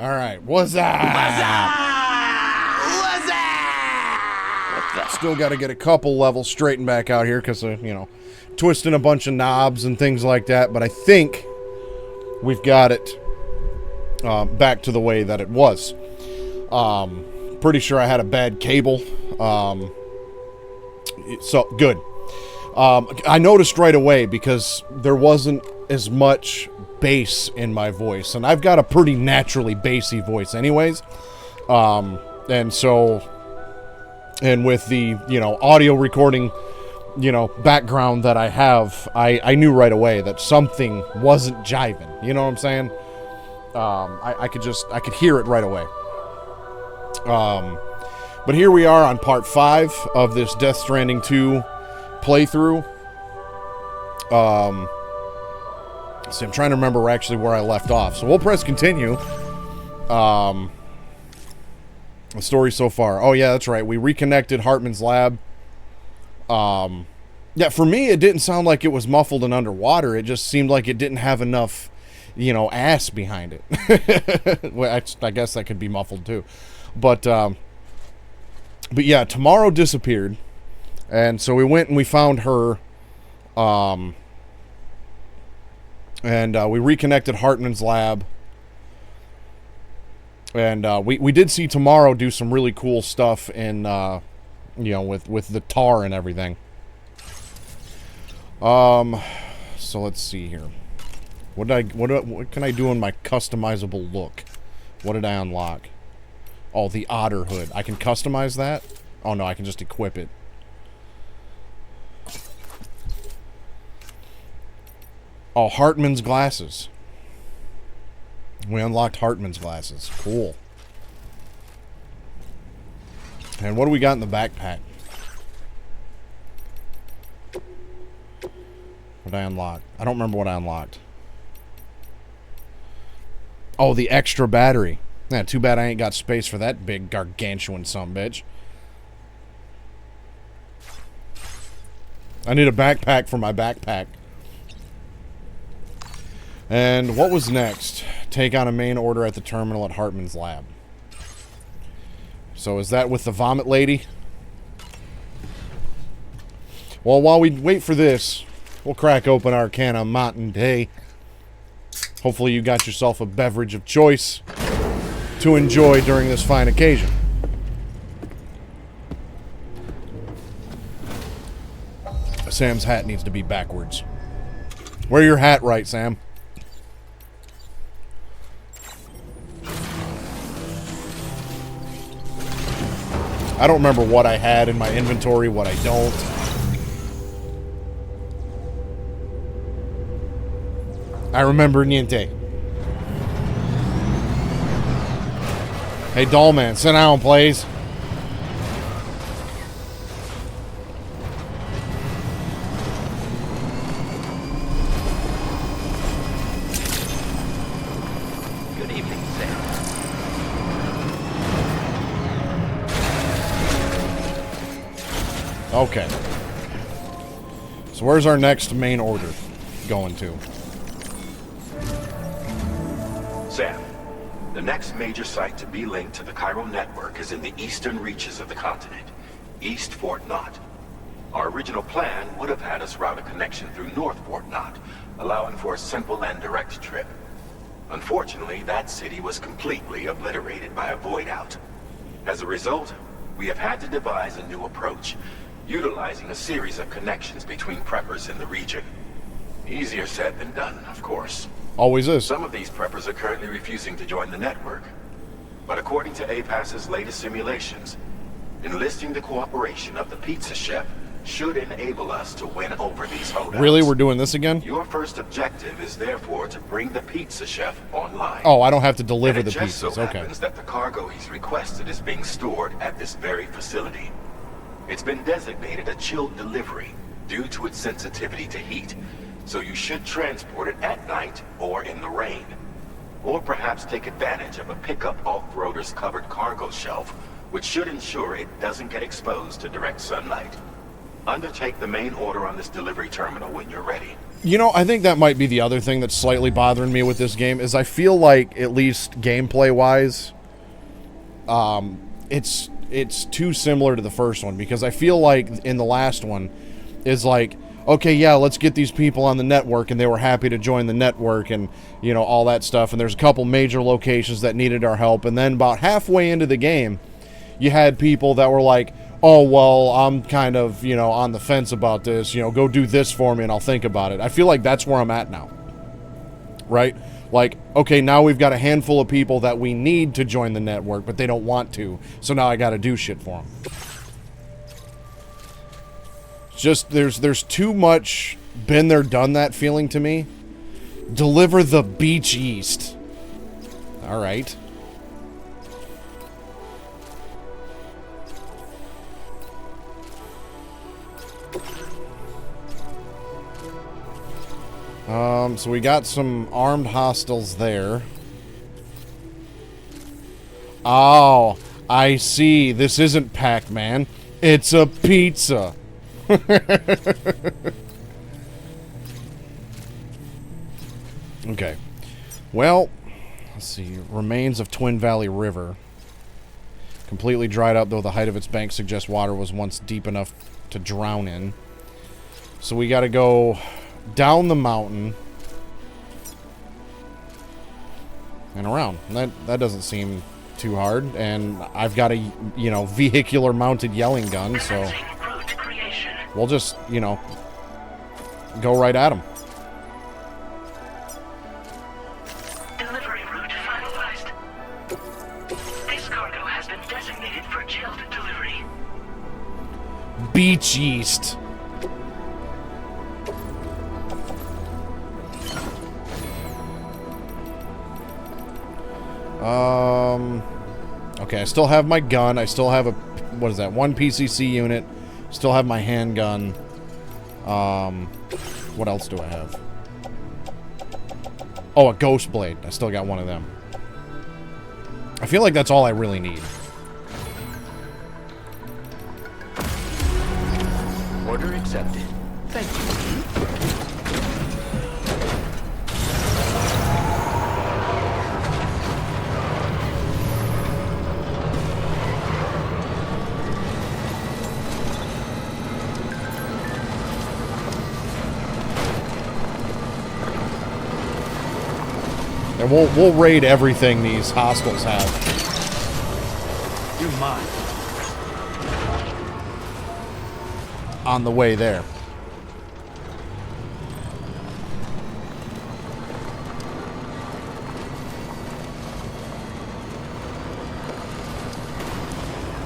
All right, what's that? Still got to get a couple levels straightened back out here because, twisting a bunch of knobs and things like that. But I think we've got it back to the way that it was. Pretty sure I had a bad cable. So, good. I noticed right away because there wasn't as much bass in my voice. And I've got a pretty naturally bassy voice anyways. And so... And with the, audio recording, background that I have, I knew right away that something wasn't jiving. You know what I'm saying? I could hear it right away. But here we are on part 5 of this Death Stranding 2 playthrough. See, I'm trying to remember actually where I left off. So we'll press continue. The story so far. Oh, yeah, that's right. We reconnected Hartman's lab. Yeah, for me, it didn't sound like it was muffled and underwater. It just seemed like it didn't have enough, ass behind it. Well, I guess that could be muffled, too. But yeah, Tomorrow disappeared. And so we went and we found her. And we reconnected Hartman's lab. And we did see Tomorrow do some really cool stuff in, with the tar and everything. So let's see here. What can I do in my customizable look? What did I unlock? Oh, the otter hood. I can customize that? Oh no, I can just equip it. Oh, Hartman's glasses. We unlocked Hartman's glasses. Cool. And what do we got in the backpack? What did I unlock? I don't remember what I unlocked. Oh, the extra battery. Yeah, too bad I ain't got space for that big gargantuan sumbitch. I need a backpack for my backpack. And what was next? Take on a main order at the terminal at Hartman's lab. So is that with the vomit lady? Well, while we wait for this, we'll crack open our can of Mountain Day. Hopefully you got yourself a beverage of choice to enjoy during this fine occasion. Sam's hat needs to be backwards. Wear your hat right, Sam. I don't remember what I had in my inventory, what I don't. I remember niente. Hey, Dollman, sit down, please. Good evening, Sam. Okay. So where's our next main order going to? Sam, the next major site to be linked to the Cairo network is in the eastern reaches of the continent, East Fort Knott. Our original plan would have had us route a connection through North Fort Knott, allowing for a simple and direct trip. Unfortunately, that city was completely obliterated by a void out. As a result, we have had to devise a new approach, utilizing a series of connections between preppers in the region. Easier said than done, of course. Always is. Some of these preppers are currently refusing to join the network. But according to APAS's latest simulations, enlisting the cooperation of the pizza chef should enable us to win over these holdouts. Really? We're doing this again? Your first objective is therefore to bring the pizza chef online. Oh, I don't have to deliver the And it just pizzas. so Okay. happens that the cargo he's requested is being stored at this very facility. It's been designated a chilled delivery due to its sensitivity to heat, so you should transport it at night or in the rain. Or perhaps take advantage of a pickup off-roader's covered cargo shelf, which should ensure it doesn't get exposed to direct sunlight. Undertake the main order on this delivery terminal when you're ready. You know, I think that might be the other thing that's slightly bothering me with this game, is I feel like, at least gameplay-wise, it's too similar to the first one, because I feel like in the last one is like, okay, yeah, let's get these people on the network, and they were happy to join the network, and, you know, all that stuff, and there's a couple major locations that needed our help, and then about halfway into the game, you had people that were like, oh, well, I'm kind of, you know, on the fence about this, you know, go do this for me and I'll think about it. I feel like that's where I'm at now, right? Like, okay, now we've got a handful of people that we need to join the network, but they don't want to, so now I gotta do shit for them. Just, there's too much been there, done that feeling to me. Deliver the beach east. Alright. So we got some armed hostiles there. Oh, I see. This isn't Pac-Man. It's a pizza. Okay. Well, let's see. Remains of Twin Valley River. Completely dried up, though the height of its bank suggests water was once deep enough to drown in. So we gotta go down the mountain and around. That doesn't seem too hard, and I've got a, you know, vehicular mounted yelling gun, so we'll just, you know, go right at them. Delivery route finalized. This cargo has been designated for chilled delivery. Beach East. Okay, I still have my gun. I still have a, what is that, one PCC unit. Still have my handgun. What else do I have? Oh, a ghost blade. I still got one of them. I feel like that's all I really need. Order accepted. Thank you. And we'll raid everything these hostiles have. You're mine. On the way there.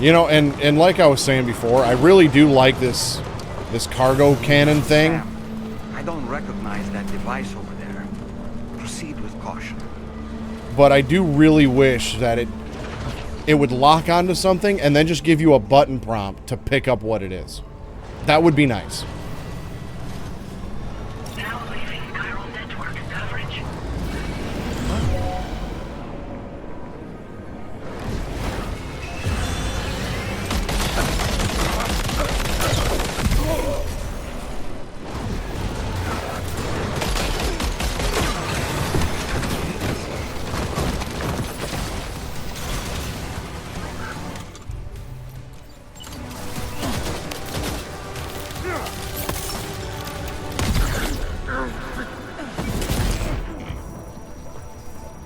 You know, and like I was saying before, I really do like this cargo cannon thing. I don't recognize that device over there. Proceed with caution. But I do really wish that it would lock onto something and then just give you a button prompt to pick up what it is. That would be nice. Now leaving chiral network coverage.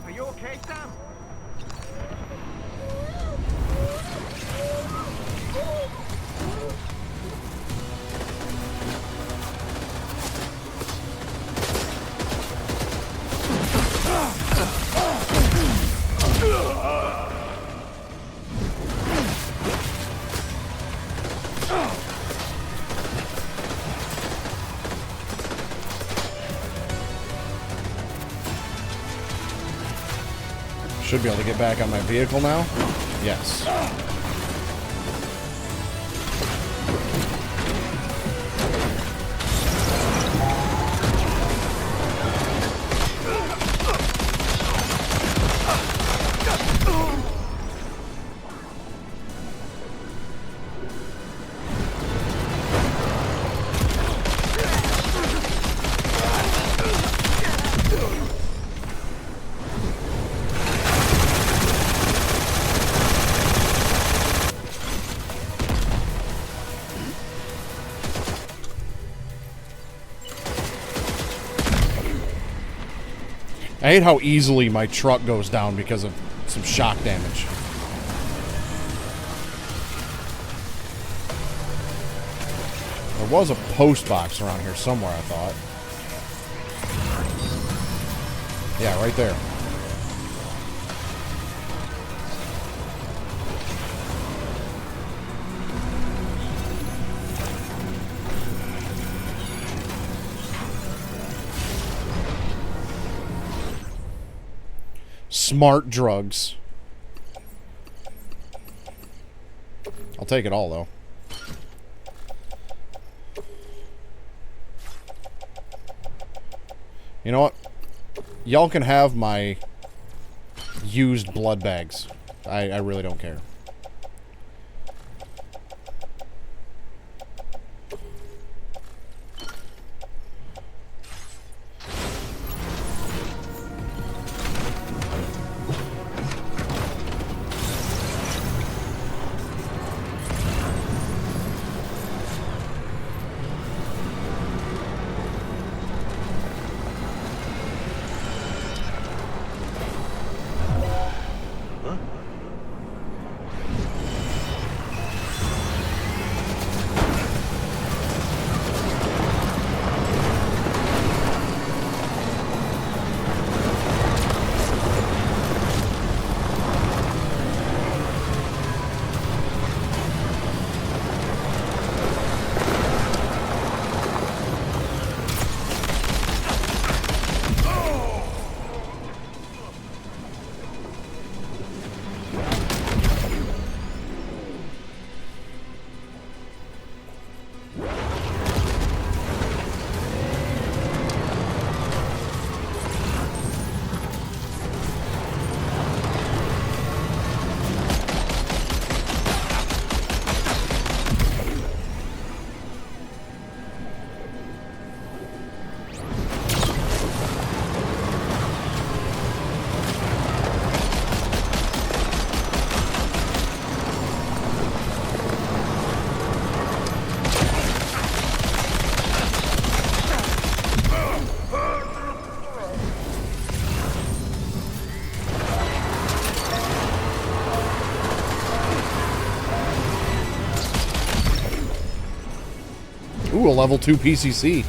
Are you okay, Sam? Should be able to get back on my vehicle now. Yes. I hate how easily my truck goes down because of some shock damage. There was a post box around here somewhere, I thought. Yeah, right there. Smart drugs. I'll take it all, though. You know what? Y'all can have my used blood bags. I really don't care. Ooh, a level 2 PCC.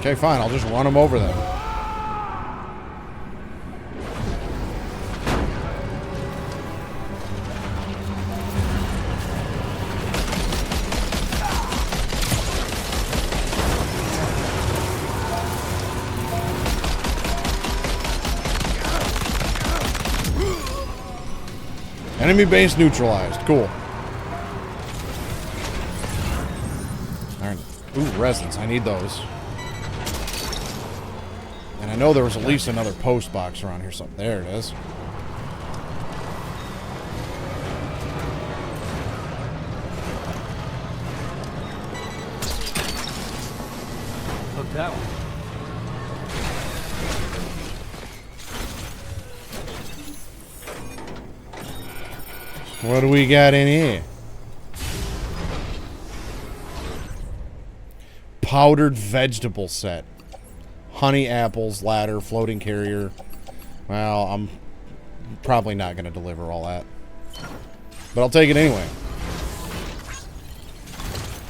Okay, fine. I'll just run them over then. Enemy base neutralized. Cool. Alright. Ooh, resins. I need those. And I know there was at least another post box around here. Something. There it is. Look that one. What do we got in here? Powdered vegetable set. Honey apples, ladder, floating carrier. Well, I'm probably not going to deliver all that. But I'll take it anyway.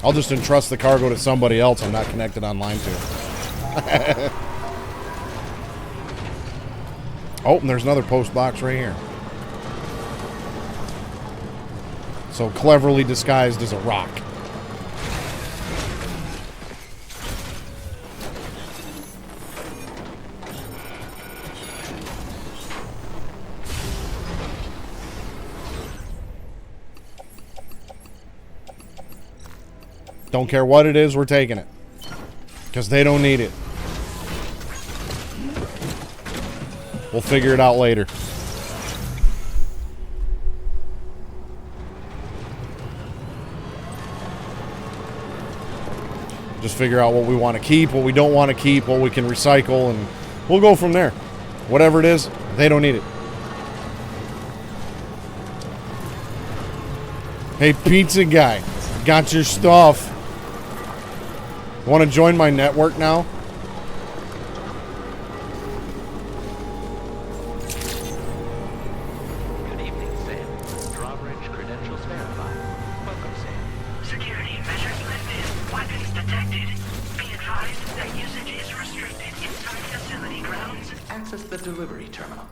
I'll just entrust the cargo to somebody else I'm not connected online to. Oh, and there's another post box right here. So cleverly disguised as a rock. Don't care what it is, we're taking it. Because they don't need it. We'll figure it out later. Just figure out what we want to keep, what we don't want to keep, what we can recycle, and we'll go from there. Whatever it is, they don't need it. Hey, pizza guy, got your stuff. Want to join my network now? Good evening, Sam. Drawbridge credentials verified. Welcome, Sam. Security measures lifted. Weapons detected. Be advised that usage is restricted inside facility grounds. Access the delivery terminal.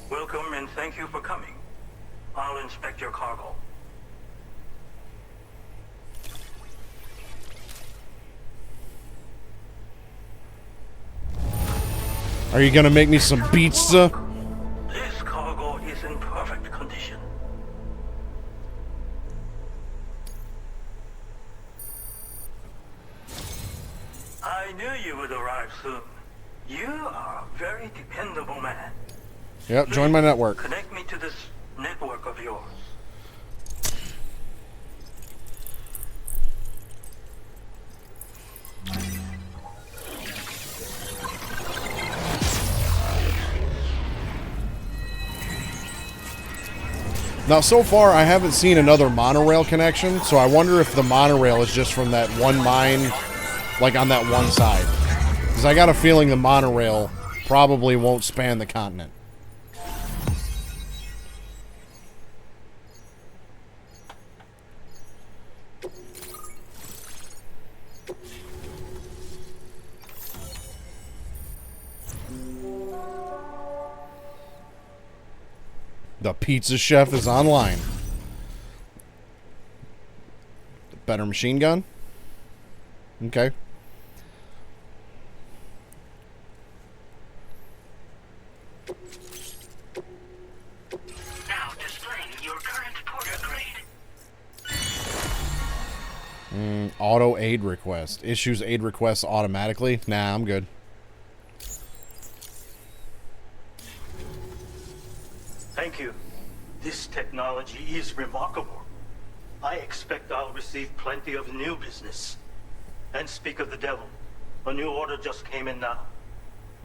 Welcome and thank you for coming. I'll inspect your cargo. Are you gonna make me some pizza? This cargo is in perfect condition. I knew you would arrive soon. You are a very dependable man. Yep, join my network. Connect me to this network of yours. Now, so far, I haven't seen another monorail connection, so I wonder if the monorail is just from that one mine, like on that one side. Because I got a feeling the monorail probably won't span the continent. The pizza chef is online. Better machine gun? Okay. Now displaying your current porter grade. Auto aid request. Issues aid requests automatically. Nah, I'm good. Thank you. This technology is remarkable. I expect I'll receive plenty of new business. And speak of the devil, a new order just came in now.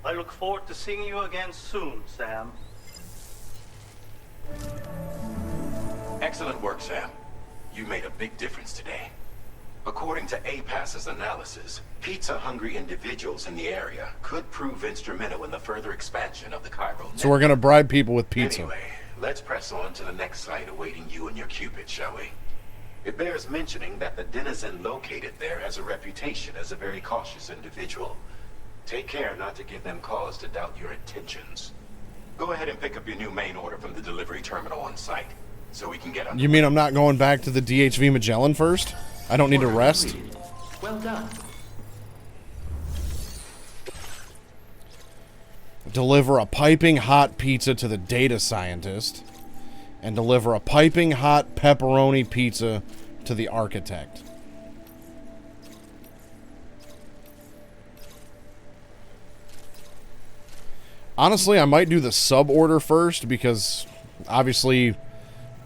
I look forward to seeing you again soon, Sam. Excellent work, Sam. You made a big difference today. According to APAS's analysis, pizza-hungry individuals in the area could prove instrumental in the further expansion of the Cairo So we're going to bribe people with pizza. Anyway, let's press on to the next site awaiting you and your Cupid, shall we? It bears mentioning that the denizen located there has a reputation as a very cautious individual. Take care not to give them cause to doubt your intentions. Go ahead and pick up your new main order from the delivery terminal on site, so we can get on. You mean I'm not going back to the DHV Magellan first? I don't need to Order rest? completed. Well done. Deliver a piping hot pizza to the data scientist. And deliver a piping hot pepperoni pizza to the architect. Honestly, I might do the sub order first because obviously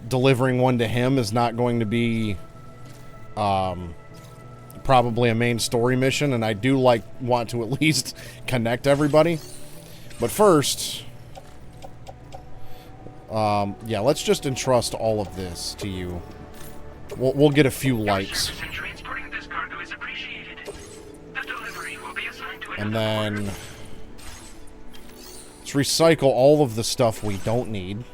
delivering one to him is not going to be probably a main story mission, and I do want to at least connect everybody. But first, yeah, let's just entrust all of this to you. We'll get a few likes. Service in transporting this cargo is appreciated. The delivery will be assigned to And another then let's recycle all of the stuff we don't need.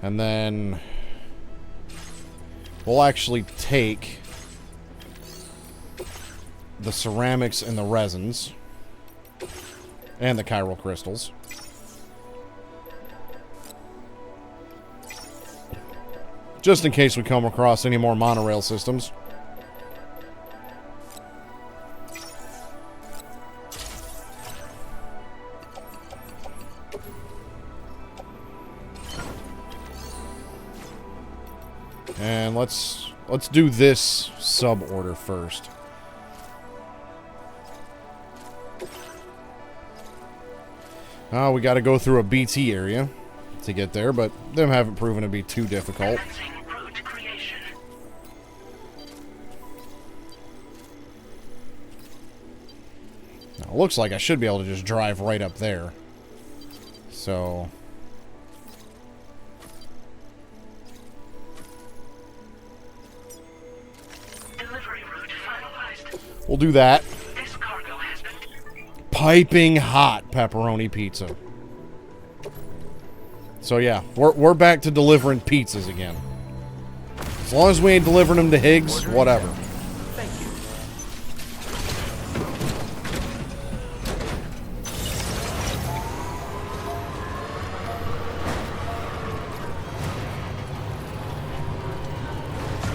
And then we'll actually take the ceramics and the resins. And the chiral crystals. Just in case we come across any more monorail systems. And let's do this sub-order first. We got to go through a BT area to get there, but them haven't proven to be too difficult. Now, it looks like I should be able to just drive right up there. So... we'll do that. This cargo has been Piping hot pepperoni pizza. So yeah, we're back to delivering pizzas again. As long as we ain't delivering them to Higgs, whatever. Thank you.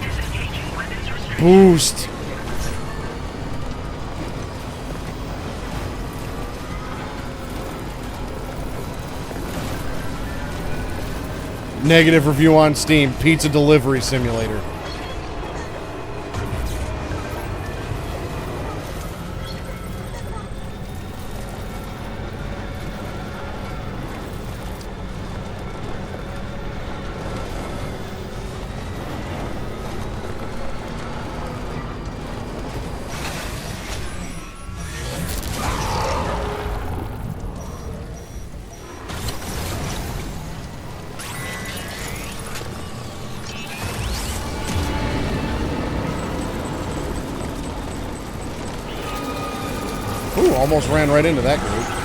disengaging weapons restricted. Boost. Negative review on Steam. Pizza delivery simulator. Ooh, almost ran right into that group.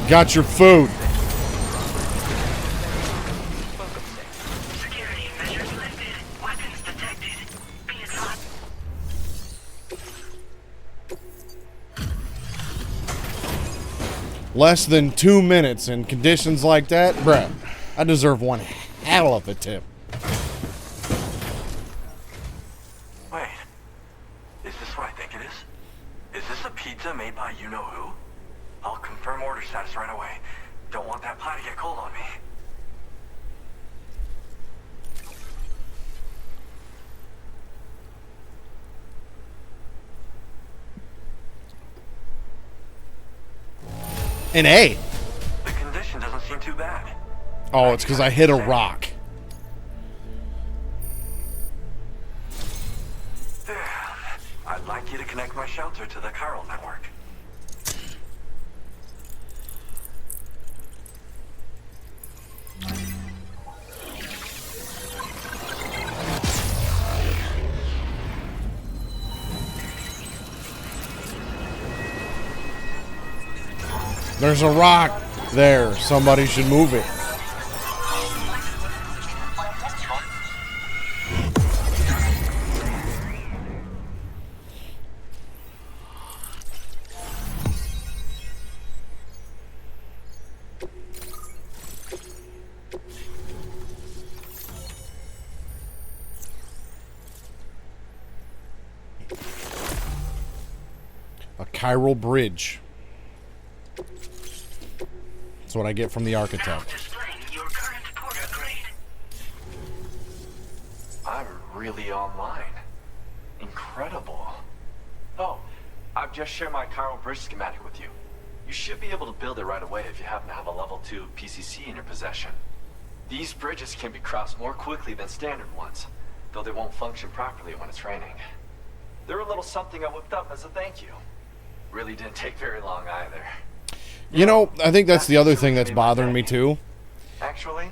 Got your food. Security measures lifted. Weapons detected. Be advised. Less than 2 minutes in conditions like that, bruh. I deserve one hell of a tip. Wait. Is this what I think it is? Is this a pizza made by you-know-who? I'll confirm order status right away. Don't want that pie to get cold on me. An A. The condition doesn't seem too bad. Oh, it's because I hit a rock. I'd like you to connect my shelter to the chiral network. There's a rock there. Somebody should move it. A chiral bridge. That's what I get from the Now architect. displaying your current porter grade. I'm really online. Incredible. Oh, I've just shared my chiral bridge schematic with you. You should be able to build it right away if you happen to have a level 2 PCC in your possession. These bridges can be crossed more quickly than standard ones, though they won't function properly when it's raining. They're a little something I whipped up as a thank you. Really didn't take very long either. You know, I think that's the other thing that's bothering me too. Actually,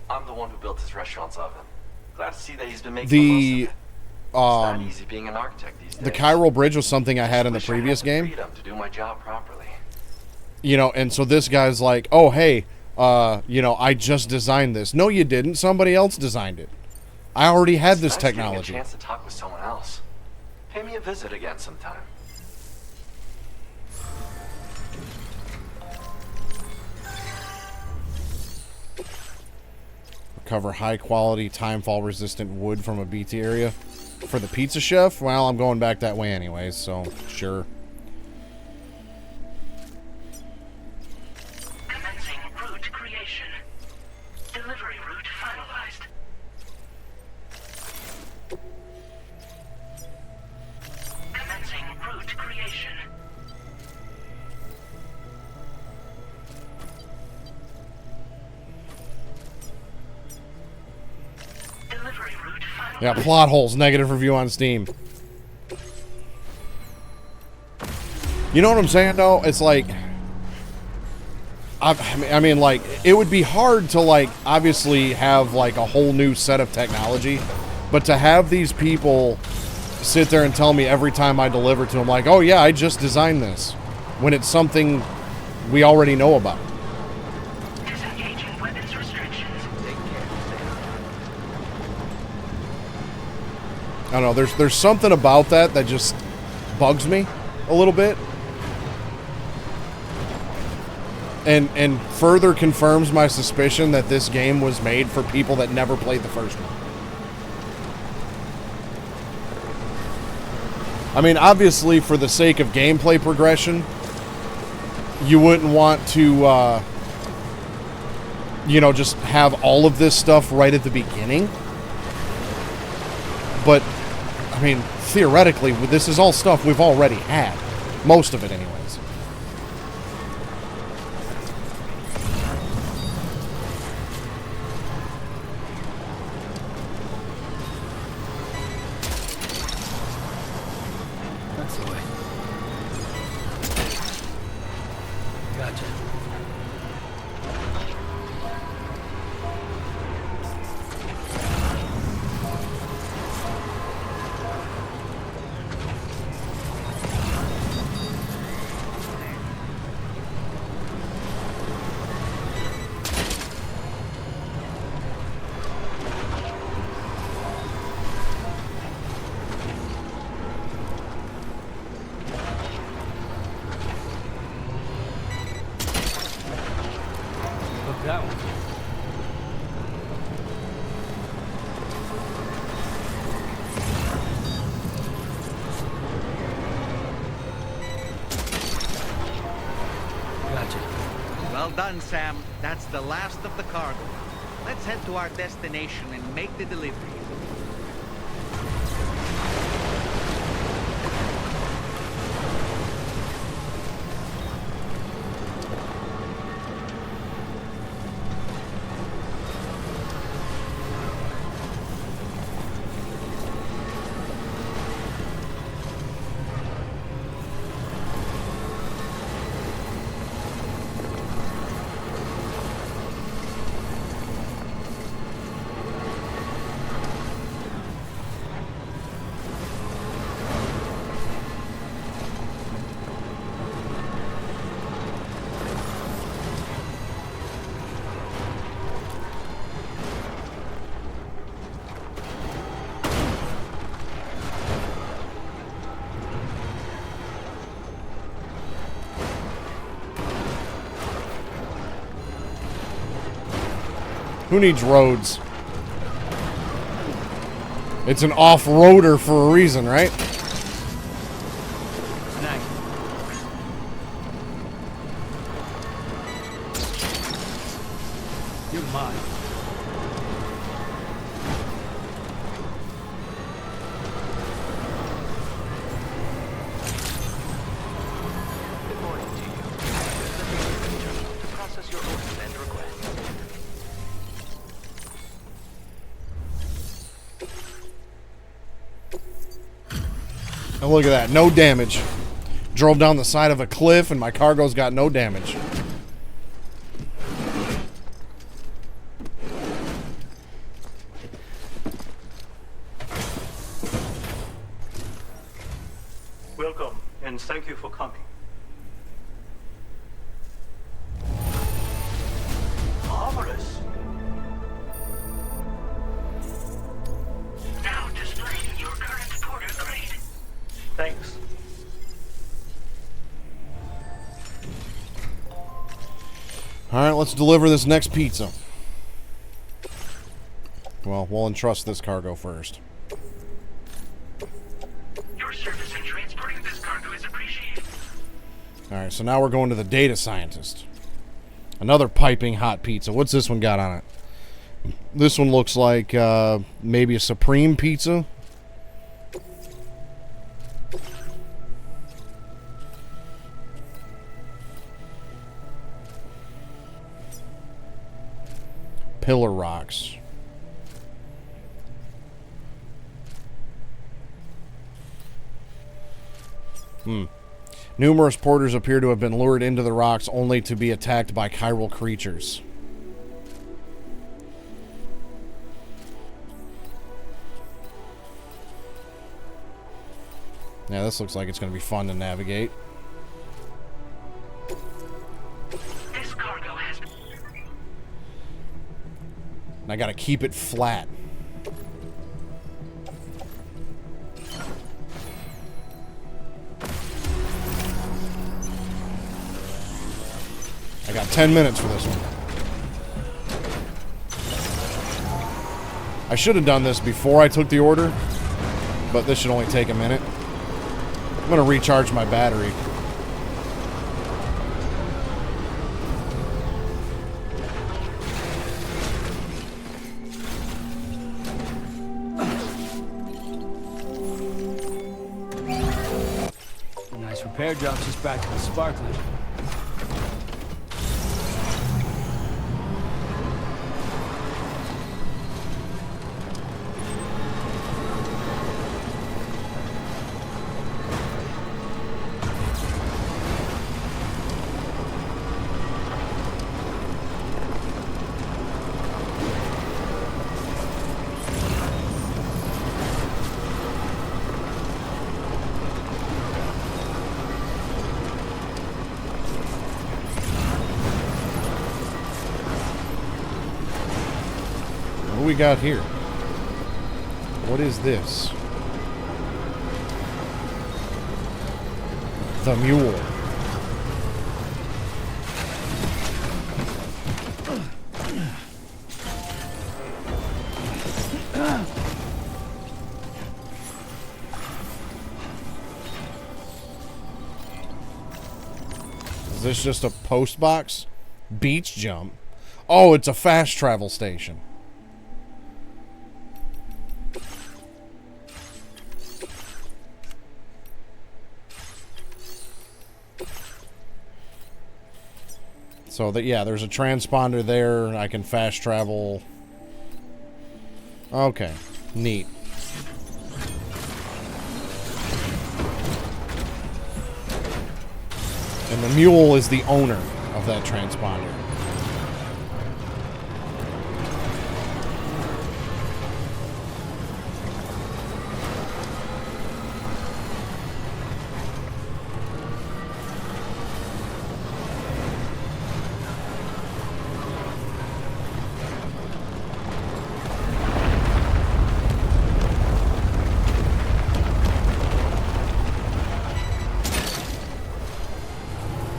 I'm the one who built his restaurant's oven. Glad to see that he's been making The the most of it. It's not easy being an architect these days. the Chiral Bridge was something I had in the Wish I had previous the game. freedom to do my job properly. You know, and so this guy's like, oh, hey, you know, I just designed this. No, you didn't. Somebody else designed it. I already had this It's nice getting technology. a chance to talk with someone else. Pay me a visit again sometime. Recover high quality, timefall resistant wood from a BT area. For the pizza chef, well, I'm going back that way anyways, so sure. Commencing route creation. Delivery route finalized. Commencing route creation. Delivery route finalized. Yeah, plot holes, negative review on Steam. You know what I'm saying, though? It's like... I mean, like, it would be hard to, like, obviously have, like, a whole new set of technology. But to have these people sit there and tell me every time I deliver to them, like, oh, yeah, I just designed this. When it's something we already know about. Disengaging weapons restrictions. I don't know, there's something about that just bugs me a little bit. And further confirms my suspicion that this game was made for people that never played the first one. I mean, obviously, for the sake of gameplay progression, you wouldn't want to, you know, just have all of this stuff right at the beginning. But, I mean, theoretically, this is all stuff we've already had. Most of it, anyways. That's the way. Gotcha. Look that one. Gotcha. Well done, Sam. That's the last of the cargo. Let's head to our destination and make the delivery. Who needs roads? It's an off-roader for a reason, right? Nice. You're mine. Good morning to you. look at that. No damage. Drove down the side of a cliff and my cargo's got no damage. Welcome, and thank you for coming. Marvelous. Now displaying your current porter grade. Thanks. Alright, let's deliver this next pizza. Well, we'll entrust this cargo first. Your service in transporting this cargo is appreciated. Alright, so now we're going to the data scientist. Another piping hot pizza. What's this one got on it? This one looks like maybe a supreme pizza. Pillar rocks. Numerous porters appear to have been lured into the rocks only to be attacked by chiral creatures. Yeah, this looks like it's going to be fun to navigate. This cargo has been... And I got to keep it flat. I got 10 minutes for this one. I should have done this before I took the order, but this should only take a minute. I'm going to recharge my battery. Nice repair job just back to the sparkling. What do we got here? What is this? The mule. Is this just a post box? Beach jump. Oh, it's a fast travel station. So that, yeah, there's a transponder there. I can fast travel. Okay, neat. And the mule is the owner of that transponder.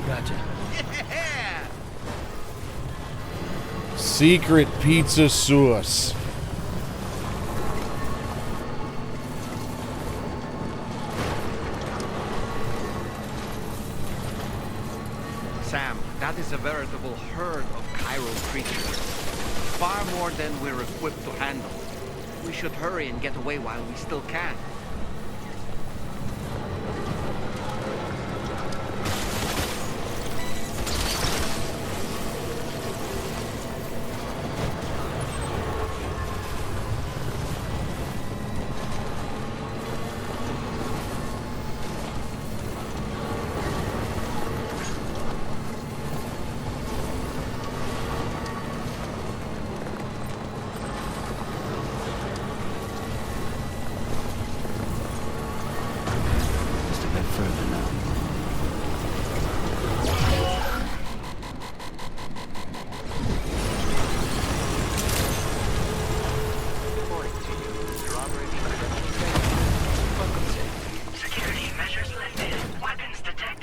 Gotcha. Yeah! Secret pizza sauce. Sam, that is a veritable herd of chiral creatures. Far more than we're equipped to handle. We should hurry and get away while we still can.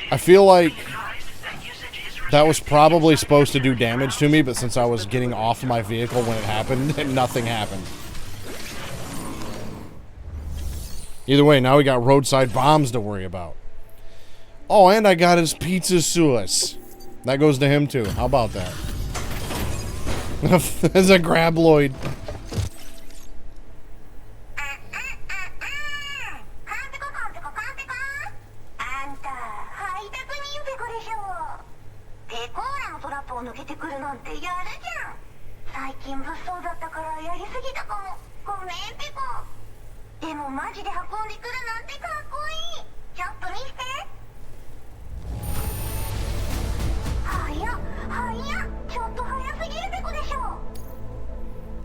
I feel like Be advised that usage is that was restricted. probably supposed to do damage to me, but since I was getting off of my vehicle when it happened, nothing happened. Either way, now we got roadside bombs to worry about. Oh, and I got his pizza sauce. That goes to him too. How about that? As a grabloid.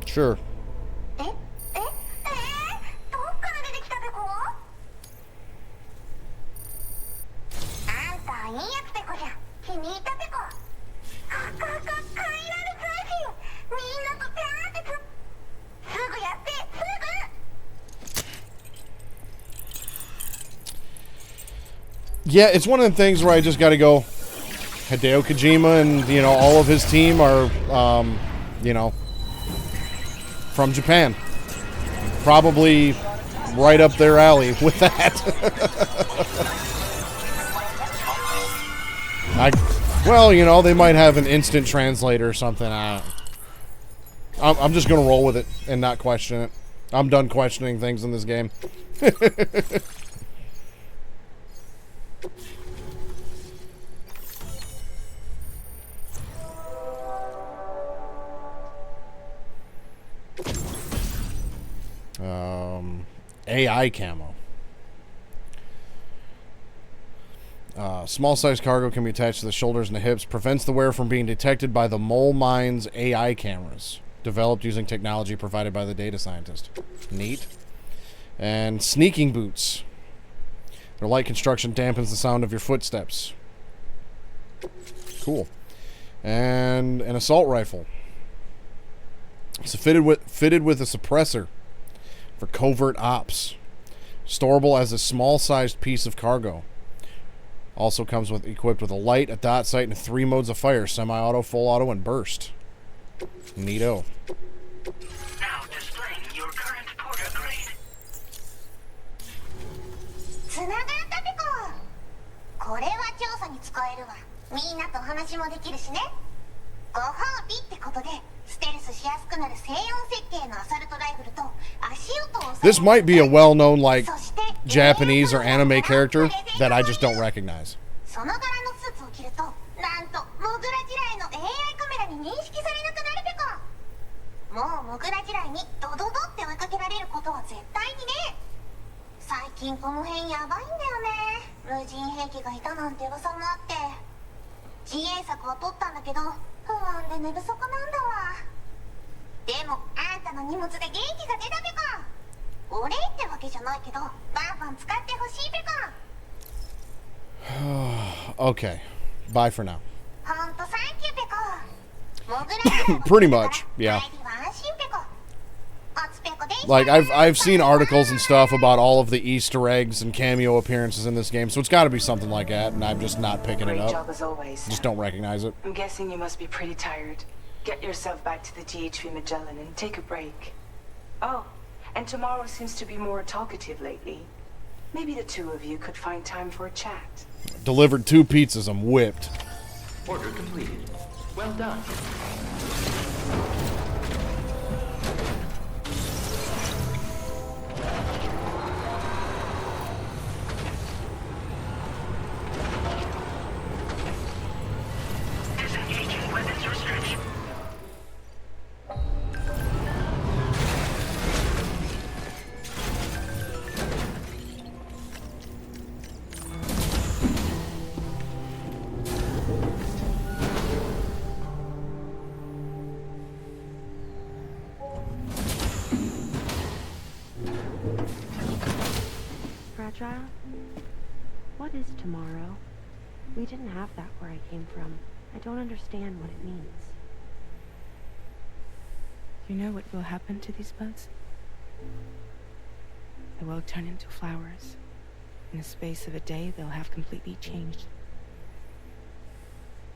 Sure. Yeah, it's one of the things where I just got to go. Hideo Kojima and, you know, all of his team are, you know, from Japan. Probably right up their alley with that. Well, you know, they might have an instant translator or something. I'm just going to roll with it and not question it. I'm done questioning things in this game. AI camo. Small size cargo can be attached to the shoulders and the hips. Prevents the wearer from being detected by the mole mine's AI cameras. Developed using technology provided by the data scientist. Neat. And sneaking boots. Their light construction dampens the sound of your footsteps. Cool. And an assault rifle. It's fitted with a suppressor for covert ops. Storable as a small-sized piece of cargo. Also comes equipped with a light, a dot sight, and 3 modes of fire: semi-auto, full auto, and burst. Neato. Now displaying your current porter grade. つながったペコ。これは調査に使えるわ。みんなと話もできるしね。ご褒美ってことでステルスしやすくなる静音設計のアサルトライフルと足音を。 This might be a well-known, like, Japanese or anime character that I just don't recognize. その柄のスーツを着ると、なんとモグラ地雷の AI カメラに認識されなくなるペコ。もうモグラ地雷にドドドって追いかけられることは絶対にね。最近この辺やばいんだよね。無人兵器がいたなんて噂もあって。自衛策は取ったんだけど、不安で寝不足なんだわ。でもあんたの荷物で元気が出たペコ。お礼ってわけじゃないけど、バンバン使ってほしいペコ。 Okay. Bye for now. ほんとサンキューペコ。モグラ Pretty much, yeah. 帰りは安心ペコ。おつペコで Like, I've seen articles and stuff about all of the Easter eggs and cameo appearances in this game, so it's got to be something like that, and I'm just not picking it Great up. job as always. Just don't recognize it. I'm guessing you must be pretty tired. Get yourself back to the GHV Magellan and take a break. Oh, and tomorrow seems to be more talkative lately. Maybe the two of you could find time for a chat. Delivered 2 pizzas. I'm whipped. Order completed. Well done. Disengaging weapons restriction. Fragile? What is tomorrow? We didn't have that where I came from. I don't understand what it means. You know what will happen to these buds? They will turn into flowers. In the space of a day, they'll have completely changed.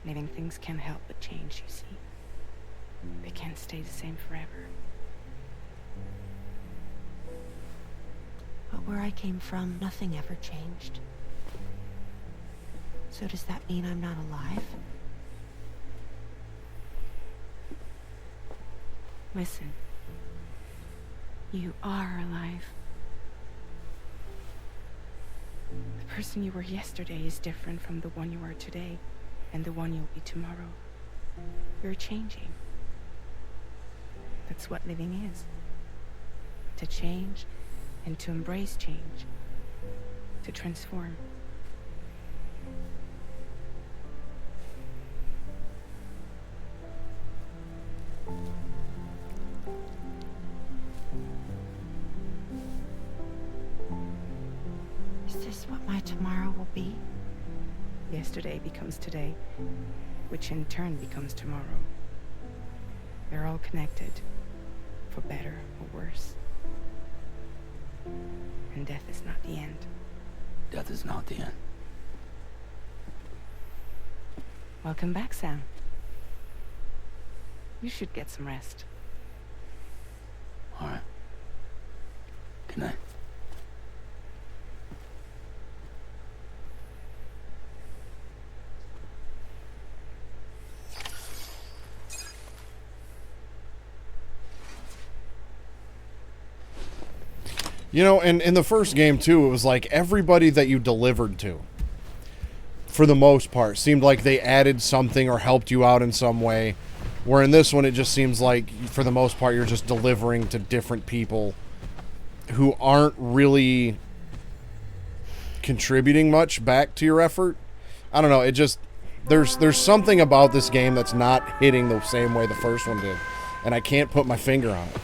Living things can't help but change, you see. They can't stay the same forever. But where I came from, nothing ever changed. So does that mean I'm not alive? Listen. You are alive. The person you were yesterday is different from the one you are today, and the one you'll be tomorrow. You're changing. That's what living is. To change, and to embrace change. To transform. Is this what my tomorrow will be? Yesterday becomes today, which in turn becomes tomorrow. They're all connected, for better or worse. And death is not the end. Death is not the end. Welcome back, Sam. You should get some rest. All right. Good night. You know, and in the first game, too, it was like everybody that you delivered to, for the most part, seemed like they added something or helped you out in some way. Where in this one, it just seems like, for the most part, you're just delivering to different people who aren't really contributing much back to your effort. I don't know, it just... There's something about this game that's not hitting the same way the first one did. And I can't put my finger on it.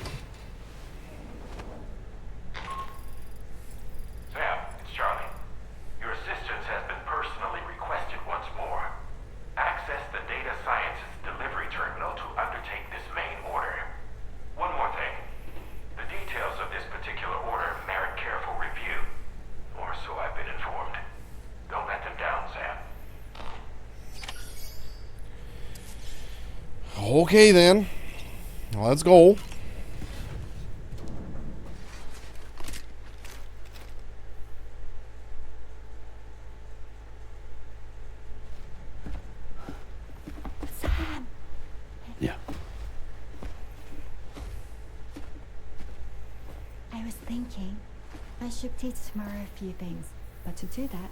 Okay, then. Let's go. Sam! Yeah. I was thinking I should teach tomorrow a few things, but to do that,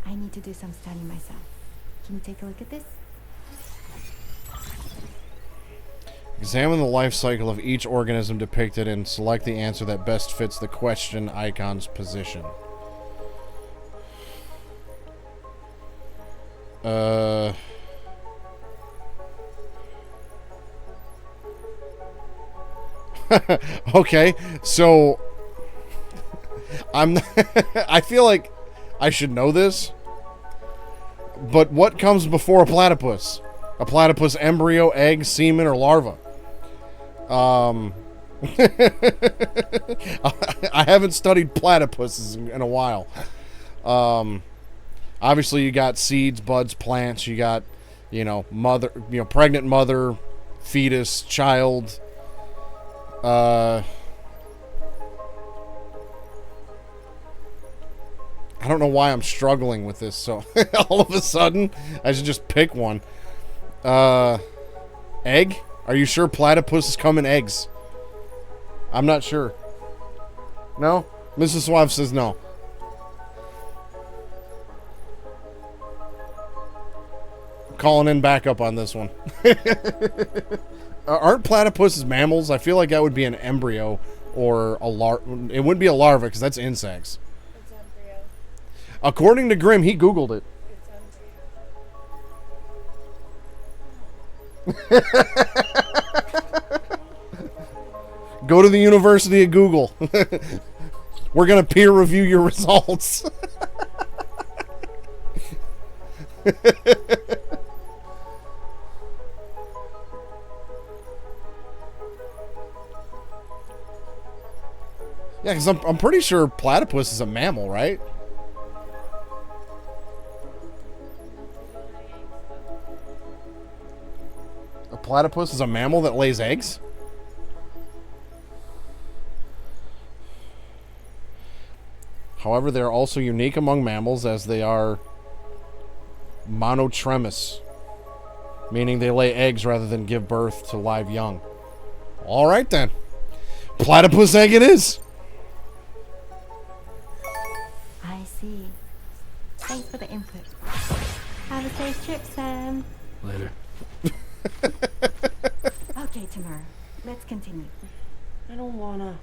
I need to do some studying myself. Can you take a look at this? Examine the life cycle of each organism depicted and select the answer that best fits the question icon's position. Okay, so I feel like I should know this, but what comes before a platypus? A platypus embryo, egg, semen, or larva? I haven't studied platypuses in a while. Obviously you got seeds, buds, plants. You got, mother, pregnant mother, fetus, child. I don't know why I'm struggling with this. So all of a sudden, I should just pick one. Egg? Are you sure platypuses come in eggs? I'm not sure. No? Mrs. Suave says no. Calling in backup on this one. Aren't platypuses mammals? I feel like that would be an embryo or a it wouldn't be a larva because that's insects. It's embryo. According to Grimm, he Googled it. Go to the University of Google. We're going to peer review your results. Yeah, because I'm pretty sure platypus is a mammal, right? Platypus is a mammal that lays eggs? However, they are also unique among mammals as they are monotremous, meaning they lay eggs rather than give birth to live young. All right, then. Platypus egg it is. I see. Thanks for the input. Have a safe trip, Sam. Later. Okay, Tamara. Let's continue. I don't wanna.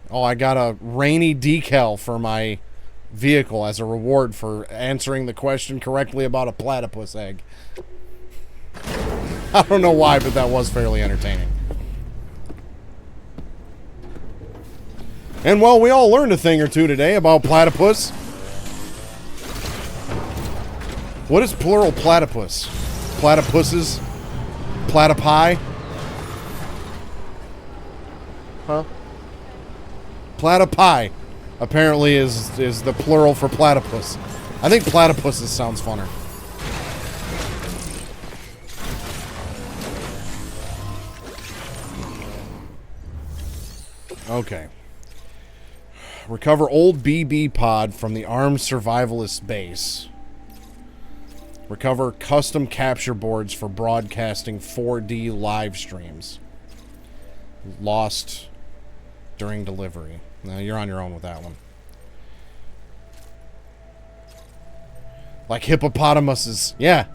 Oh, I got a rainy decal for my vehicle as a reward for answering the question correctly about a platypus egg. I don't know why, but that was fairly entertaining. And well, we all learned a thing or two today about platypus. What is plural platypus? Platypuses? Platypi? Huh? Platypi apparently is the plural for platypus. I think platypuses sounds funner. Okay. Recover old BB pod from the armed survivalist base. Recover custom capture boards for broadcasting 4D live streams. Lost during delivery. Now you're on your own with that one. Like hippopotamuses. Yeah.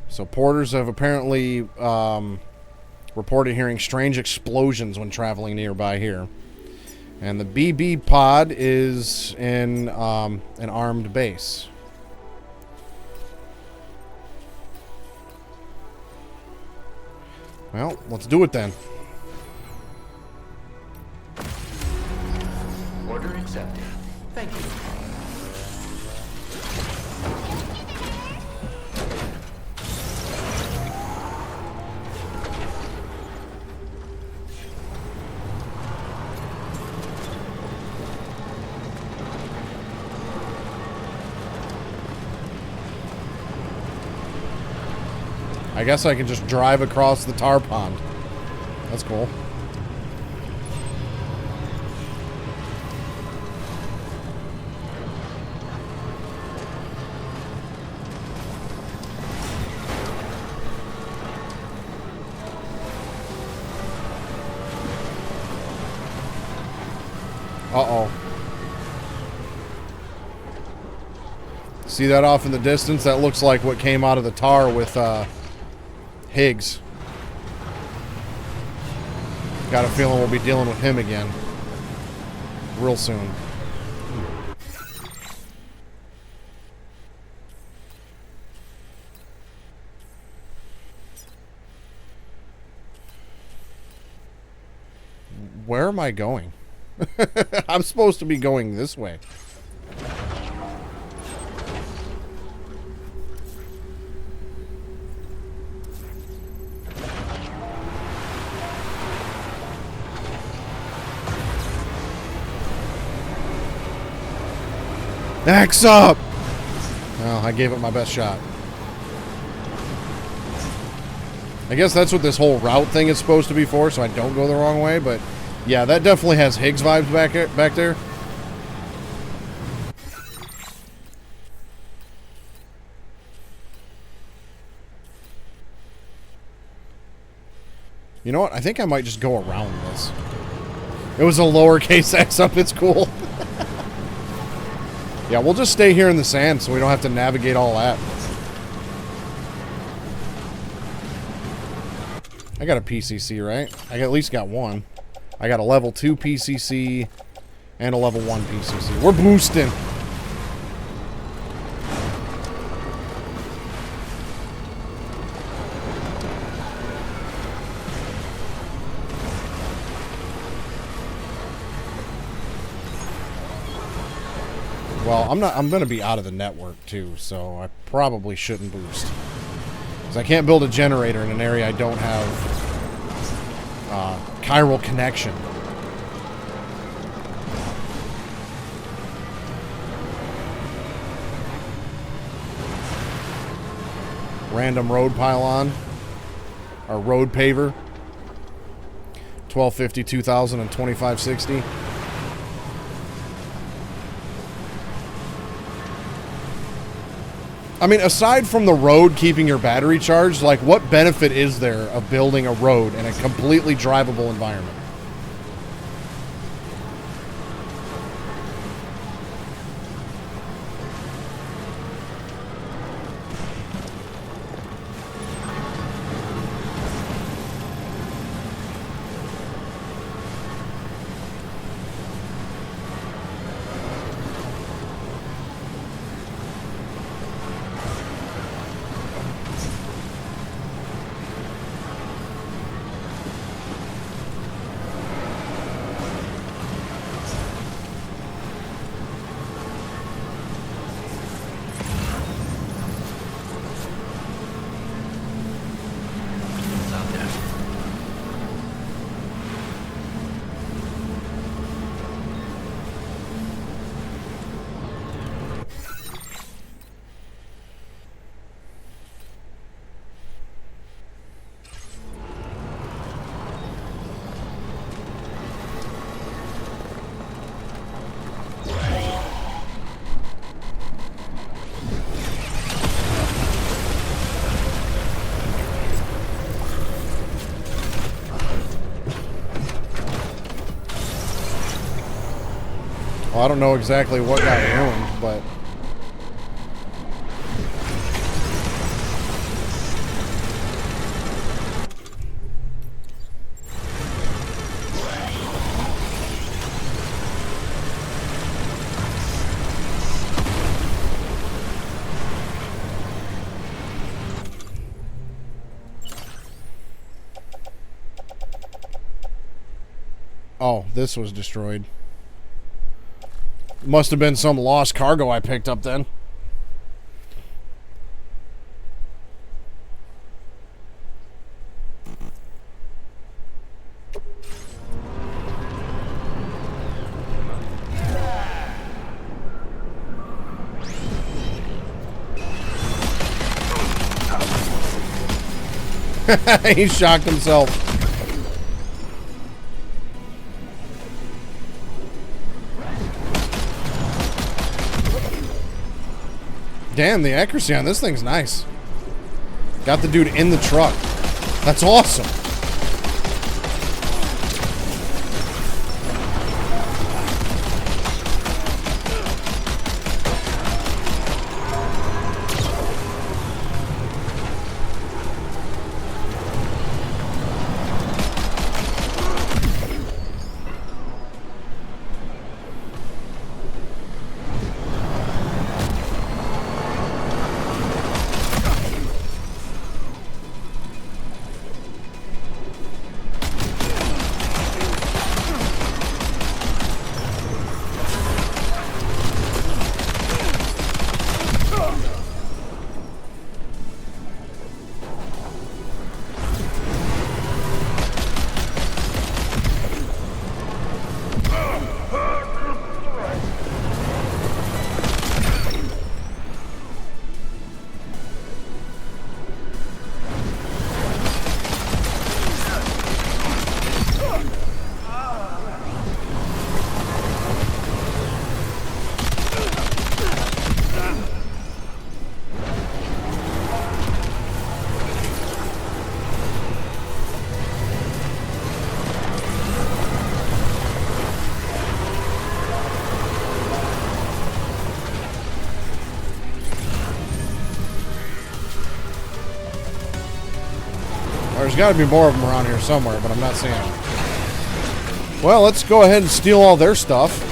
So porters have apparently reported hearing strange explosions when traveling nearby here. And the BB pod is in an armed base. Well, let's do it then. Order accepted. Thank you. I guess I can just drive across the tar pond. That's cool. Uh-oh. See that off in the distance? That looks like what came out of the tar with, Higgs. Got a feeling we'll be dealing with him again real soon. Where am I going? I'm supposed to be going this way. Axe up! Well, I gave it my best shot. I guess that's what this whole route thing is supposed to be for, so I don't go the wrong way, but yeah, that definitely has Higgs vibes back there. You know what? I think I might just go around this. It was a lowercase x up, it's cool. Yeah, we'll just stay here in the sand so we don't have to navigate all that. I got a PCC, right? I at least got one. I got a level 2 PCC and a level 1 PCC. We're boosting. Well, I'm going to be out of the network, too, so I probably shouldn't boost. Because I can't build a generator in an area I don't have chiral connection. Random road pylon. Or road paver. 1250, 2000, and 2560. I mean, aside from the road keeping your battery charged, like, what benefit is there of building a road in a completely drivable environment? Well, I don't know exactly what got ruined, but... Oh, this was destroyed. Must have been some lost cargo I picked up then. He shocked himself. Damn, the accuracy on this thing's nice. Got the dude in the truck. That's awesome. There's got to be more of them around here somewhere, but I'm not seeing them. Well, let's go ahead and steal all their stuff.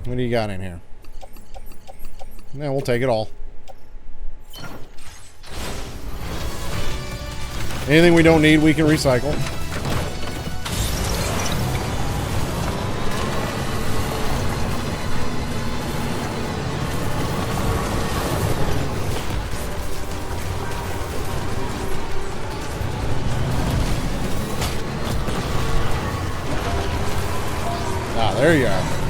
What do you got in here? Yeah, we'll take it all. Anything we don't need, we can recycle. Ah, there you are.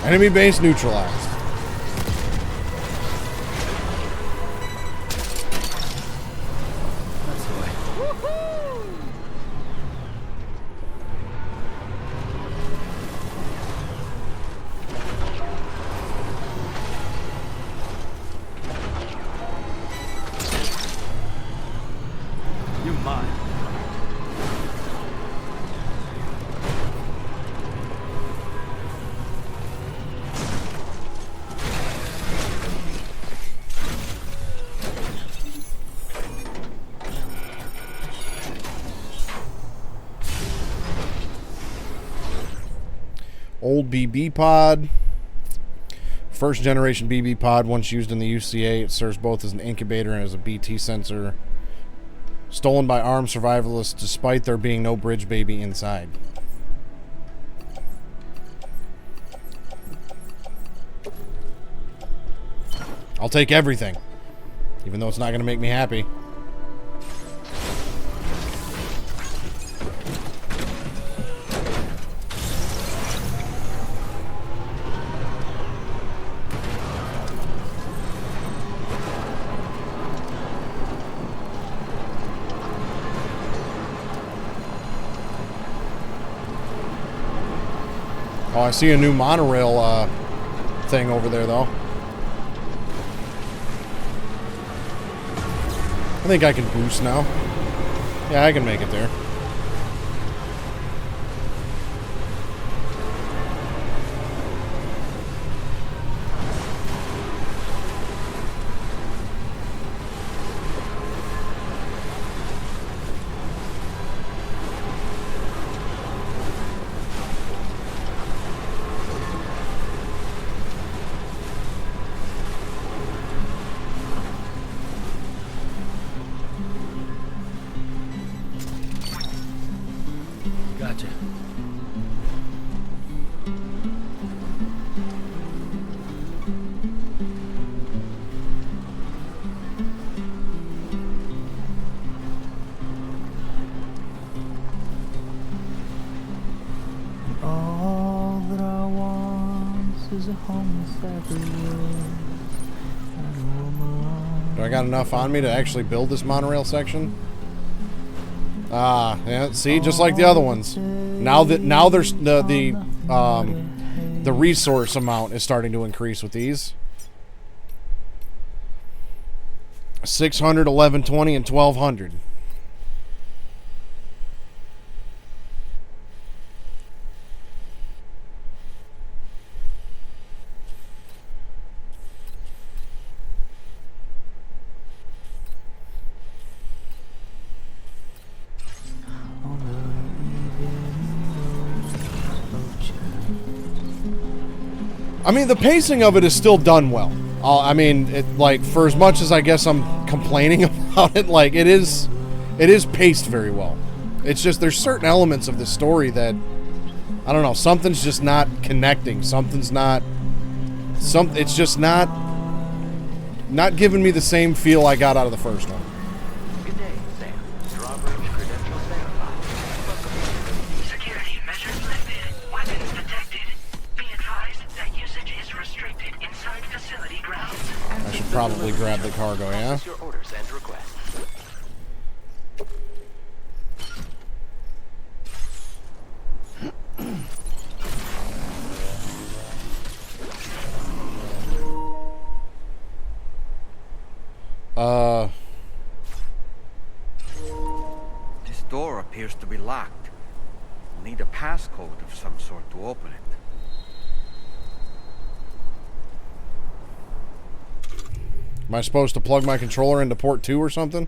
Enemy base neutralized. That's the way. You mine. Old BB pod. First generation BB pod, once used in the UCA, it serves both as an incubator and as a BT sensor. Stolen by armed survivalists despite there being no bridge baby inside. I'll take everything, even though it's not going to make me happy. Oh, I see a new monorail thing over there, though. I think I can boost now. Yeah, I can make it there. Gotcha. All that I want is a homeless everywhere. Do I got enough on me to actually build this monorail section? Ah, yeah. See, just like the other ones. Now there's the resource amount is starting to increase with these. 600, 1120, and 1200. I mean, the pacing of it is still done well. I mean, like, for as much as I guess I'm complaining about it, like, it is paced very well. It's just there's certain elements of the story that, I don't know, something's just not connecting. It's just not giving me the same feel I got out of the first one. Good day, Sam. Drawbridge credentials verified. Security measures lifted. Weapons detected. Be advised that usage is restricted inside facility grounds. I should probably grab the cargo, yeah? Your orders and requests. This door appears to be locked. We'll need a passcode of some sort to open it. Am I supposed to plug my controller into port 2 or something?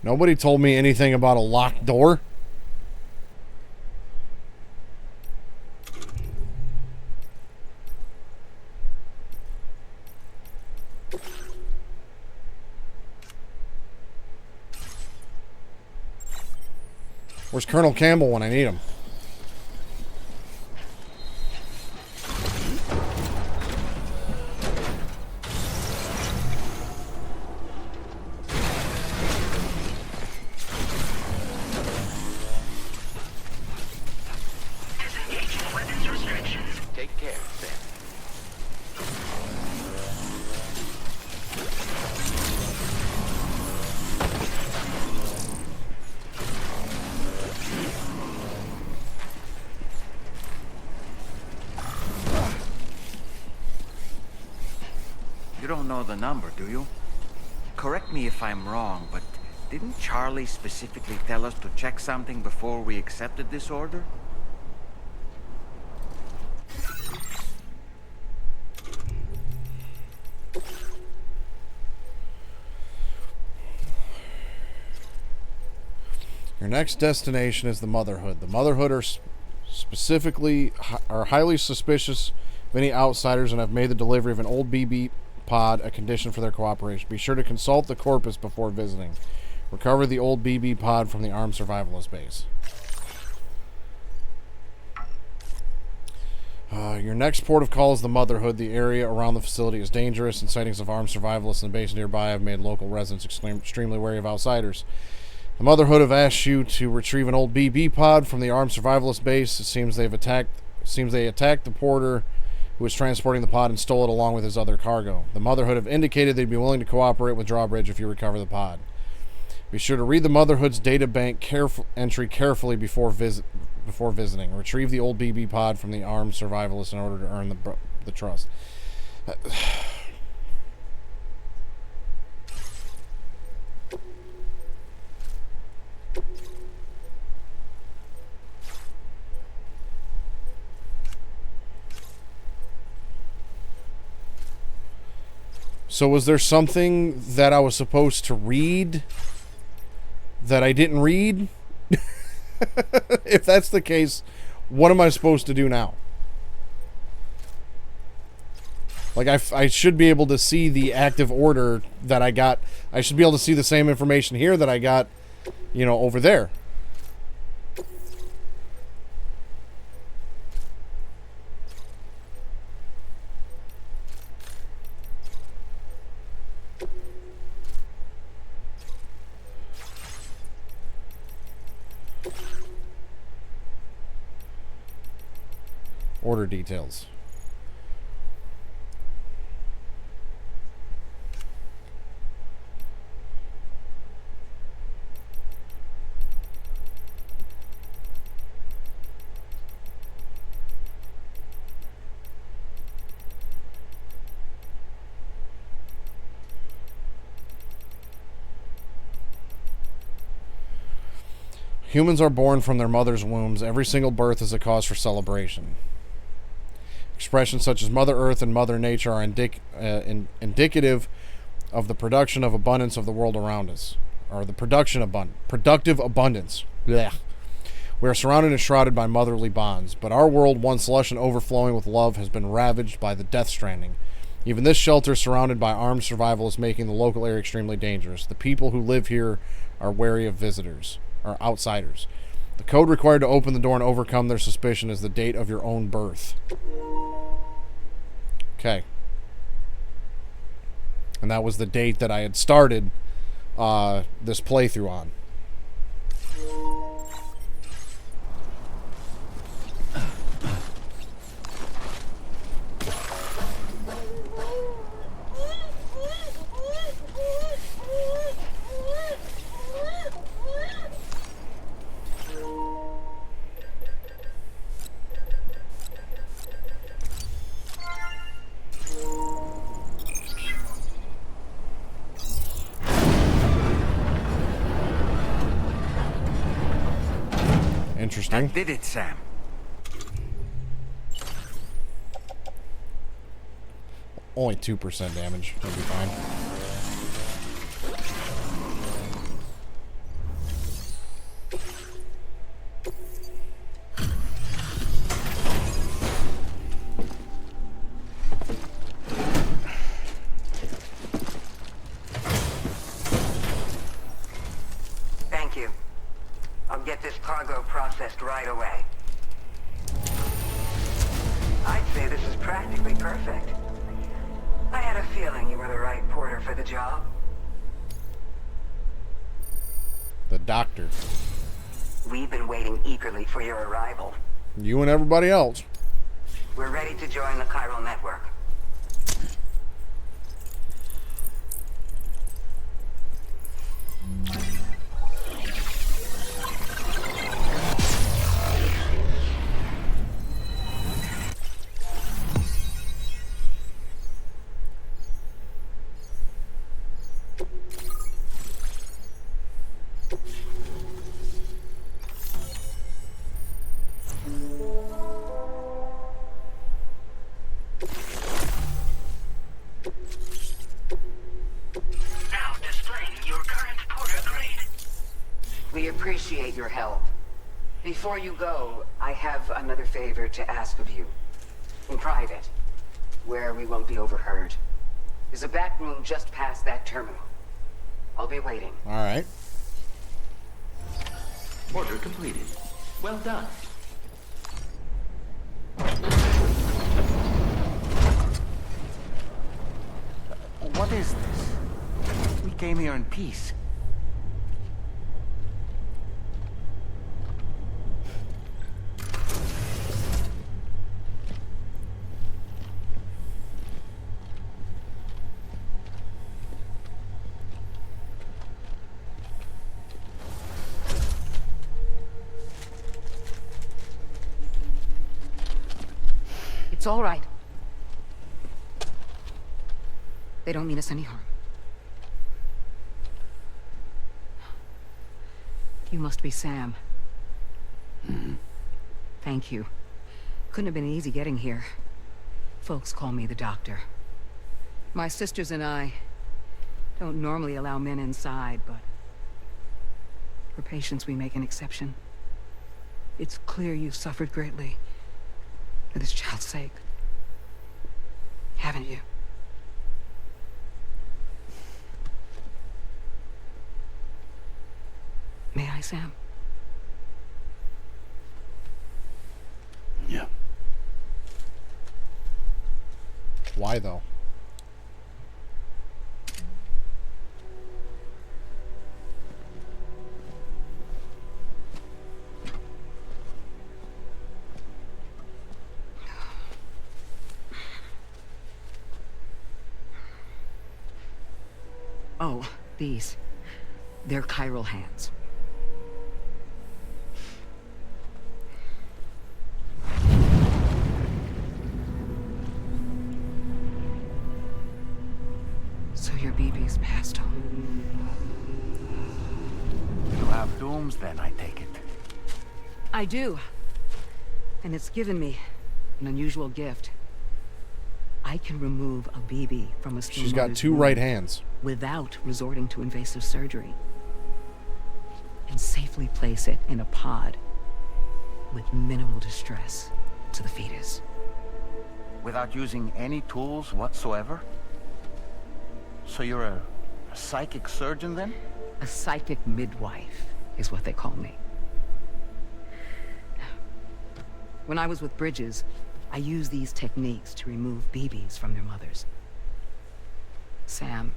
Nobody told me anything about a locked door. Where's Colonel Campbell when I need him? Disengaging weapons restrictions. Take care, Sam. You don't know the number, do you? Correct me if I'm wrong, but didn't Charlie specifically tell us to check something before we accepted this order? Your next destination is the Motherhood. The Motherhood are highly suspicious of any outsiders and have made the delivery of an old BB pod a condition for their cooperation. Be sure to consult the corpus before visiting. Recover the old BB pod from the armed survivalist base. Your next port of call is the Motherhood. The area around the facility is dangerous, and sightings of armed survivalists in the base nearby have made local residents extremely wary of outsiders. The Motherhood have asked you to retrieve an old BB pod from the armed survivalist base. It seems they attacked the porter who was transporting the pod and stole it along with his other cargo. The Motherhood have indicated they'd be willing to cooperate with Drawbridge if you recover the pod. Be sure to read the Motherhood's data bank entry carefully before visiting. Retrieve the old BB pod from the armed survivalist in order to earn the trust. So was there something that I was supposed to read that I didn't read? If that's the case, what am I supposed to do now? Like, I should be able to see the active order that I got. I should be able to see the same information here that I got, you know, over there. Order details. Humans are born from their mother's wombs. Every single birth is a cause for celebration. Expressions such as Mother Earth and Mother Nature are indicative of the production of abundance of the world around us, or the productive abundance. Blech. We are surrounded and shrouded by motherly bonds, but our world, once lush and overflowing with love, has been ravaged by the Death Stranding. Even this shelter, surrounded by armed survivalists, making the local area extremely dangerous. The people who live here are wary of visitors, or outsiders. The code required to open the door and overcome their suspicion is the date of your own birth. Okay. And that was the date that I had started this playthrough on. Interesting. That did it, Sam. Only 2% damage. That'll be fine. get this cargo processed right away. I'd say this is practically perfect. I had a feeling you were the right porter for the job. The doctor. We've been waiting eagerly for your arrival. You and everybody else. We're ready to join the chiral network. Now displaying your current porter grade. We appreciate your help. Before you go, I have another favor to ask of you. In private, where we won't be overheard. There's a back room just past that terminal. I'll be waiting. All right. Order completed. Well done. What is this? We came here in peace. It's all right. They don't mean us any harm. You must be Sam. Thank you. Couldn't have been easy getting here. Folks call me the doctor. My sisters and I don't normally allow men inside, but for patients we make an exception. It's clear you've suffered greatly for this child's sake. Haven't you? May I, Sam? Yeah. Why though? Oh, these. They're chiral hands. So your BB's passed on. You have dooms then, I take it. I do. And it's given me an unusual gift. I can remove a BB from a still She's got mother's two womb right hands. without resorting to invasive surgery. And safely place it in a pod with minimal distress to the fetus. Without using any tools whatsoever? So you're a psychic surgeon then? A psychic midwife is what they call me. When I was with Bridges, I used these techniques to remove BBs from their mothers. Sam,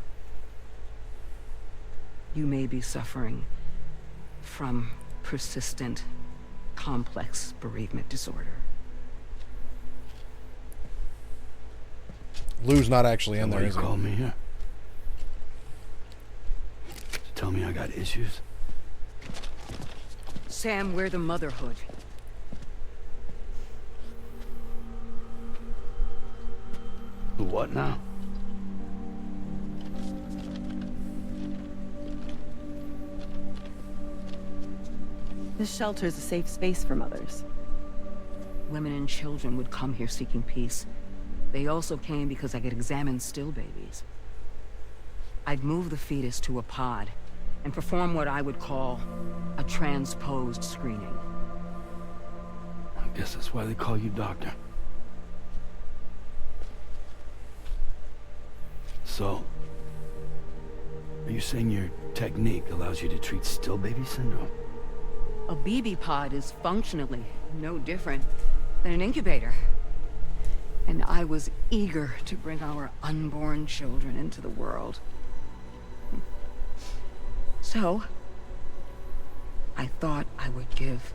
you may be suffering from persistent, complex bereavement disorder. Lou's not actually in Why there, you is he? called me here? Tell me I got issues? Sam, we're the motherhood. What now? This shelter is a safe space for mothers. Women and children would come here seeking peace. They also came because I could examine still babies. I'd move the fetus to a pod and perform what I would call a transposed screening. I guess that's why they call you doctor. So, are you saying your technique allows you to treat still baby syndrome? A BB pod is functionally no different than an incubator. And I was eager to bring our unborn children into the world. So, I thought I would give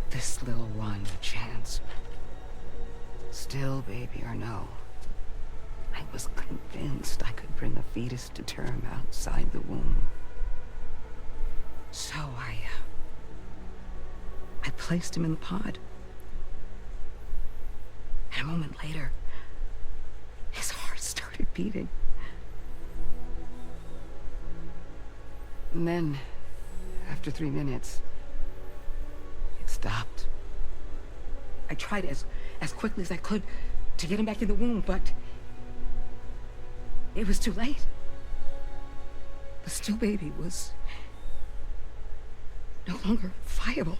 this little one a chance. Still baby or no, I was convinced I could bring a fetus to term outside the womb. So I placed him in the pod. And a moment later, his heart started beating. And then, after 3 minutes, it stopped. I tried as quickly as I could to get him back in the womb, but it was too late. The still baby was no longer viable.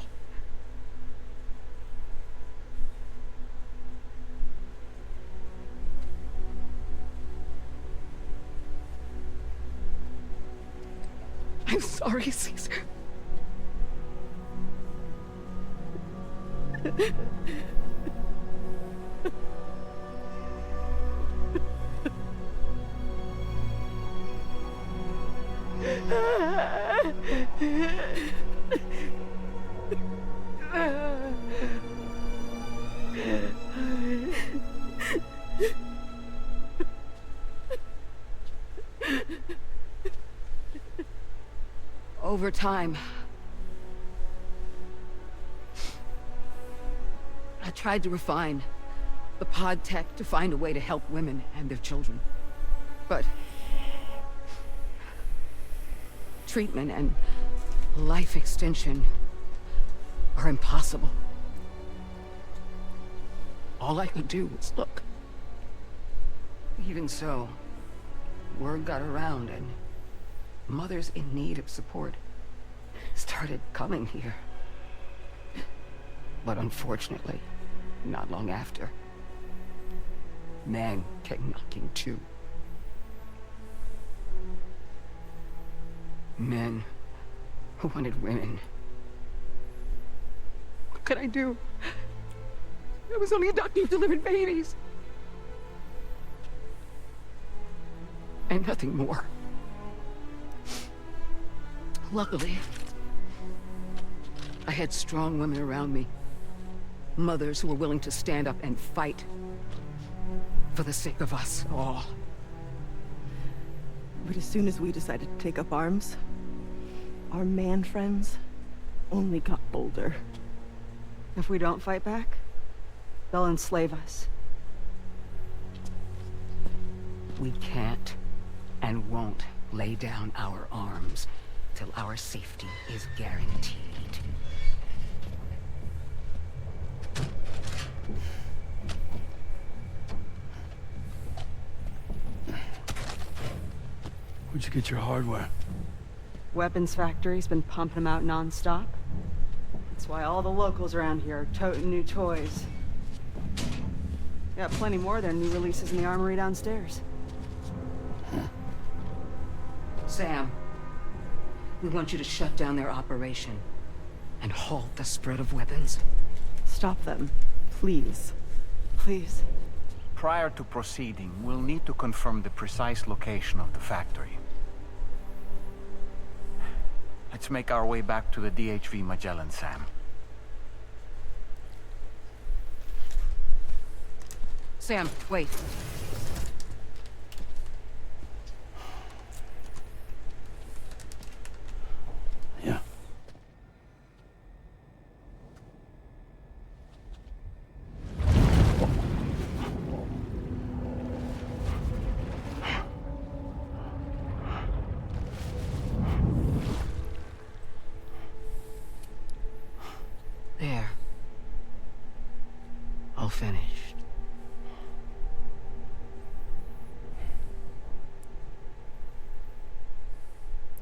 I'm sorry, Caesar. Over time, I tried to refine the pod tech to find a way to help women and their children. But treatment and life extension are impossible. All I could do was look. Even so, word got around and mothers in need of support started coming here. But unfortunately, not long after, men came knocking too. Men who wanted women. What could I do? I was only a doctor who delivered babies. And nothing more. Luckily, I had strong women around me. Mothers who were willing to stand up and fight for the sake of us all. But as soon as we decided to take up arms, our man friends only got bolder. If we don't fight back, they'll enslave us. We can't and won't lay down our arms till our safety is guaranteed. Where'd you get your hardware? Weapons factory's been pumping them out non-stop. That's why all the locals around here are toting new toys. Got plenty more of their new releases in the armory downstairs. Sam, we want you to shut down their operation and halt the spread of weapons. Stop them, please. Please. Prior to proceeding, we'll need to confirm the precise location of the factory. Let's make our way back to the DHV Magellan, Sam. Sam, wait. Yeah. There. All finished.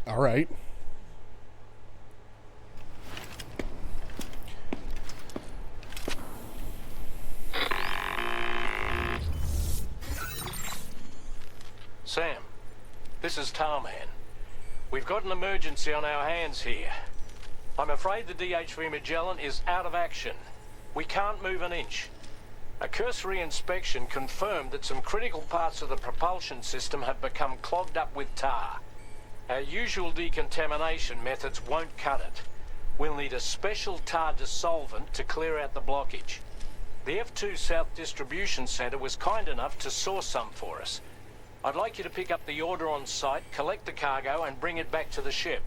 All right. Sam, this is Tarman. We've got an emergency on our hands here. I'm afraid the DHV Magellan is out of action. We can't move an inch. A cursory inspection confirmed that some critical parts of the propulsion system have become clogged up with tar. Our usual decontamination methods won't cut it. We'll need a special tar dissolvent to clear out the blockage. The F2 South Distribution Center was kind enough to source some for us. I'd like you to pick up the order on site, collect the cargo, and bring it back to the ship.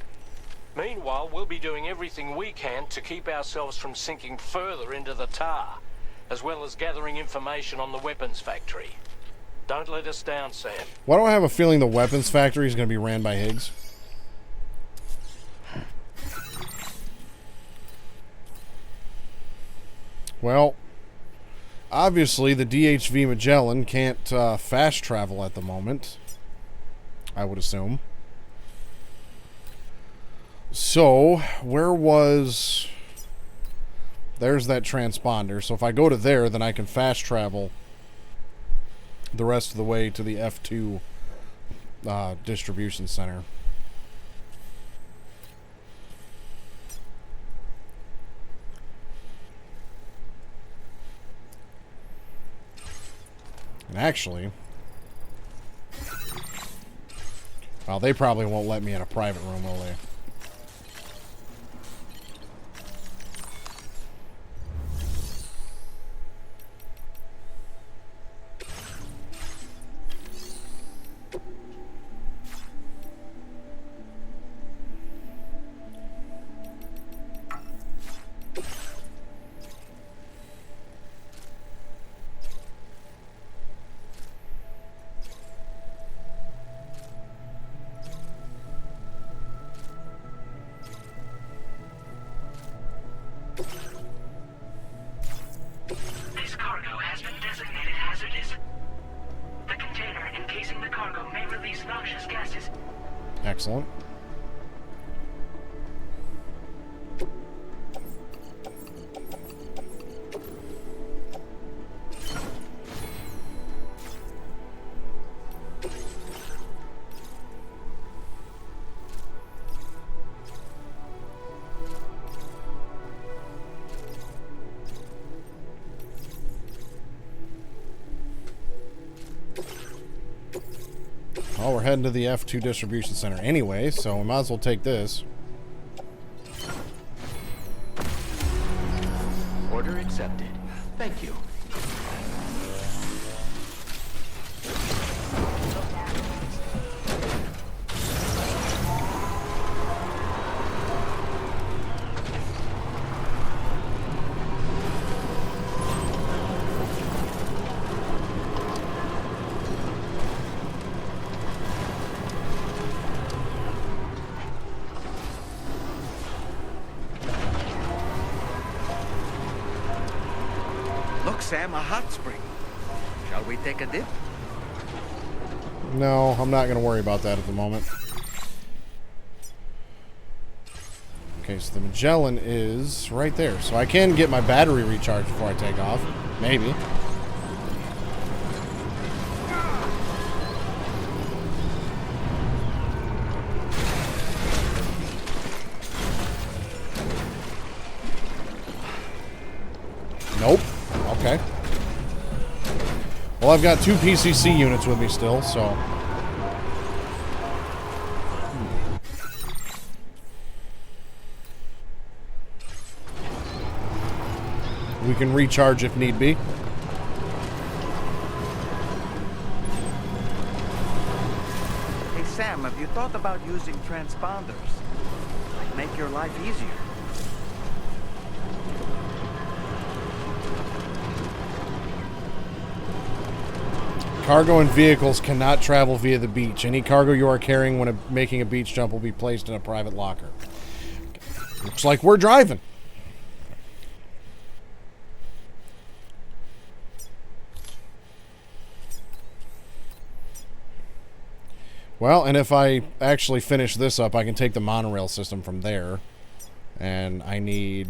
Meanwhile, we'll be doing everything we can to keep ourselves from sinking further into the tar, as well as gathering information on the weapons factory. Don't let us down, Sam. Why do I have a feeling the weapons factory is going to be ran by Higgs? Well, obviously the DHV Magellan can't fast travel at the moment, I would assume. So, where was... There's that transponder. So if I go to there, then I can fast travel the rest of the way to the F2 distribution center. And actually... Well, they probably won't let me in a private room, will they? This cargo has been designated hazardous. The container encasing the cargo may release noxious gases. Excellent. Well, we're heading to the F2 distribution center anyway, so we might as well take this. Order accepted. Thank you. Look, Sam, a hot spring. Shall we take a dip? No, I'm not going to worry about that at the moment. Okay, so the Magellan is right there. So I can get my battery recharged before I take off. Maybe. Nope. Okay. Well, I've got 2 PCC units with me still, so... we can recharge if need be. Hey, Sam, have you thought about using transponders? Might make your life easier. Cargo and vehicles cannot travel via the beach. Any cargo you are carrying when making a beach jump will be placed in a private locker. Looks like we're driving. Well, and if I actually finish this up, I can take the monorail system from there. And I need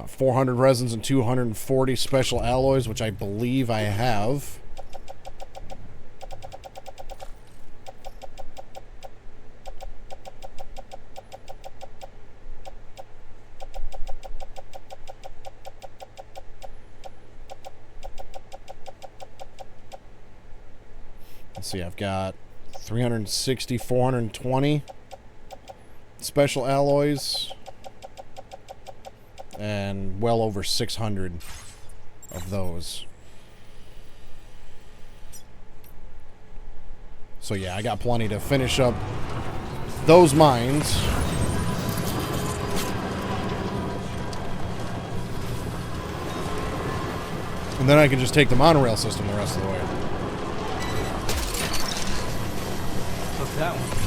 400 resins and 240 special alloys, which I believe I have. Let's see, I've got 360, 420 special alloys, and well over 600 of those. So yeah, I got plenty to finish up those mines. And then I can just take the monorail system the rest of the way. What's that one?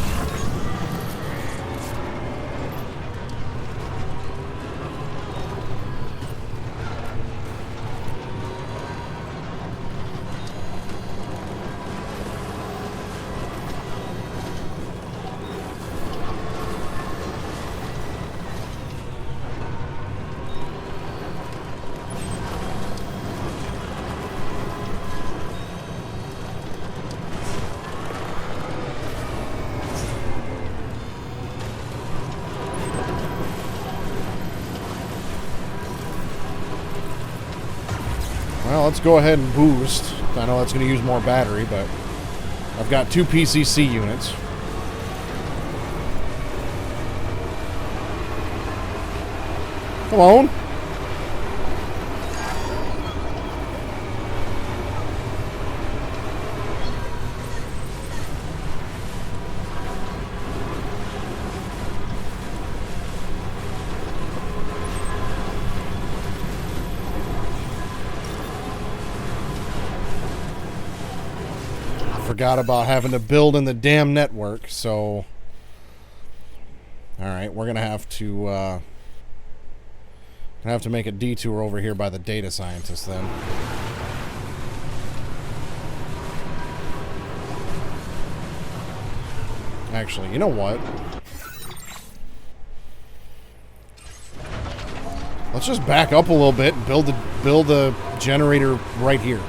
Well, let's go ahead and boost. I know that's going to use more battery, but I've got 2 PCC units. Come on. Forgot about having to build in the damn network, so alright, we're gonna have to make a detour over here by the data scientist then. Actually, you know what? Let's just back up a little bit and build the generator right here.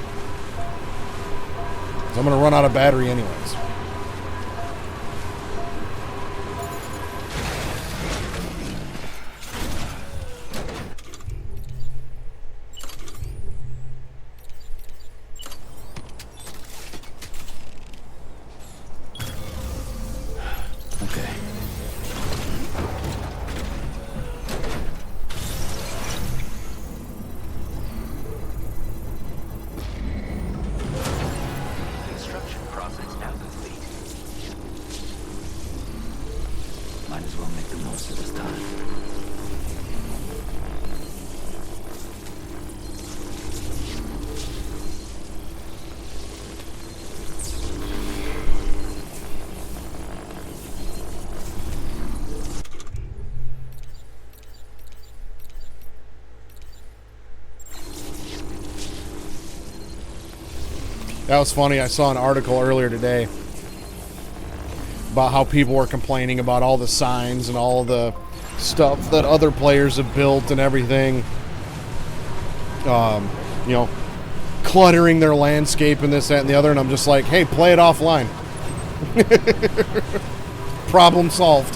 I'm going to run out of battery anyways. Okay. Construction process now complete. Might as well make the most of this time. That was funny. I saw an article earlier today about how people were complaining about all the signs and all the stuff that other players have built and everything. You know, cluttering their landscape and this, that, and the other. And I'm just like, hey, play it offline. Problem solved.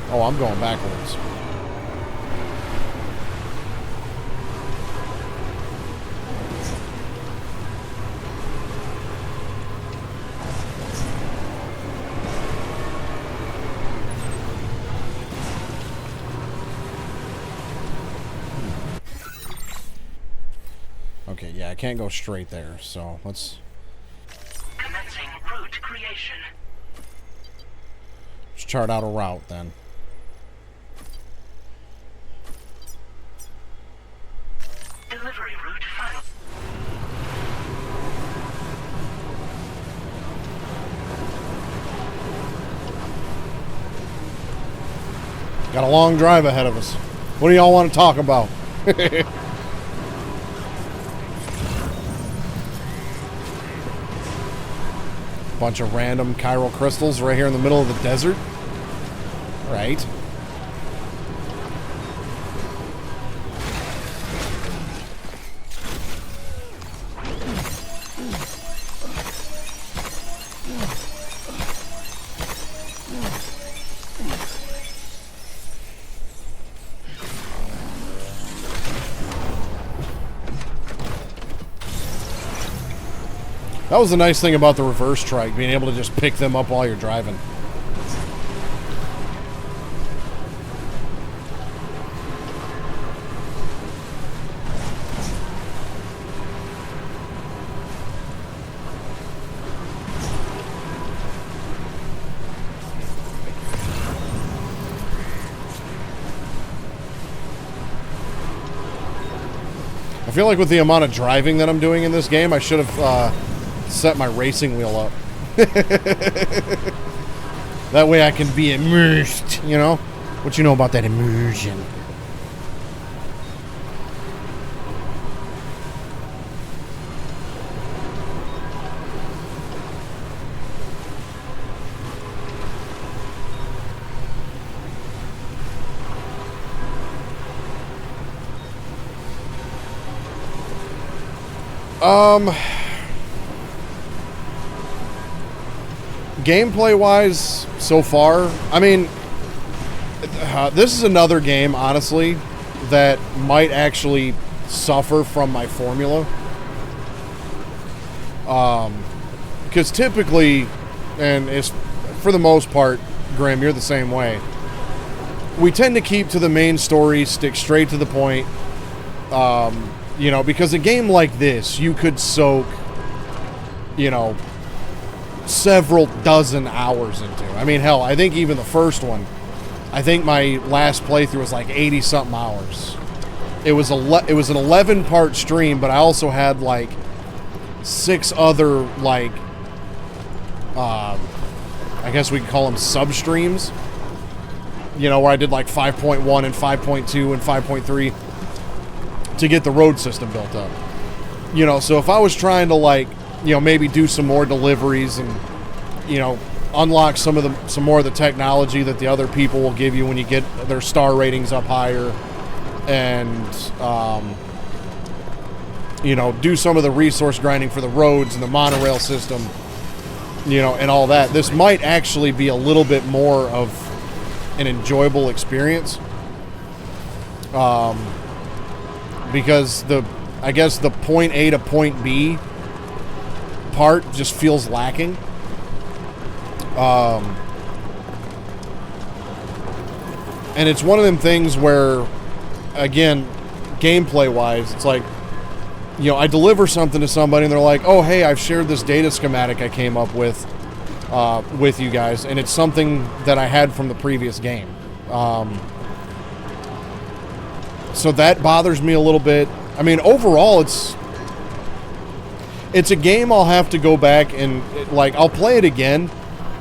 Oh, I'm going backwards. Okay, yeah, I can't go straight there, so let's Commencing route creation. chart out a route then. Delivery route final. Got a long drive ahead of us. What do y'all want to talk about? Bunch of random chiral crystals right here in the middle of the desert. right? That was the nice thing about the reverse trike, being able to just pick them up while you're driving. I feel like with the amount of driving that I'm doing in this game, I should have set my racing wheel up. That way I can be immersed, you know? What you know about that immersion? Gameplay-wise, so far, I mean, this is another game, honestly, that might actually suffer from my formula. Because typically, and it's for the most part, Grim, you're the same way. We tend to keep to the main story, stick straight to the point. You know, because a game like this, you could soak, you know, several dozen hours into. I mean, hell, I think even the first one, I think my last playthrough was like 80-something hours. It was an 11-part stream, but I also had like 6 other, like, I guess we could call them sub-streams. You know, where I did like 5.1 and 5.2 and 5.3 to get the road system built up. You know, so if I was trying to, like, you know, maybe do some more deliveries and, you know, unlock some more of the technology that the other people will give you when you get their star ratings up higher, and you know, do some of the resource grinding for the roads and the monorail system, you know, and all that. This might actually be a little bit more of an enjoyable experience, because I guess the point A to point B part just feels lacking. And it's one of them things where, again, gameplay wise, it's like, you know, I deliver something to somebody and they're like, oh, hey, I've shared this data schematic I came up with you guys, and it's something that I had from the previous game. So that bothers me a little bit. I mean, overall, it's a game I'll have to go back and, like, I'll play it again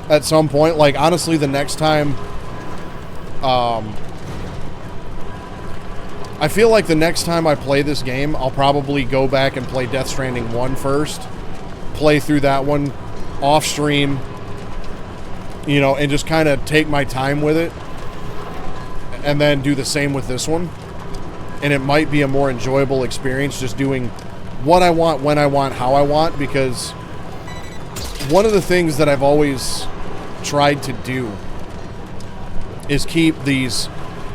at some point. Like, honestly, the next time, I feel like the next time I play this game, I'll probably go back and play Death Stranding 1 first, play through that one off stream, you know, and just kind of take my time with it, and then do the same with this one. And it might be a more enjoyable experience just doing what I want, when I want, how I want, because one of the things that I've always tried to do is keep these,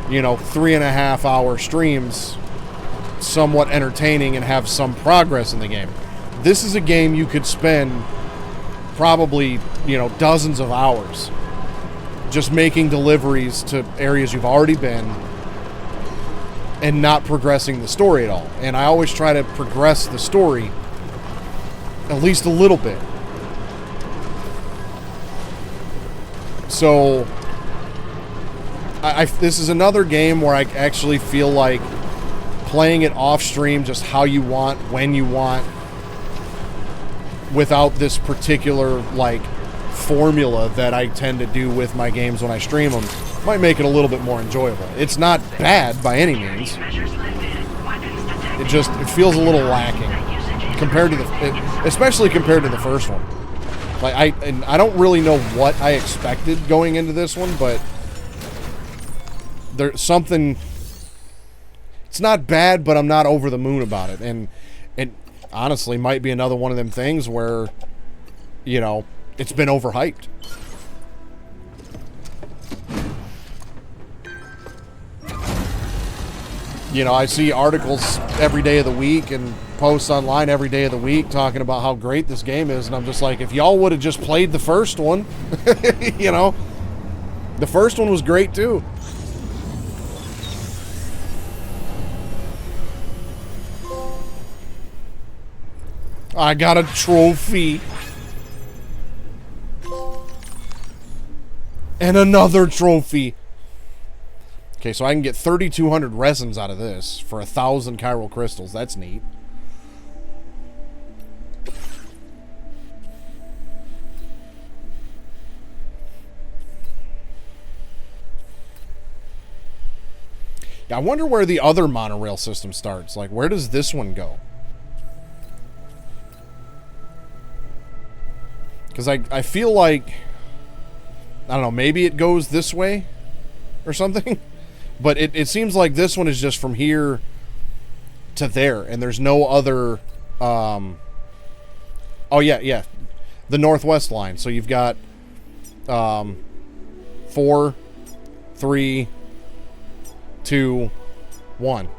you know, 3.5 hour streams somewhat entertaining and have some progress in the game. This is a game you could spend probably, you know, dozens of hours just making deliveries to areas you've already been and not progressing the story at all. And I always try to progress the story at least a little bit. So this is another game where I actually feel like playing it off stream just how you want, when you want, without this particular, like, formula that I tend to do with my games when I stream them, might make it a little bit more enjoyable. It's not bad by any means. It feels a little lacking compared to especially compared to the first one. Like, I don't really know what I expected going into this one, but there's something. It's not bad, but I'm not over the moon about it, and it honestly might be another one of them things where, you know, it's been overhyped. You know, I see articles every day of the week and posts online every day of the week talking about how great this game is, and I'm just like, if y'all would have just played the first one, you know, the first one was great too. I got a trophy. And another trophy. Okay, so I can get 3,200 resins out of this for 1,000 chiral crystals. That's neat. Yeah, I wonder where the other monorail system starts. Like, where does this one go? Because I feel like, I don't know, maybe it goes this way or something. But it seems like this one is just from here to there, and there's no other, oh yeah, the northwest line. So you've got 4, 3, 2, 1.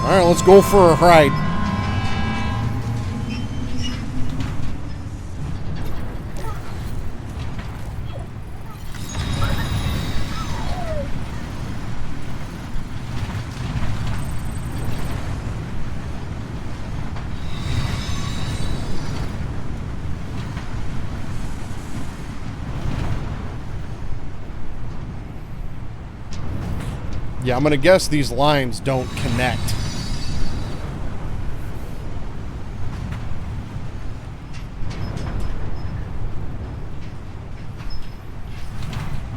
Alright, let's go for a ride. Yeah, I'm gonna guess these lines don't connect.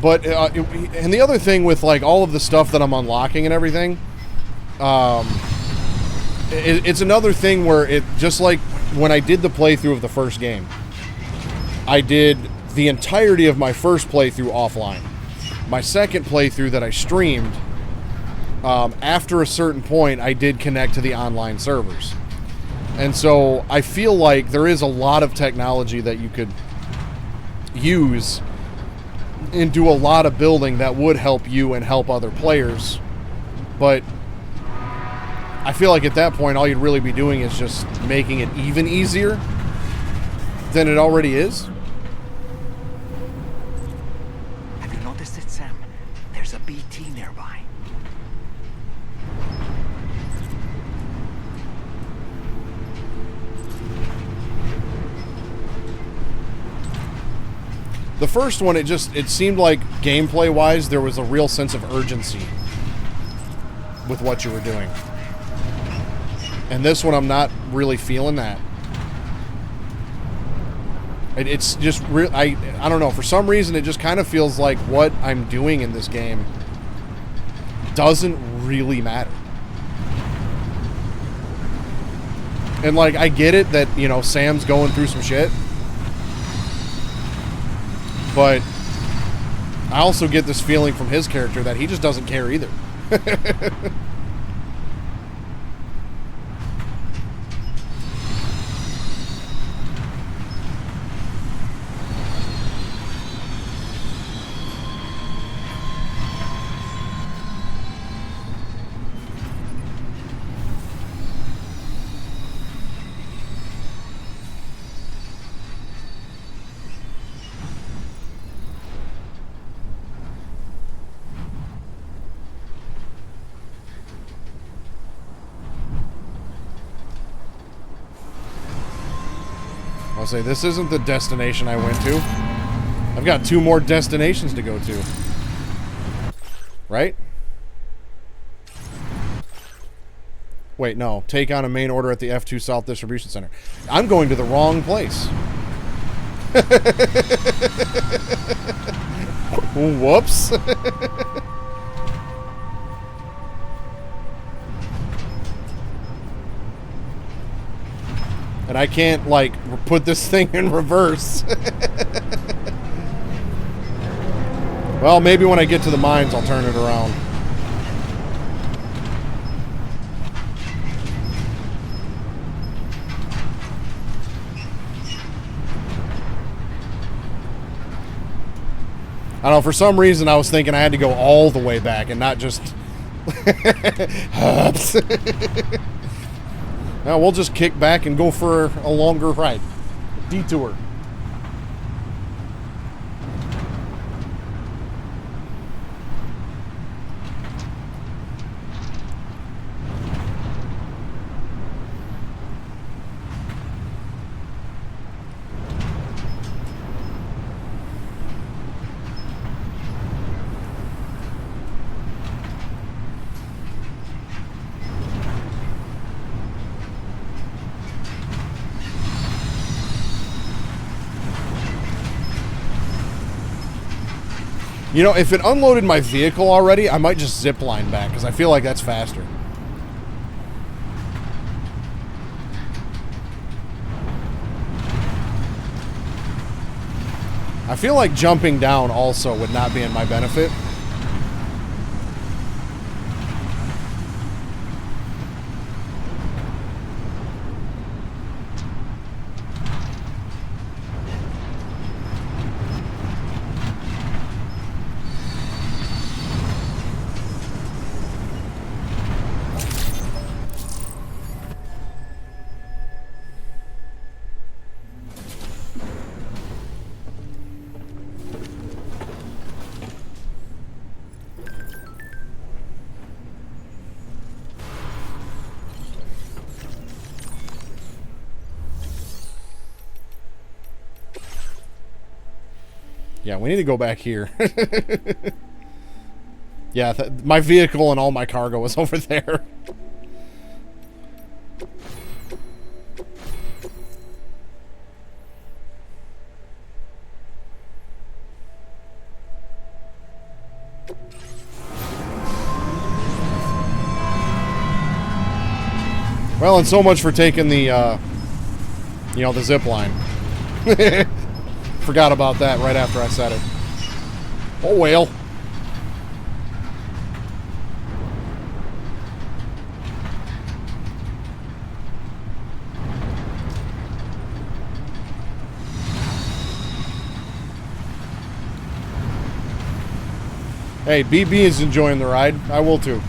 But, and the other thing with, like, all of the stuff that I'm unlocking and everything, it's another thing where it, just like when I did the playthrough of the first game, I did the entirety of my first playthrough offline. My second playthrough that I streamed, after a certain point, I did connect to the online servers. And so I feel like there is a lot of technology that you could use and do a lot of building that would help you and help other players. But I feel like at that point, all you'd really be doing is just making it even easier than it already is. Have you noticed it, Sam? There's a BT nearby. The first one, it seemed like gameplay-wise, there was a real sense of urgency with what you were doing. And this one, I'm not really feeling that. It's just I don't know, for some reason, it just kind of feels like what I'm doing in this game doesn't really matter. And, like, I get it that, you know, Sam's going through some shit. But I also get this feeling from his character that he just doesn't care either. I'll say, this isn't the destination I went to. I've got 2 more destinations to go to. Right? Wait, no. Take on a main order at the F2 South Distribution Center. I'm going to the wrong place. Whoops. And I can't, like, put this thing in reverse. Well, maybe when I get to the mines, I'll turn it around. I don't know, for some reason I was thinking I had to go all the way back and not just... Now we'll just kick back and go for a longer ride. Detour. You know, if it unloaded my vehicle already, I might just zip line back, because I feel like that's faster. I feel like jumping down also would not be in my benefit. Yeah, we need to go back here. Yeah, my vehicle and all my cargo was over there. Well, and so much for taking the, you know, the zip line. Forgot about that right after I said it. Oh well. Hey, BB is enjoying the ride. I will too.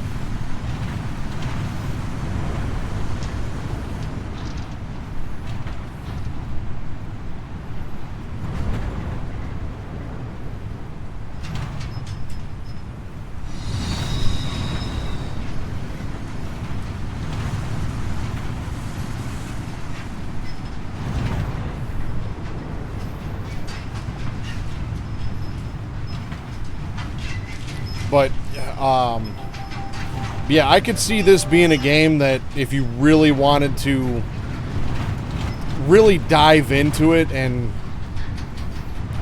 But, yeah, I could see this being a game that if you really wanted to really dive into it and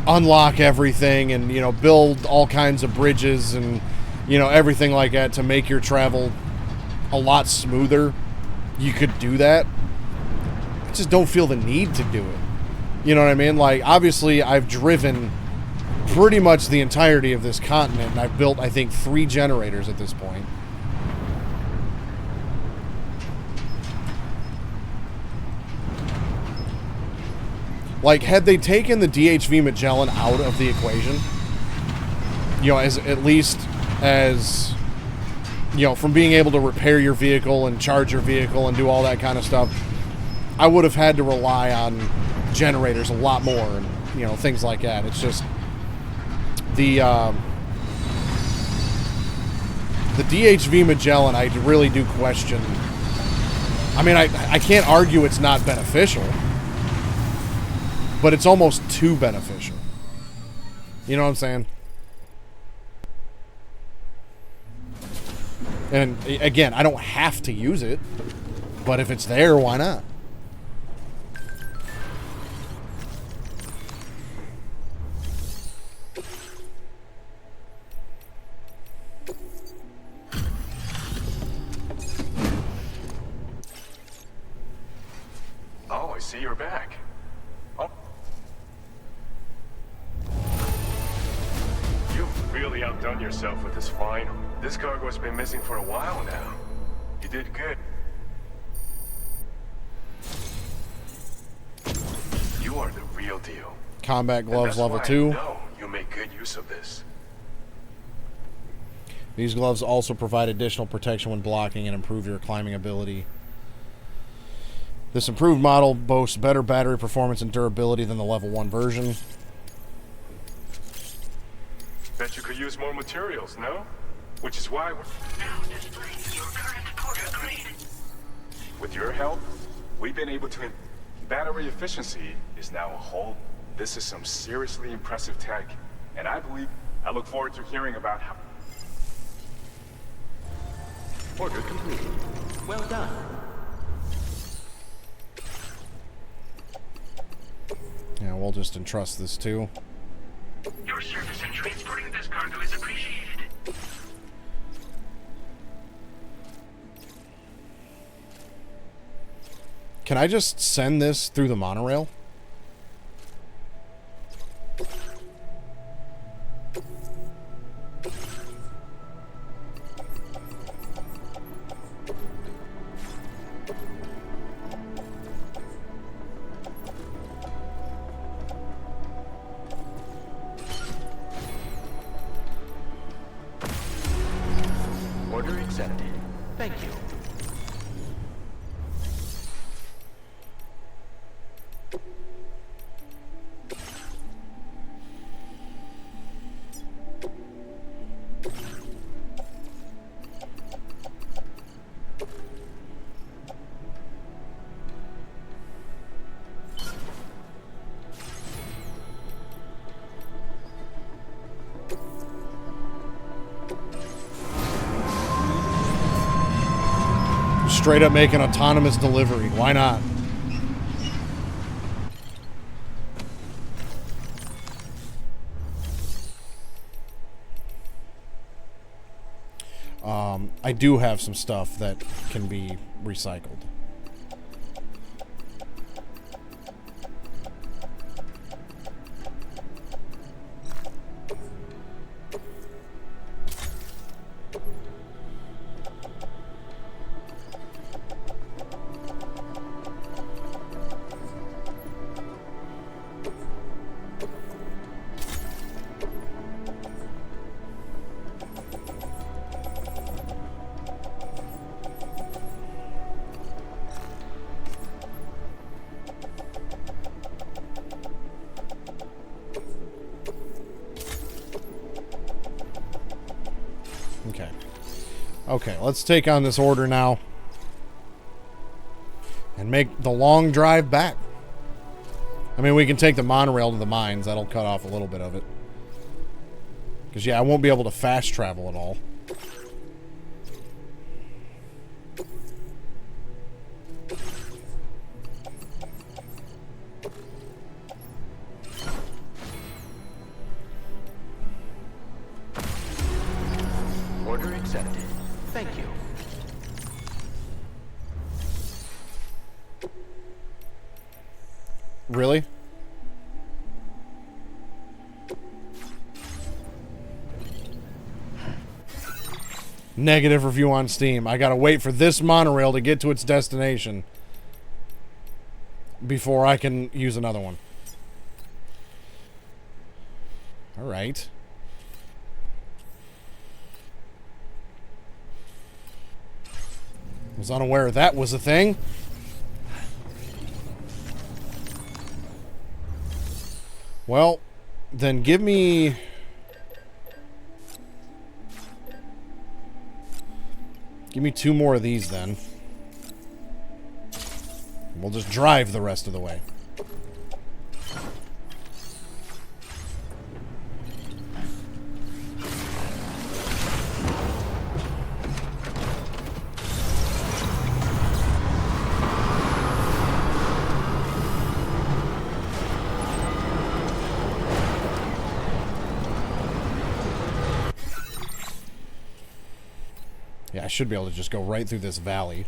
unlock everything and, you know, build all kinds of bridges and, you know, everything like that to make your travel a lot smoother, you could do that. I just don't feel the need to do it. You know what I mean? Like, obviously, I've driven pretty much the entirety of this continent, and I've built, I think, 3 generators at this point. Like, had they taken the DHV Magellan out of the equation, you know, as at least as, you know, from being able to repair your vehicle and charge your vehicle and do all that kind of stuff, I would have had to rely on generators a lot more and, you know, things like that. It's just the DHV Magellan, I really do question. I mean, I can't argue it's not beneficial, but it's almost too beneficial. You know what I'm saying? And again, I don't have to use it, but if it's there, why not? you're back. Oh. You've really outdone yourself with this find. This cargo has been missing for a while now. You did good. You are the real deal. Combat gloves level 2. No, you make good use of this. These gloves also provide additional protection when blocking and improve your climbing ability. This improved model boasts better battery performance and durability than the level 1 version. Bet you could use more materials, no? Which is why we're Now displaying your current quarter grade. with your help, we've been able to... Battery efficiency is now a whole... This is some seriously impressive tech. And I look forward to hearing about how... Order completed. Well done. Yeah, we'll just entrust this too. Your service in transporting this cargo is appreciated. Can I just send this through the monorail? Order accepted. Thank you. Straight up make an autonomous delivery. Why not? I do have some stuff that can be recycled. Okay, let's take on this order now and make the long drive back. I mean, we can take the monorail to the mines. That'll cut off a little bit of it. Because, yeah, I won't be able to fast travel at all. Order accepted. Thank you. Really? Negative review on Steam. I gotta wait for this monorail to get to its destination before I can use another one. Alright. Was unaware that was a thing. Well, then give me... Give me 2 more of these then. We'll just drive the rest of the way. Yeah, I should be able to just go right through this valley.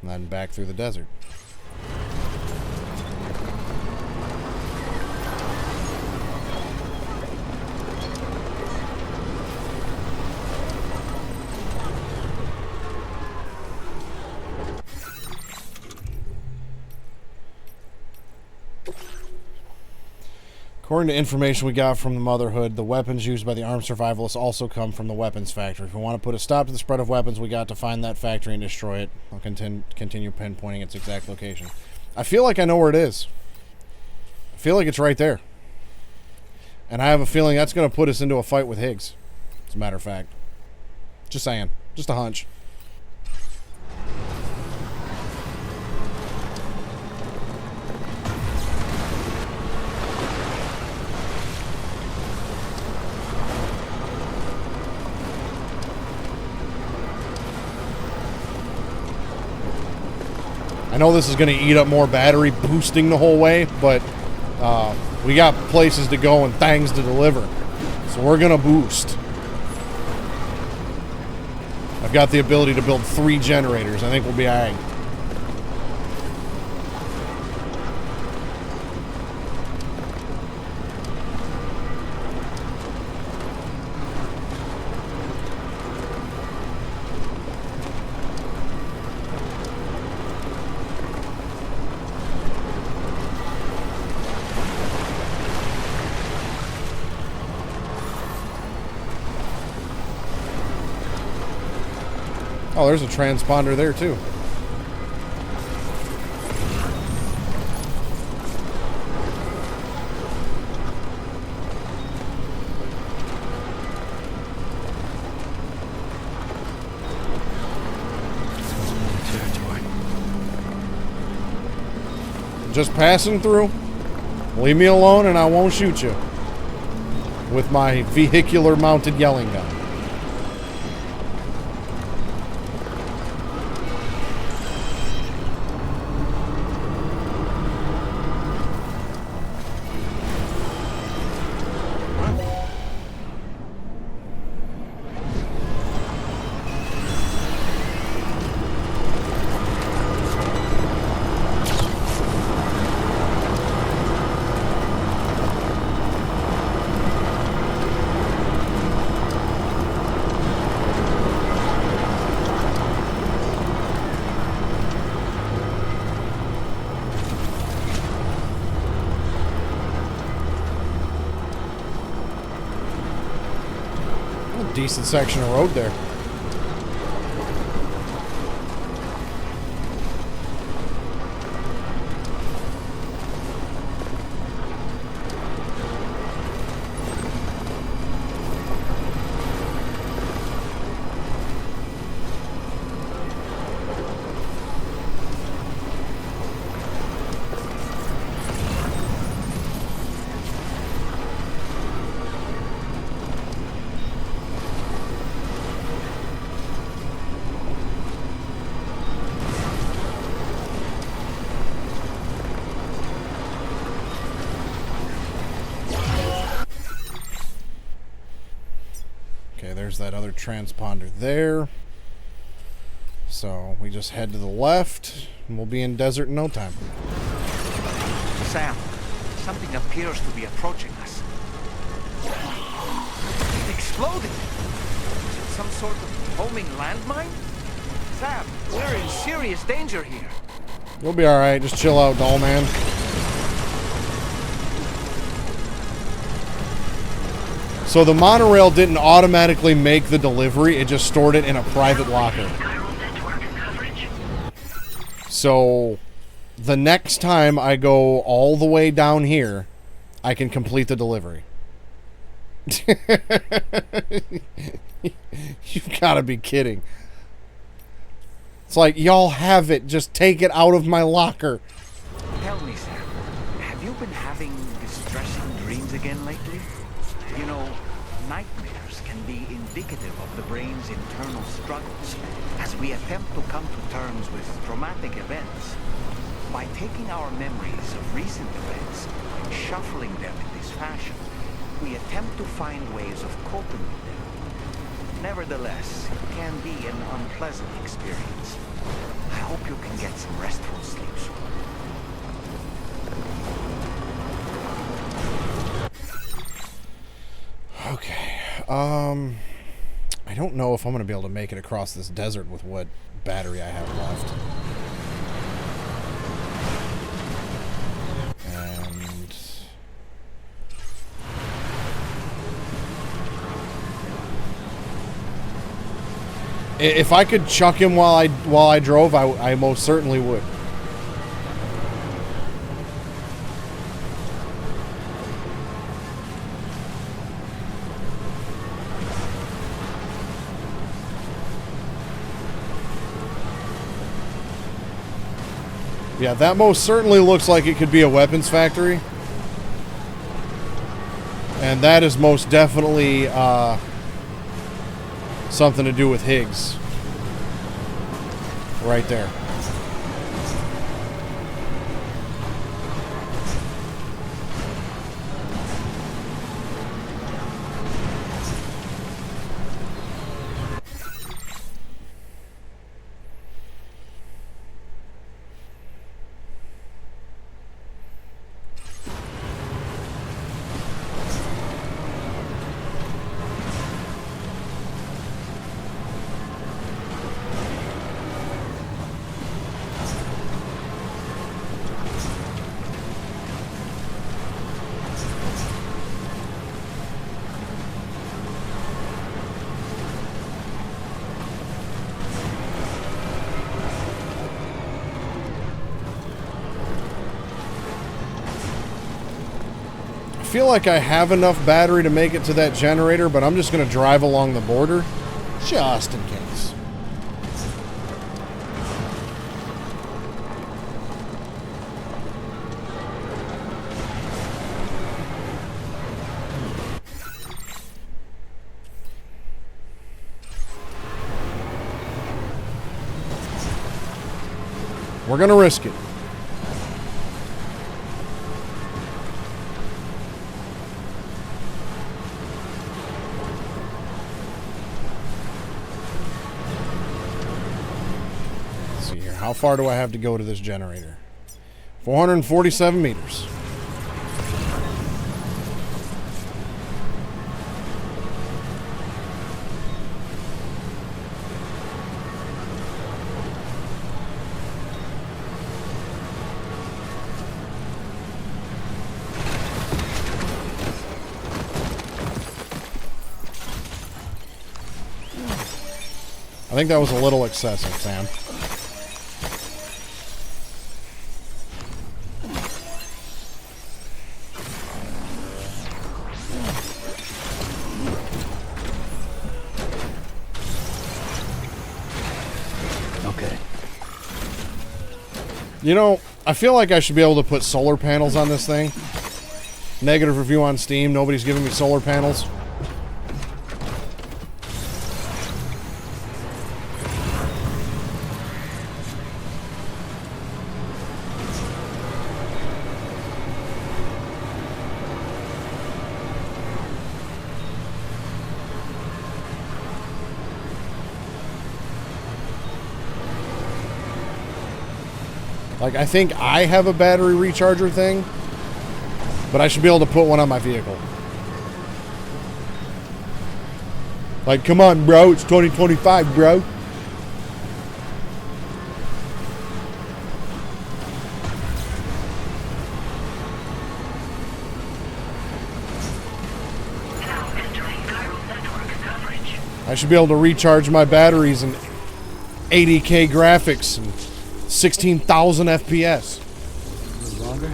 And then back through the desert. According to information we got from the Motherhood, the weapons used by the armed survivalists also come from the weapons factory. If we want to put a stop to the spread of weapons, we got to find that factory and destroy it. I'll continue pinpointing its exact location. I feel like I know where it is. I feel like it's right there. And I have a feeling that's going to put us into a fight with Higgs, as a matter of fact. Just saying. Just a hunch. I know this is going to eat up more battery boosting the whole way, but we got places to go and things to deliver. So we're going to boost. I've got the ability to build 3 generators. I think we'll be all right. Oh, there's a transponder there, too. Just passing through. Leave me alone and I won't shoot you. With my vehicular mounted yelling gun. Decent section of road there. There's that other transponder there. So we just head to the left and we'll be in desert in no time. Sam, something appears to be approaching us. It exploded. Is it some sort of homing landmine? Sam, we're in serious danger here. We'll be alright. Just chill out, doll man. So the monorail didn't automatically make the delivery, it just stored it in a private locker. So the next time I go all the way down here, I can complete the delivery. You've got to be kidding. It's like, y'all have it, just take it out of my locker. Tell me, Sam, have you been having distressing dreams again lately? You know, nightmares can be indicative of the brain's internal struggles as we attempt to come to terms with traumatic events. By taking our memories of recent events and shuffling them in this fashion, we attempt to find ways of coping with them. Nevertheless, it can be an unpleasant experience. I hope you can get some restful sleep soon. Okay. I don't know if I'm going to be able to make it across this desert with what battery I have left. And if I could chuck him while I drove, I most certainly would. Yeah, that most certainly looks like it could be a weapons factory. And that is most definitely something to do with Higgs. Right there. I feel like I have enough battery to make it to that generator, but I'm just going to drive along the border just in case. We're going to risk it. How far do I have to go to this generator? 447 meters. I think that was a little excessive, Sam. You know, I feel like I should be able to put solar panels on this thing. Negative review on Steam. Nobody's giving me solar panels. Like, I think I have a battery recharger thing, but I should be able to put one on my vehicle. Like, come on, bro. It's 2025, bro. I should be able to recharge my batteries in 80K graphics and 16,000 FPS. A little longer.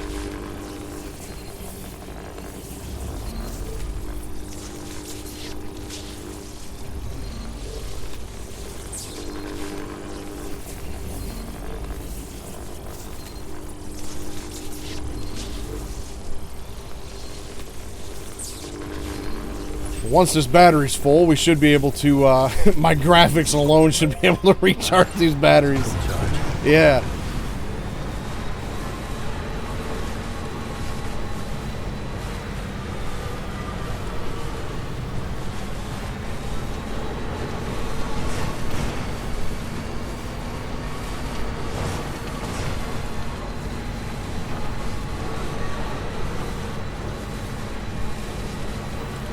Once this battery's full, we should be able to, my graphics alone should be able to recharge these batteries. Yeah.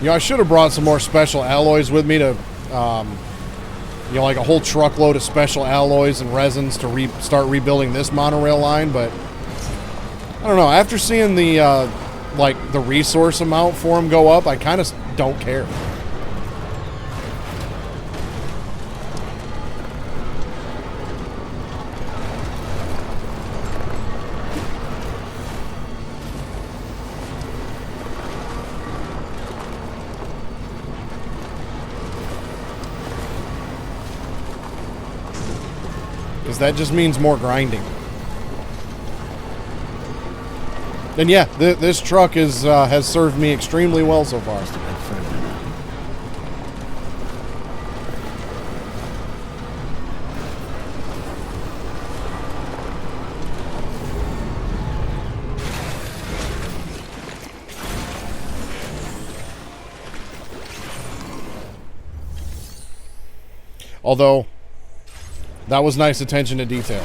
You know, I should have brought some more special alloys with me to, you know, like a whole truckload of special alloys and resins to start rebuilding this monorail line, but I don't know. After seeing the, like, the resource amount for them go up, I kind of don't care. Because that just means more grinding. And yeah, this truck has served me extremely well so far. Although, that was nice attention to detail.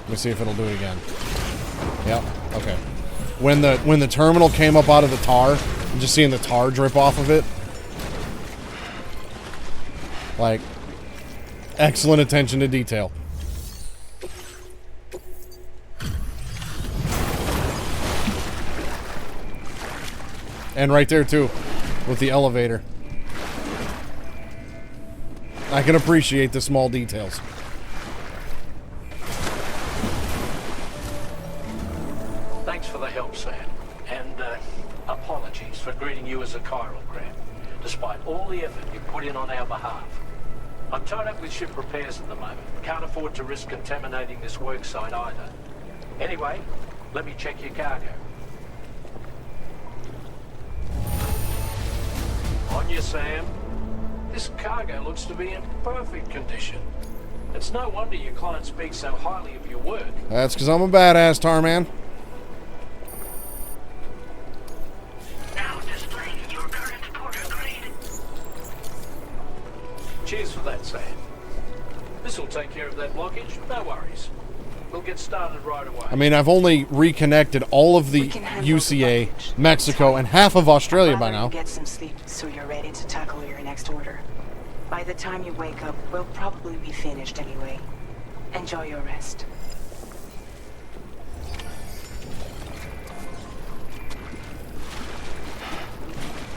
Let me see if it'll do it again. Yep, okay. When the terminal came up out of the tar, and just seeing the tar drip off of it. Like, excellent attention to detail. And right there too, with the elevator. I can appreciate the small details. Thanks for the help, Sam. And apologies for greeting you as a chiral grab, despite all the effort you put in on our behalf. I'm tied up with ship repairs at the moment. Can't afford to risk contaminating this worksite either. Anyway, let me check your cargo. On you, Sam. This cargo looks to be in perfect condition. It's no wonder your client speaks so highly of your work. That's because I'm a badass, Tarman. Now displaying your current porter grade. Cheers for that, Sam. This'll take care of that blockage. No worries. We'll get started right away. I mean, I've only reconnected all of the UCA, Mexico, and half of Australia by now. Get some sleep so you're ready to tackle your next order. By the time you wake up, we'll probably be finished anyway. Enjoy your rest.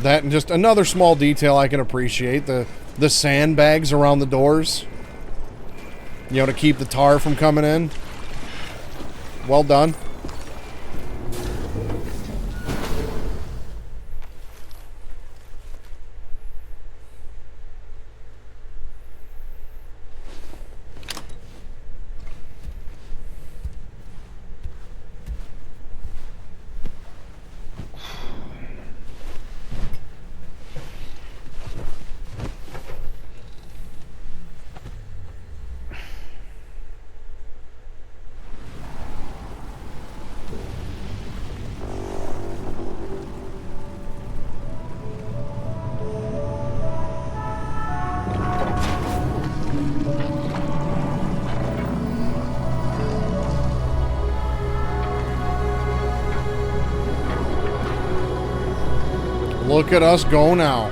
That and just another small detail I can appreciate, the sandbags around the doors. You know, to keep the tar from coming in. Well done. Look at us go now.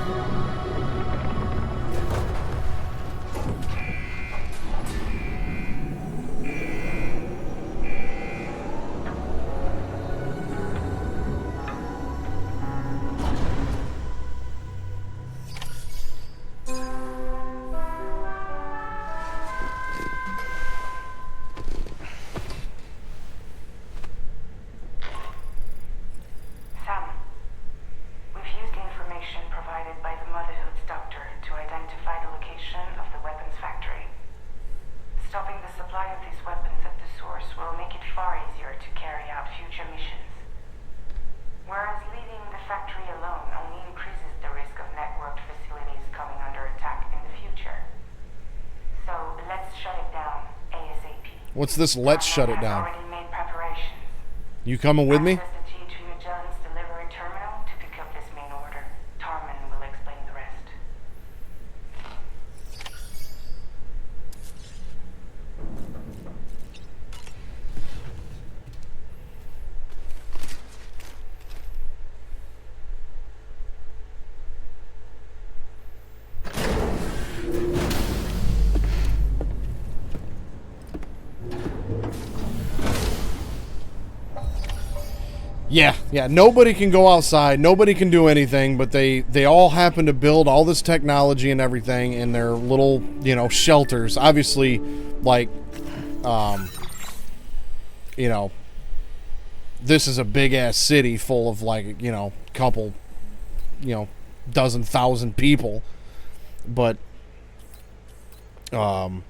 What's this? Let's shut it down. You coming with me? Yeah, nobody can go outside, nobody can do anything, but they all happen to build all this technology and everything in their little, shelters. Obviously, like, this is a big-ass city full of, like, couple, dozen thousand people. But yeah,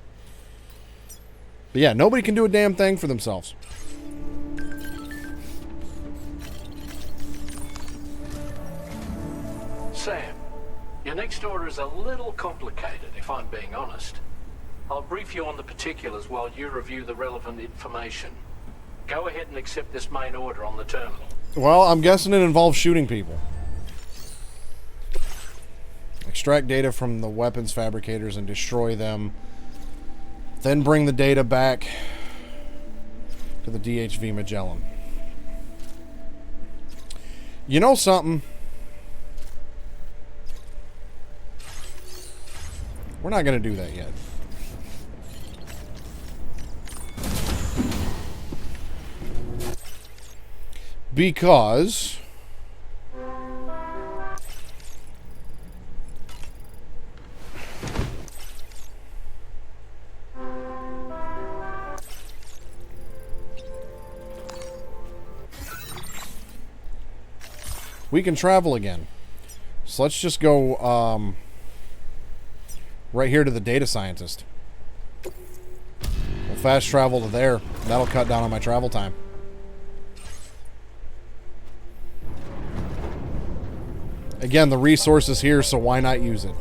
nobody can do a damn thing for themselves. Sam, your next order is a little complicated, if I'm being honest. I'll brief you on the particulars while you review the relevant information. Go ahead and accept this main order on the terminal. Well, I'm guessing it involves shooting people. Extract data from the weapons fabricators and destroy them. Then bring the data back to the DHV Magellan. You know something? We're not going to do that yet. Because we can travel again. So let's just go right here to the data scientist. We'll fast travel to there. That'll cut down on my travel time. Again, the resource is here, so why not use it?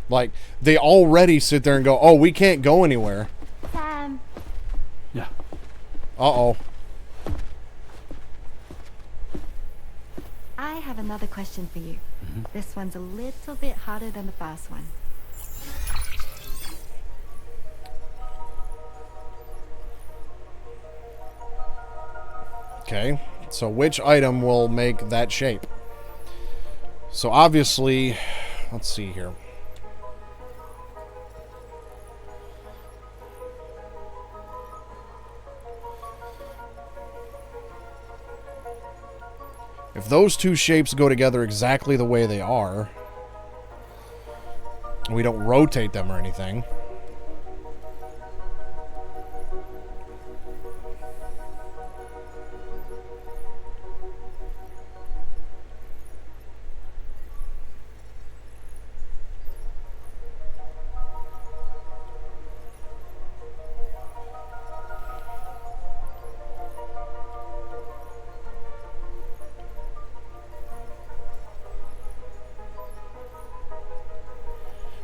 Like, they already sit there and go, oh, we can't go anywhere. Sam. Yeah. Uh-oh. I have another question for you. This one's a little bit harder than the first one. Okay, so which item will make that shape? So obviously, let's see here. If those two shapes go together exactly the way they are, we don't rotate them or anything.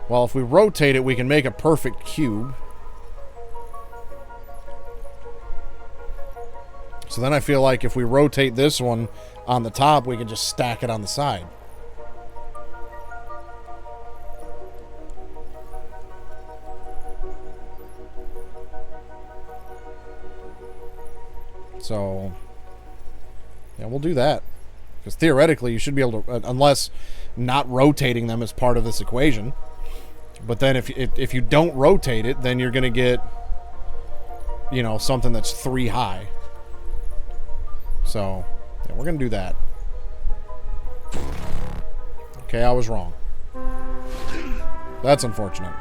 Well, if we rotate it, we can make a perfect cube. So then I feel like if we rotate this one on the top, we can just stack it on the side. So, yeah, we'll do that. Because theoretically, you should be able to, unless not rotating them is part of this equation. But then if you don't rotate it, then you're going to get, something that's 3 high. So, yeah, we're going to do that. Okay, I was wrong. That's unfortunate.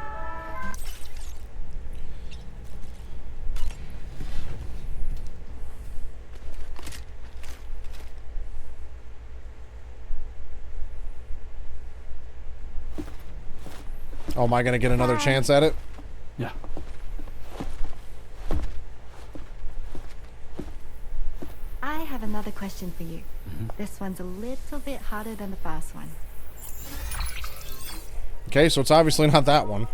Oh, am I going to get another chance at it? Yeah. I have another question for you. This one's a little bit harder than the first one. Okay, so it's obviously not that one.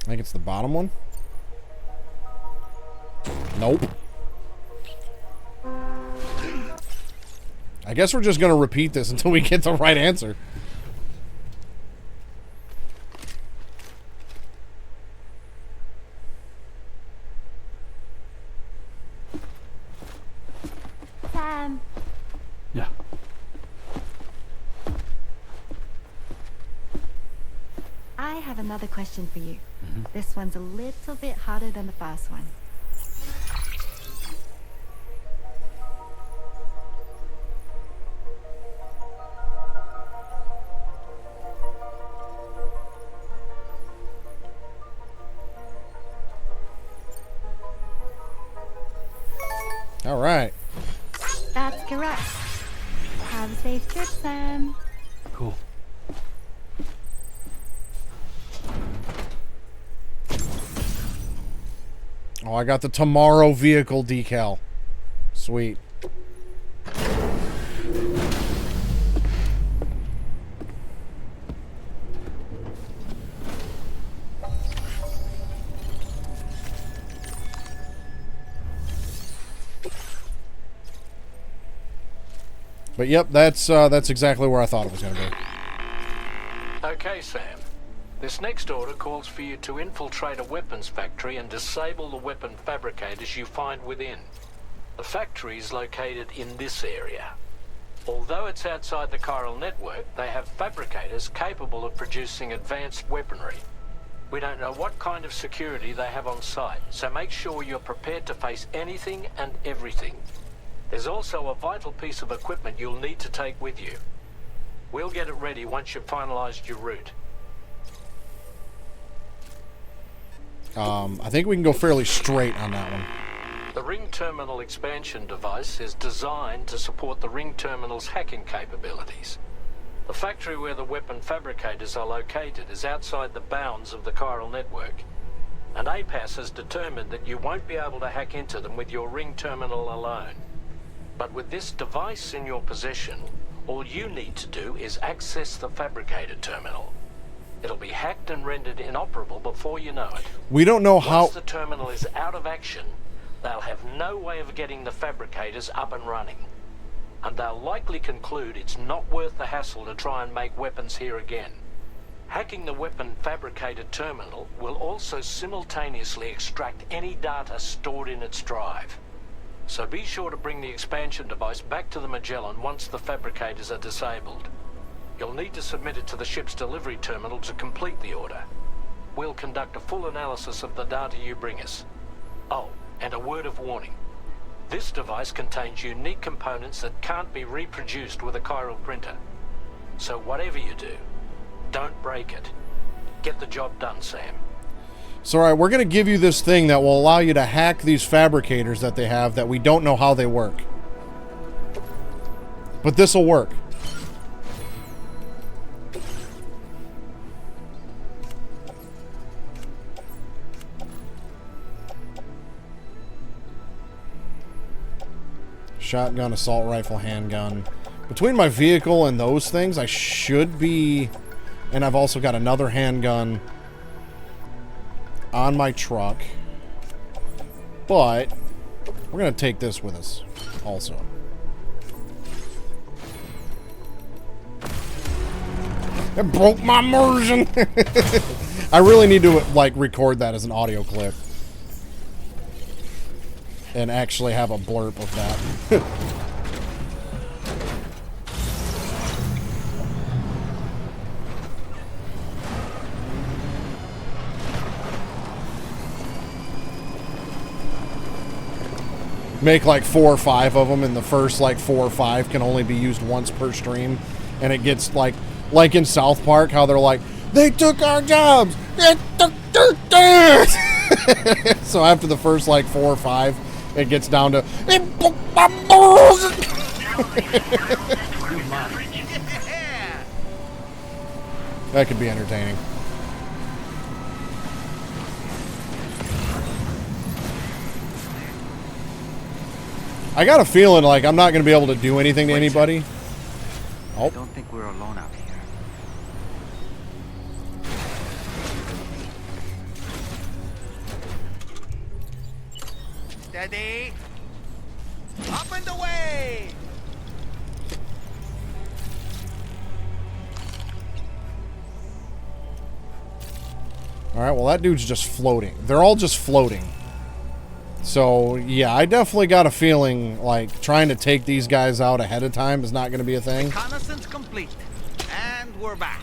I think it's the bottom one. Nope. I guess we're just going to repeat this until we get the right answer. Sam. Yeah. I have another question for you. This one's a little bit harder than the first one. All right. That's correct. Have a safe trip, Sam. Cool. Oh, I got the Tomorrow vehicle decal. Sweet. But yep, that's exactly where I thought it was going to be. Okay, Sam. This next order calls for you to infiltrate a weapons factory and disable the weapon fabricators you find within. The factory is located in this area. Although it's outside the chiral network, they have fabricators capable of producing advanced weaponry. We don't know what kind of security they have on site, so make sure you're prepared to face anything and everything. There's also a vital piece of equipment you'll need to take with you. We'll get it ready once you've finalized your route. I think we can go fairly straight on that one. The ring terminal expansion device is designed to support the ring terminal's hacking capabilities. The factory where the weapon fabricators are located is outside the bounds of the chiral network, and APAS has determined that you won't be able to hack into them with your ring terminal alone. But with this device in your possession, all you need to do is access the fabricator terminal. It'll be hacked and rendered inoperable before you know it. We don't know how... Once the terminal is out of action, they'll have no way of getting the fabricators up and running. And they'll likely conclude it's not worth the hassle to try and make weapons here again. Hacking the weapon fabricator terminal will also simultaneously extract any data stored in its drive. So be sure to bring the expansion device back to the Magellan once the fabricators are disabled. You'll need to submit it to the ship's delivery terminal to complete the order. We'll conduct a full analysis of the data you bring us. Oh, and a word of warning. This device contains unique components that can't be reproduced with a chiral printer. So whatever you do, don't break it. Get the job done, Sam. So, all right, we're going to give you this thing that will allow you to hack these fabricators that they have that we don't know how they work. But this will work. Shotgun, assault rifle, handgun. Between my vehicle and those things, I should be... And I've also got another handgun on my truck. But we're going to take this with us also. It broke my immersion. I really need to like record that as an audio clip. And actually have a blurb of that. Make like 4 or 5 of them, and the first like 4 or 5 can only be used once per stream. And it gets like in South Park, how they're like, they took our jobs! They took their jobs! So after the first like 4 or 5, it gets down to that could be entertaining. I got a feeling like I'm not going to be able to do anything to anybody. I don't think we're alone out here. Ready? Up and away! Alright, well that dude's just floating. They're all just floating. So, yeah, I definitely got a feeling like trying to take these guys out ahead of time is not going to be a thing. Reconnaissance complete. And we're back.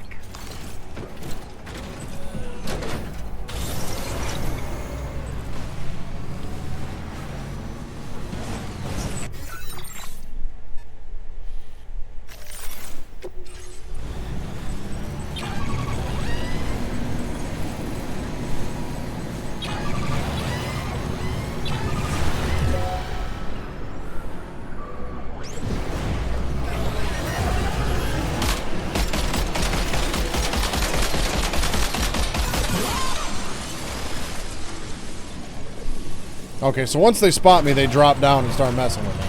Okay, so once they spot me, they drop down and start messing with me.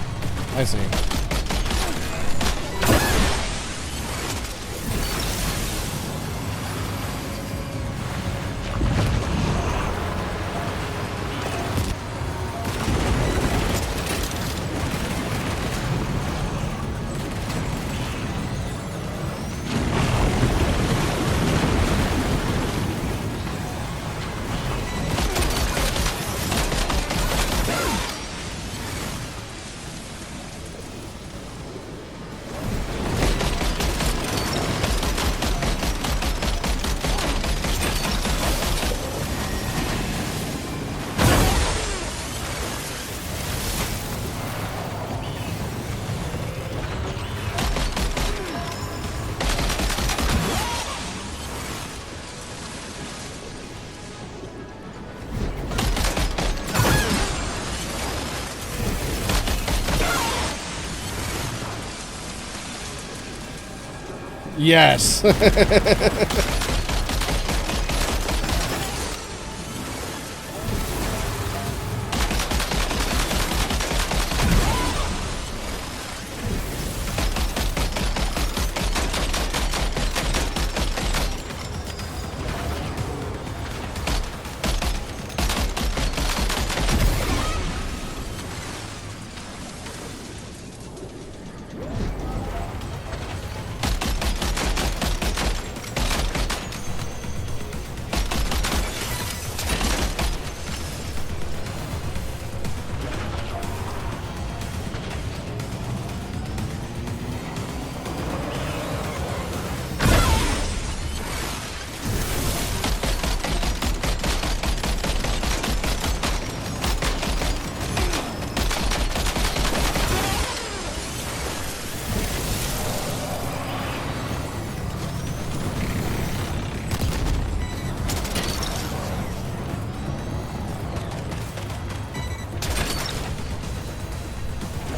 I see. Yes.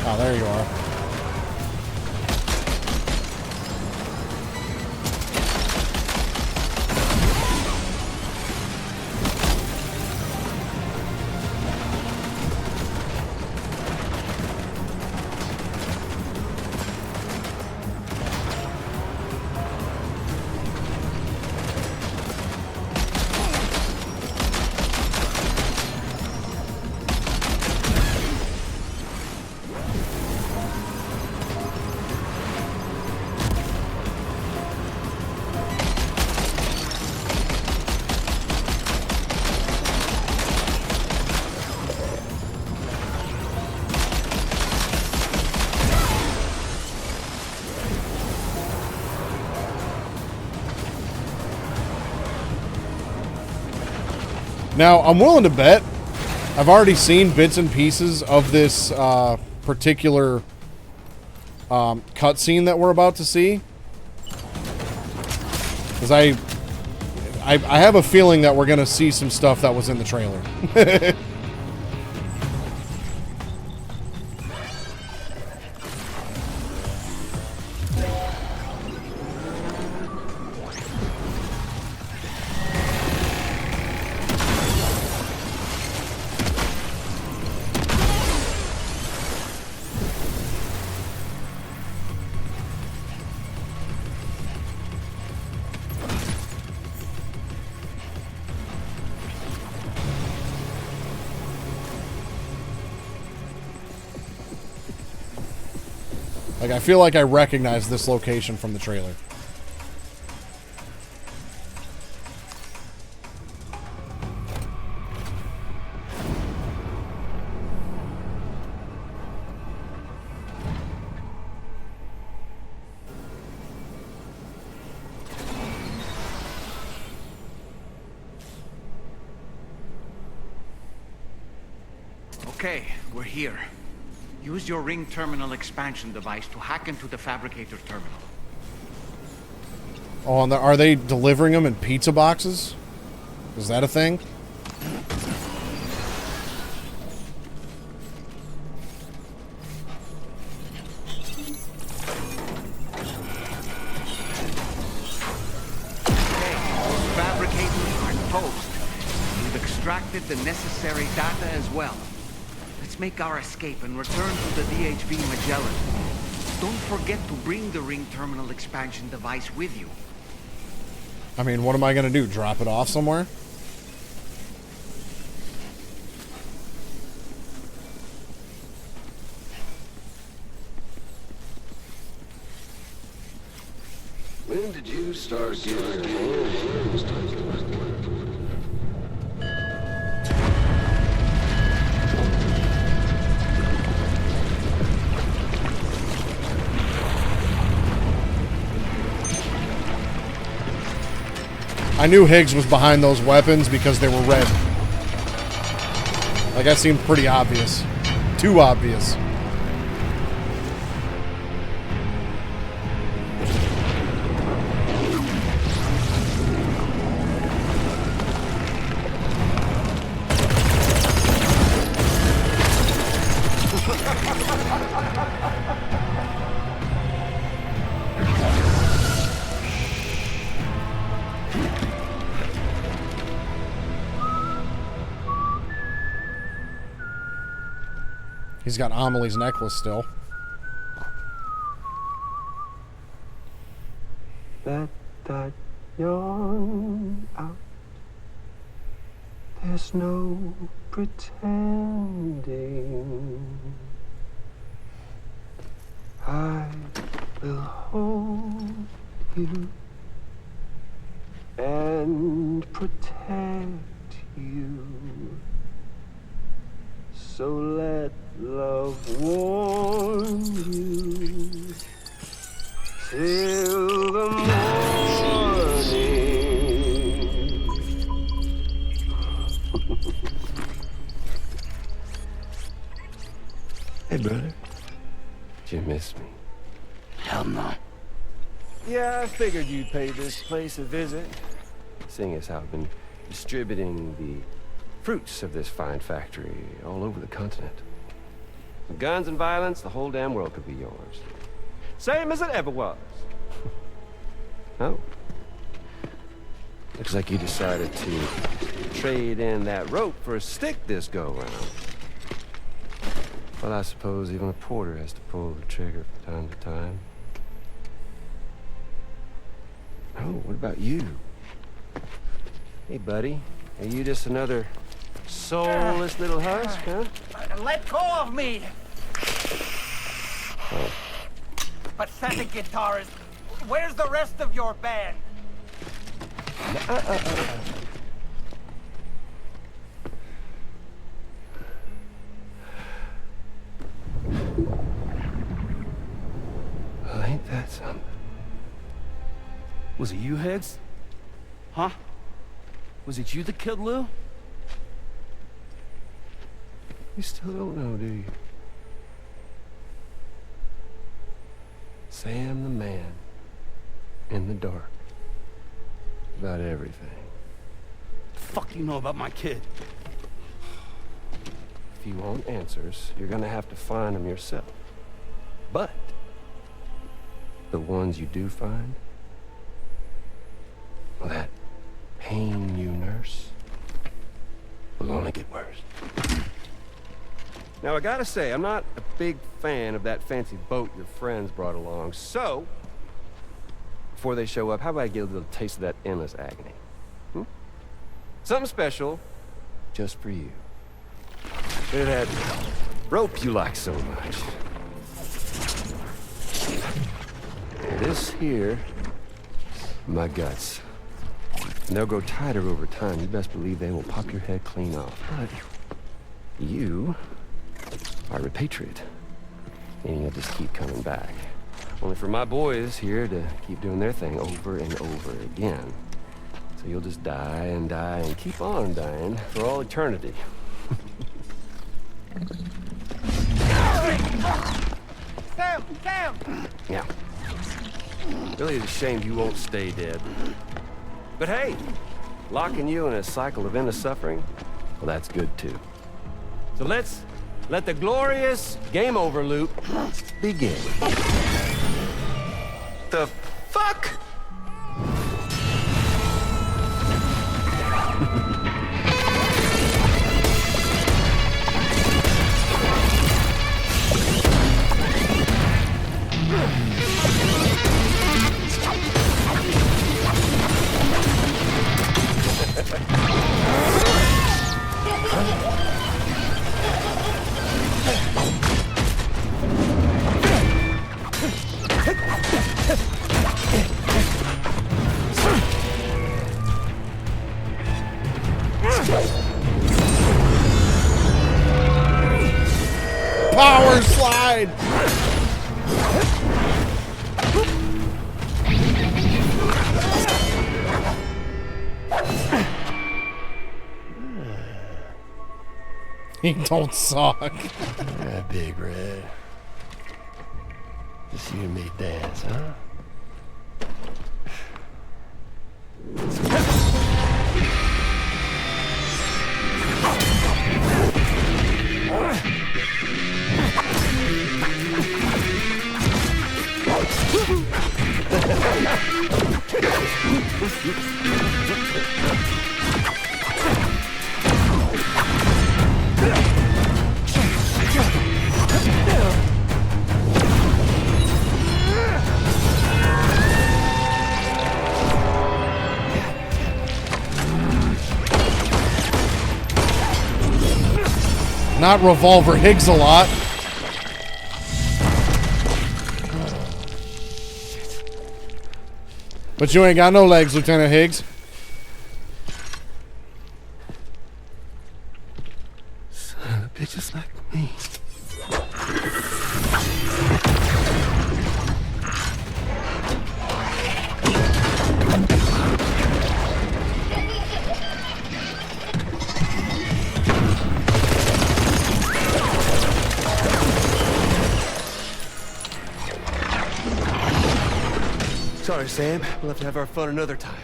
Oh, there you are. Now, I'm willing to bet I've already seen bits and pieces of this particular cutscene that we're about to see. Because I have a feeling that we're going to see some stuff that was in the trailer. Like, I feel like I recognize this location from the trailer. Okay, we're here. Use your ring terminal expansion device to hack into the fabricator terminal. Oh, and are they delivering them in pizza boxes? Is that a thing? Extracted the necessary data as well. Let's make our escape and return to the DHV Magellan. Don't forget to bring the ring terminal expansion device with you. I mean, what am I gonna do? Drop it off somewhere? When did you start getting hands? I knew Higgs was behind those weapons because they were red. Like, that seemed pretty obvious. Too obvious. He's got Amelie's necklace still. Let that yawn out. There's no pretending. I will hold you and protect you. So let love warm you till the morning. Hey, brother. Did you miss me? Hell no. Yeah, I figured you'd pay this place a visit, seeing as how I've been distributing the fruits of this fine factory all over the continent. With guns and violence, the whole damn world could be yours. Same as it ever was. Oh. Looks like you decided to trade in that rope for a stick this go-round. Well, I suppose even a porter has to pull the trigger from time to time. Oh, what about you? Hey, buddy. Are you just another soulless little husk, huh? Let go of me! Oh. Pathetic guitarist. Where's the rest of your band? Well, ain't that something? Was it you, Higgs? Huh? Was it you that killed Lou? You still don't know, do you? Sam the man. In the dark. About everything. The fuck you know about my kid? If you want answers, you're gonna have to find them yourself. But the ones you do find, well, that pain you nurse will only get worse. Now, I gotta say, I'm not a big fan of that fancy boat your friends brought along, so before they show up, how about I get a little taste of that endless agony? Something special just for you. Bit of that rope you like so much. This here, my guts. And they'll grow tighter over time. You best believe they will pop your head clean off. But you are a repatriate. And you'll just keep coming back. Only for my boys here to keep doing their thing over and over again. So you'll just die and keep on dying for all eternity. Sam! Yeah. Really is a shame you won't stay dead. But hey, locking you in a cycle of endless suffering, well, that's good too. So let's let the glorious game over loop begin. The fuck? Power slide! He don't suck. Yeah, Big Red. Just you and me dance, huh? Not Revolver Higgs a lot. But you ain't got no legs, Lieutenant Higgs. Son of bitches like me. Sorry, Sam. We'll have to have our fun another time.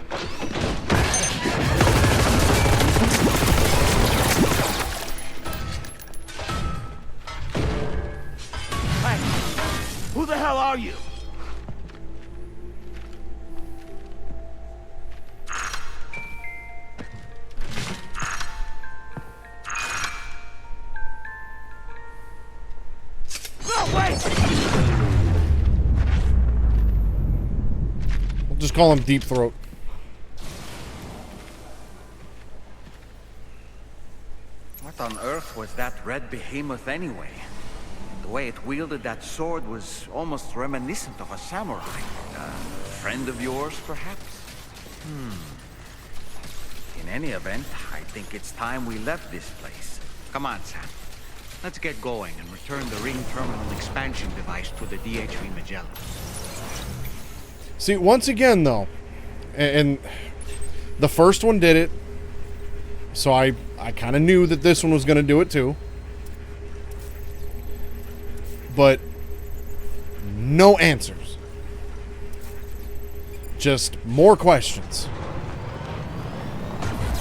Hey! Who the hell are you? No, wait! Just call him Deep Throat. What on earth was that red behemoth anyway? The way it wielded that sword was almost reminiscent of a samurai. A friend of yours, perhaps? In any event, I think it's time we left this place. Come on, Sam. Let's get going and return the ring terminal expansion device to the DHV Magellan. See, once again, though, and the first one did it, so I kind of knew that this one was going to do it too. But no answers. Just more questions.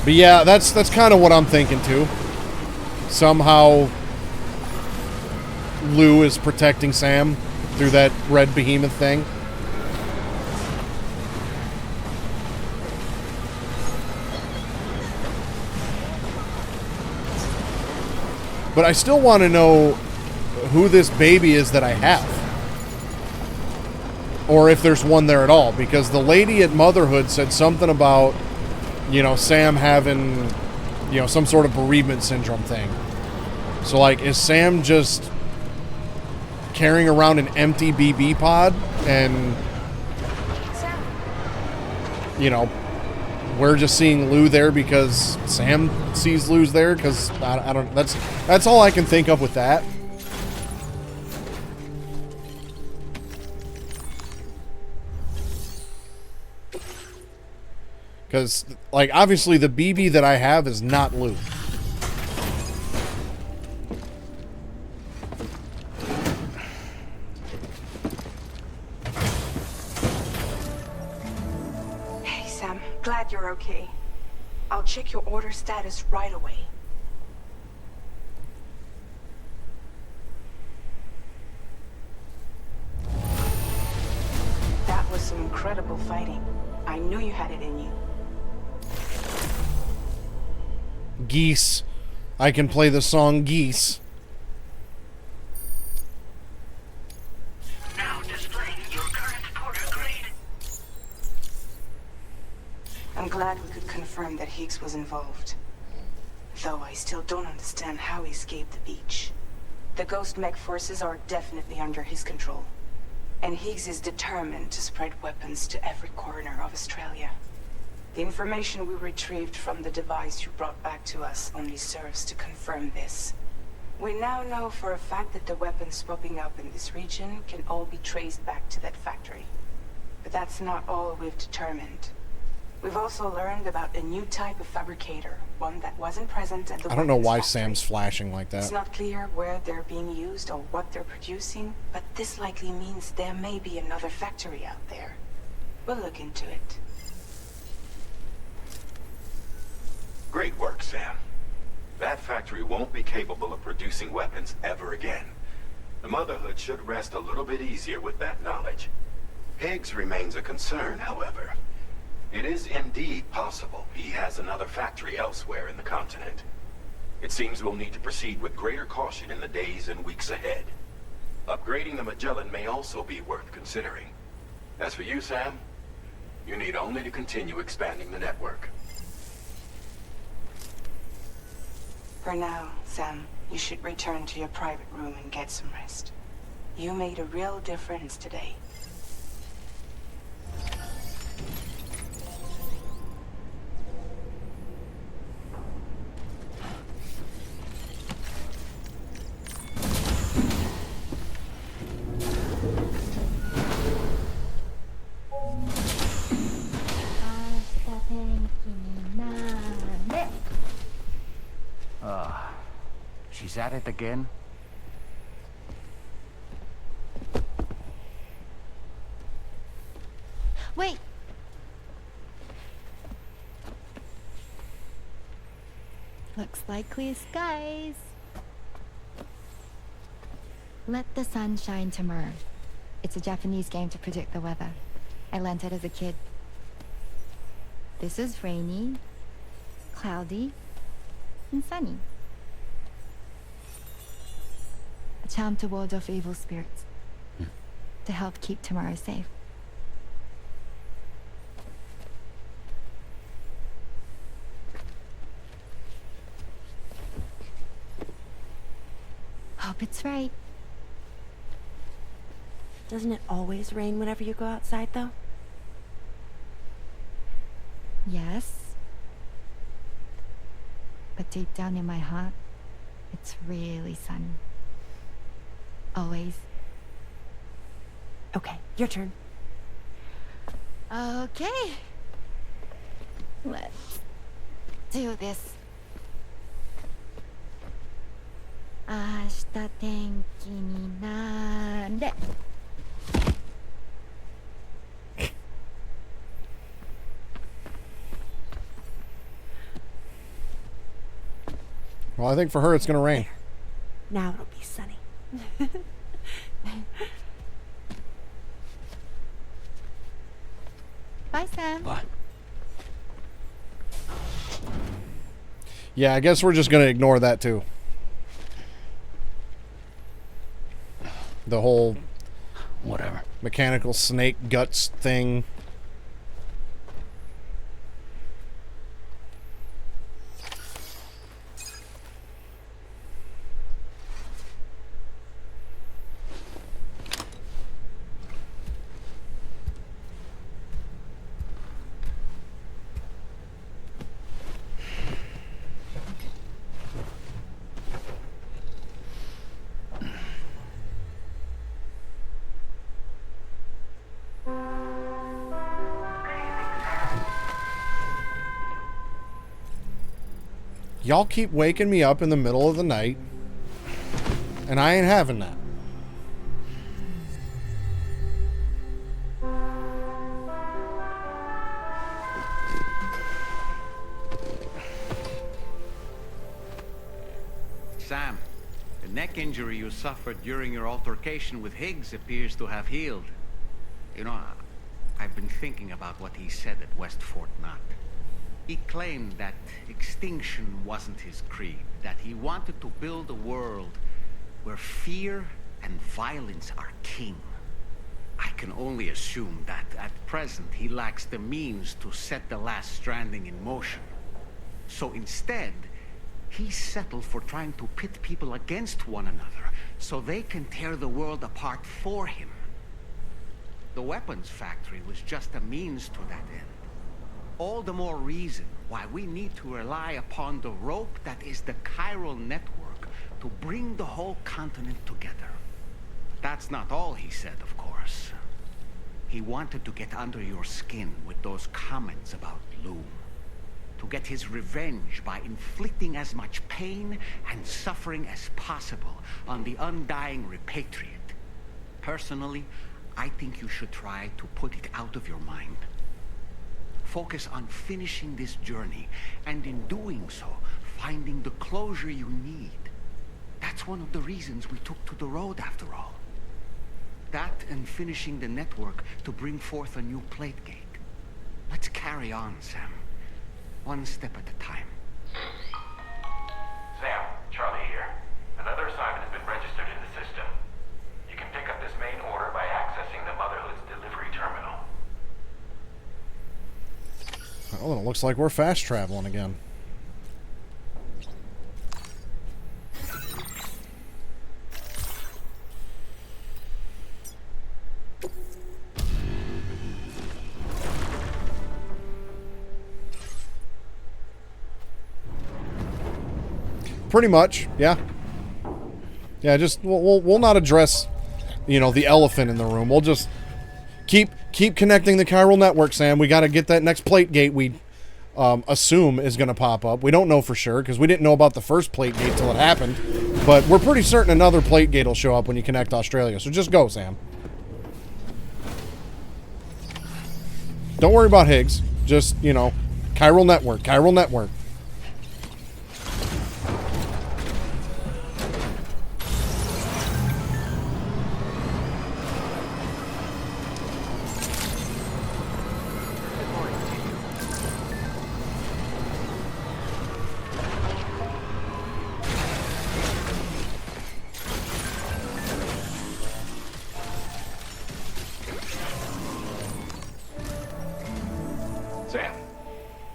But yeah, that's kind of what I'm thinking too. Somehow Lou is protecting Sam through that red behemoth thing. But I still want to know who this baby is that I have. Or if there's one there at all. Because the lady at Motherhood said something about, you know, Sam having, you know, some sort of bereavement syndrome thing. So, like, is Sam just carrying around an empty BB pod and you know, we're just seeing Lou there because Sam sees Lou's there, because I don't. That's all I can think of with that. Because, like, obviously the BB that I have is not Lou. Hey, Sam. Glad you're okay. I'll check your order status right away. That was some incredible fighting. I knew you had it in you. Geese. I can play the song Geese. Now displaying your current porter grade. I'm glad we could confirm that Higgs was involved. Though I still don't understand how he escaped the beach. The Ghost Mech forces are definitely under his control. And Higgs is determined to spread weapons to every corner of Australia. The information we retrieved from the device you brought back to us only serves to confirm this. We now know for a fact that the weapons popping up in this region can all be traced back to that factory. But that's not all we've determined. We've also learned about a new type of fabricator, one that wasn't present at the I don't know weapons why factory. Sam's flashing like It's that. not clear where they're being used or what they're producing, but this likely means there may be another factory out there. We'll look into it. Great work, Sam. That factory won't be capable of producing weapons ever again. The Motherhood should rest a little bit easier with that knowledge. Higgs remains a concern, however. It is indeed possible he has another factory elsewhere in the continent. It seems we'll need to proceed with greater caution in the days and weeks ahead. Upgrading the Magellan may also be worth considering. As for you, Sam, you need only to continue expanding the network. For now, Sam, you should return to your private room and get some rest. You made a real difference today. She's at it again? Wait! Looks like clear skies. Let the sun shine tomorrow. It's a Japanese game to predict the weather. I learned it as a kid. This is rainy, cloudy, and sunny. A charm to ward off evil spirits. To help keep tomorrow safe. Hope it's right. Doesn't it always rain whenever you go outside, though? Yes. But deep down in my heart, it's really sunny. Always. Okay, your turn. Okay. Let's do this. 明日天気になれ。Well, I think for her it's going to rain. Now it'll be sunny. Bye, Sam. Bye. Yeah, I guess we're just going to ignore that too. The whole whatever mechanical snake guts thing. Y'all keep waking me up in the middle of the night, and I ain't having that. Sam, the neck injury you suffered during your altercation with Higgs appears to have healed. You know, I've been thinking about what he said at West Fort Knott. He claimed that extinction wasn't his creed, that he wanted to build a world where fear and violence are king. I can only assume that at present he lacks the means to set the last stranding in motion. So instead, he settled for trying to pit people against one another so they can tear the world apart for him. The weapons factory was just a means to that end. All the more reason why we need to rely upon the rope that is the chiral network to bring the whole continent together. That's not all he said, of course. He wanted to get under your skin with those comments about Loom. To get his revenge by inflicting as much pain and suffering as possible on the undying repatriate. Personally, I think you should try to put it out of your mind. Focus on finishing this journey, and in doing so, finding the closure you need. That's one of the reasons we took to the road, after all. That and finishing the network to bring forth a new plate gate. Let's carry on, Sam. One step at a time. Sam, Charlie here. Another assignment has been registered in the system. You can pick up this main order by accessing the Motherhood's delivery terminal. Well, it looks like we're fast traveling again. Pretty much, yeah. Yeah, just we'll not address, you know, the elephant in the room. We'll just keep connecting the chiral network, Sam. We got to get that next plate gate we assume is going to pop up. We don't know for sure because we didn't know about the first plate gate till it happened. But we're pretty certain another plate gate will show up when you connect Australia. So just go, Sam. Don't worry about Higgs. Just, you know, chiral network, chiral network. Sam,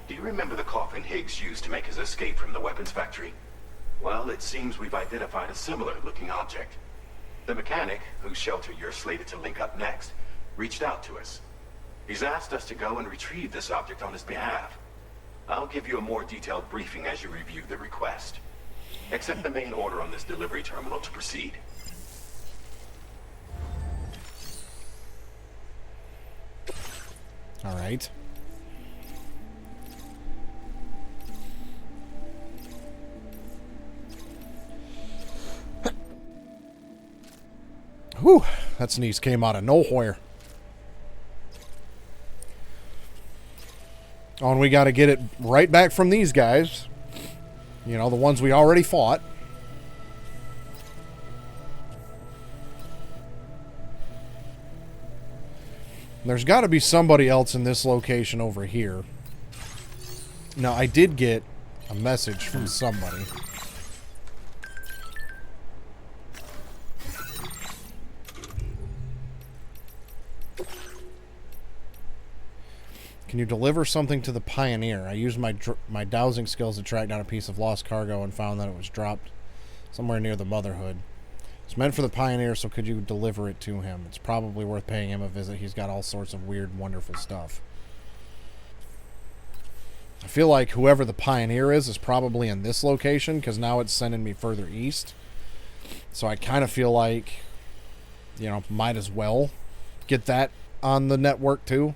do you remember the coffin Higgs used to make his escape from the weapons factory? Well, it seems we've identified a similar-looking object. The mechanic, whose shelter you're slated to link up next, reached out to us. He's asked us to go and retrieve this object on his behalf. I'll give you a more detailed briefing as you review the request. Accept the main order on this delivery terminal to proceed. All right. Whew, that sneeze came out of nowhere. Oh, and we got to get it right back from these guys. You know, the ones we already fought. There's got to be somebody else in this location over here. Now, I did get a message from somebody. Can you deliver something to the Pioneer? I used my dowsing skills to track down a piece of lost cargo and found that it was dropped somewhere near the Motherhood. It's meant for the Pioneer, so could you deliver it to him? It's probably worth paying him a visit. He's got all sorts of weird, wonderful stuff. I feel like whoever the Pioneer is probably in this location, because now it's sending me further east. So I kind of feel like, you know, might as well get that on the network too.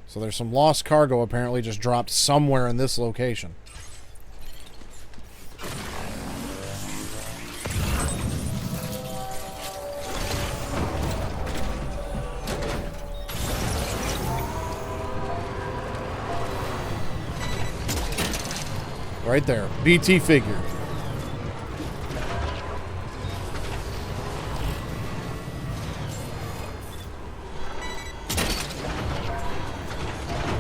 So there's some lost cargo apparently just dropped somewhere in this location. Right there. BT figure.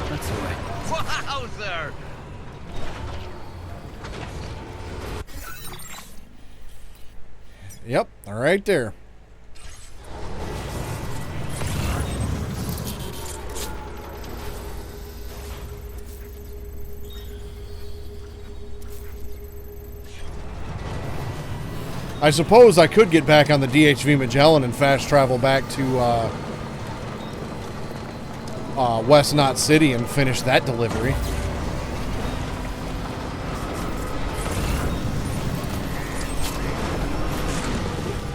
That's the way. Wowzer! Yep, right there. I suppose I could get back on the DHV Magellan and fast travel back to West Knot City and finish that delivery.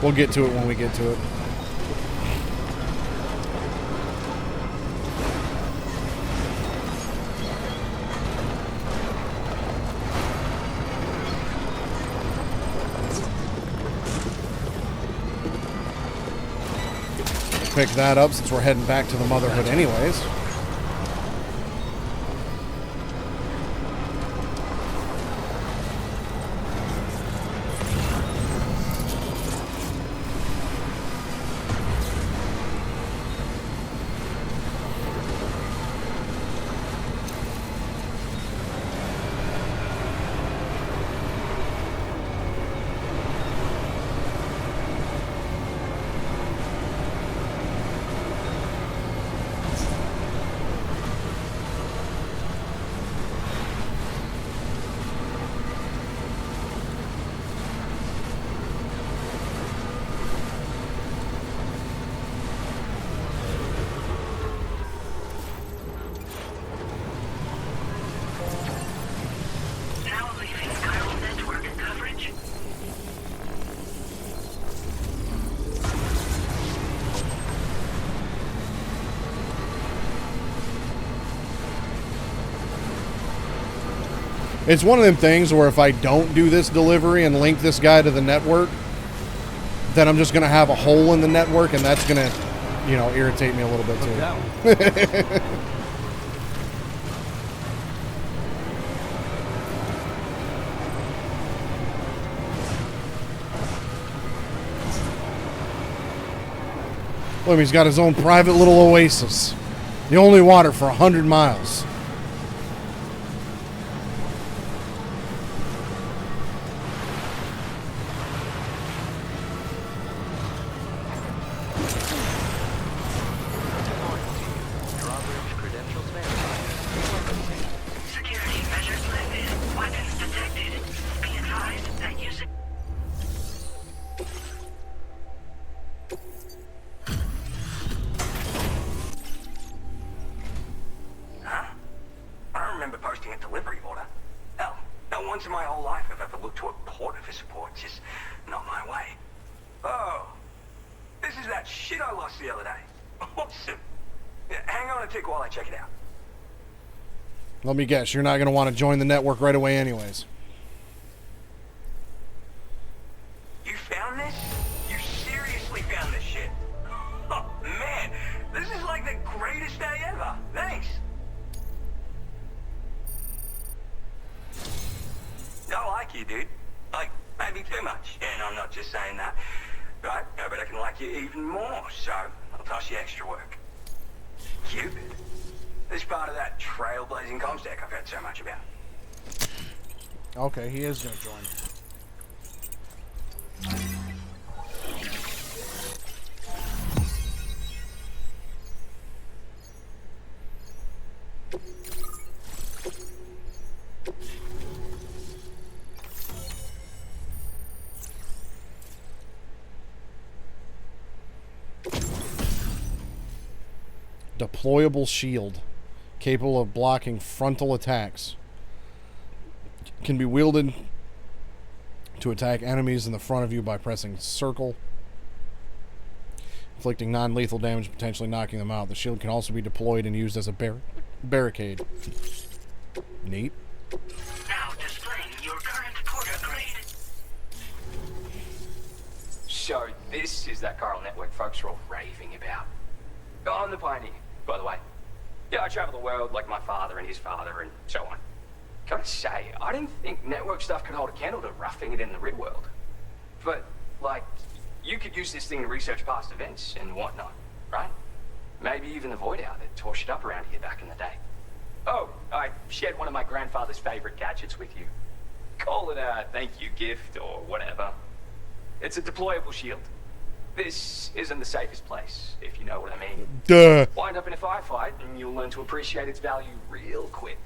We'll get to it when we get to it. Pick that up since we're heading back to the Motherhood anyways. Now leaving chiral network coverage. It's one of them things where if I don't do this delivery and link this guy to the network, then I'm just going to have a hole in the network, and that's going to, you know, irritate me a little bit too. Look, he's got his own private little oasis. The only water for 100 miles. Drawbridge credentials verified. Security measures lifted. Weapons detected. Be advised that using... Huh? I remember posting a delivery order. Hell, not once in my whole life have I ever looked to a porter for support. Just not my way. Oh, this is that shit I lost the other day. Awesome. Yeah, hang on a tick while I check it out. Let me guess, you're not going to want to join the network right away anyways. You found this? You seriously found this shit? Oh, man, this is like the greatest day ever. Thanks. I like you, dude. Like, maybe too much. And I'm not just saying that. Right, but I can like you even more, so I'll toss you extra work. Cupid. This part of that trailblazing comstack I've heard so much about. Okay, he is going to join. Deployable shield, capable of blocking frontal attacks. Can be wielded to attack enemies in the front of you by pressing circle, inflicting non-lethal damage, potentially knocking them out. The shield can also be deployed and used as a barrier barricade. Neat. Now displaying your current porter grade. So, this is that Chiral network folks are all raving about. I'm the pioneer, by the way. Yeah, I travel the world like my father and his father and so on. Gotta say, I didn't think network stuff could hold a candle to roughing it in the real world. But, like, you could use this thing to research past events and whatnot, right? Maybe even the Void Owl that tore shit up around here back in the day. Oh, I shared one of my grandfather's favorite gadgets with you. Call it a thank you gift or whatever. It's a deployable shield. This isn't the safest place, if you know what I mean. Duh. Wind up in a firefight and you'll learn to appreciate its value real quick.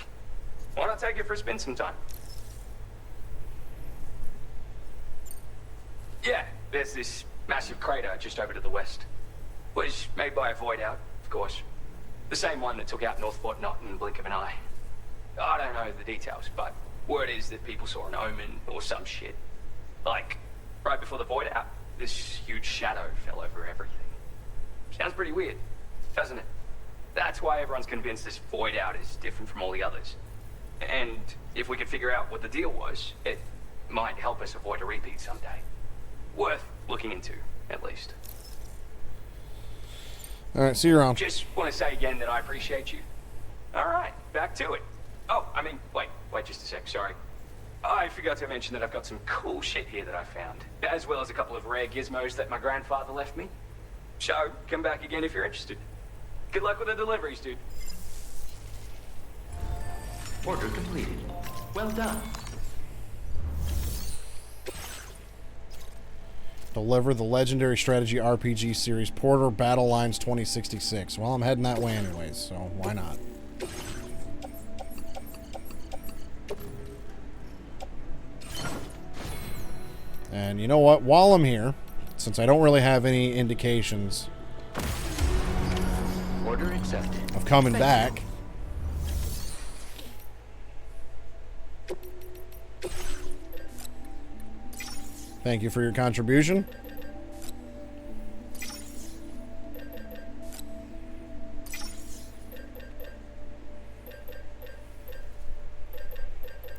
Why not take it for a spin sometime? Yeah, there's this massive crater just over to the west. Was made by a Void Out, of course. The same one that took out North Fort Knot in the blink of an eye. I don't know the details, but word is that people saw an omen or some shit. Like, right before the Void Out, this huge shadow fell over everything. Sounds pretty weird, doesn't it? That's why everyone's convinced this Void Out is different from all the others. And if we could figure out what the deal was, it might help us avoid a repeat someday. Worth looking into, at least. Alright, see you around. Just want to say again that I appreciate you. Alright, back to it. Oh, I mean, wait just a sec, sorry. I forgot to mention that I've got some cool shit here that I found, as well as a couple of rare gizmos that my grandfather left me. So, come back again if you're interested. Good luck with the deliveries, dude. Order completed. Well done. Deliver the legendary strategy RPG series Porter Battle Lines 2066. Well, I'm heading that way anyways, so why not? And you know what? While I'm here, since I don't really have any indications Order accepted. of coming back, thank you for your contribution.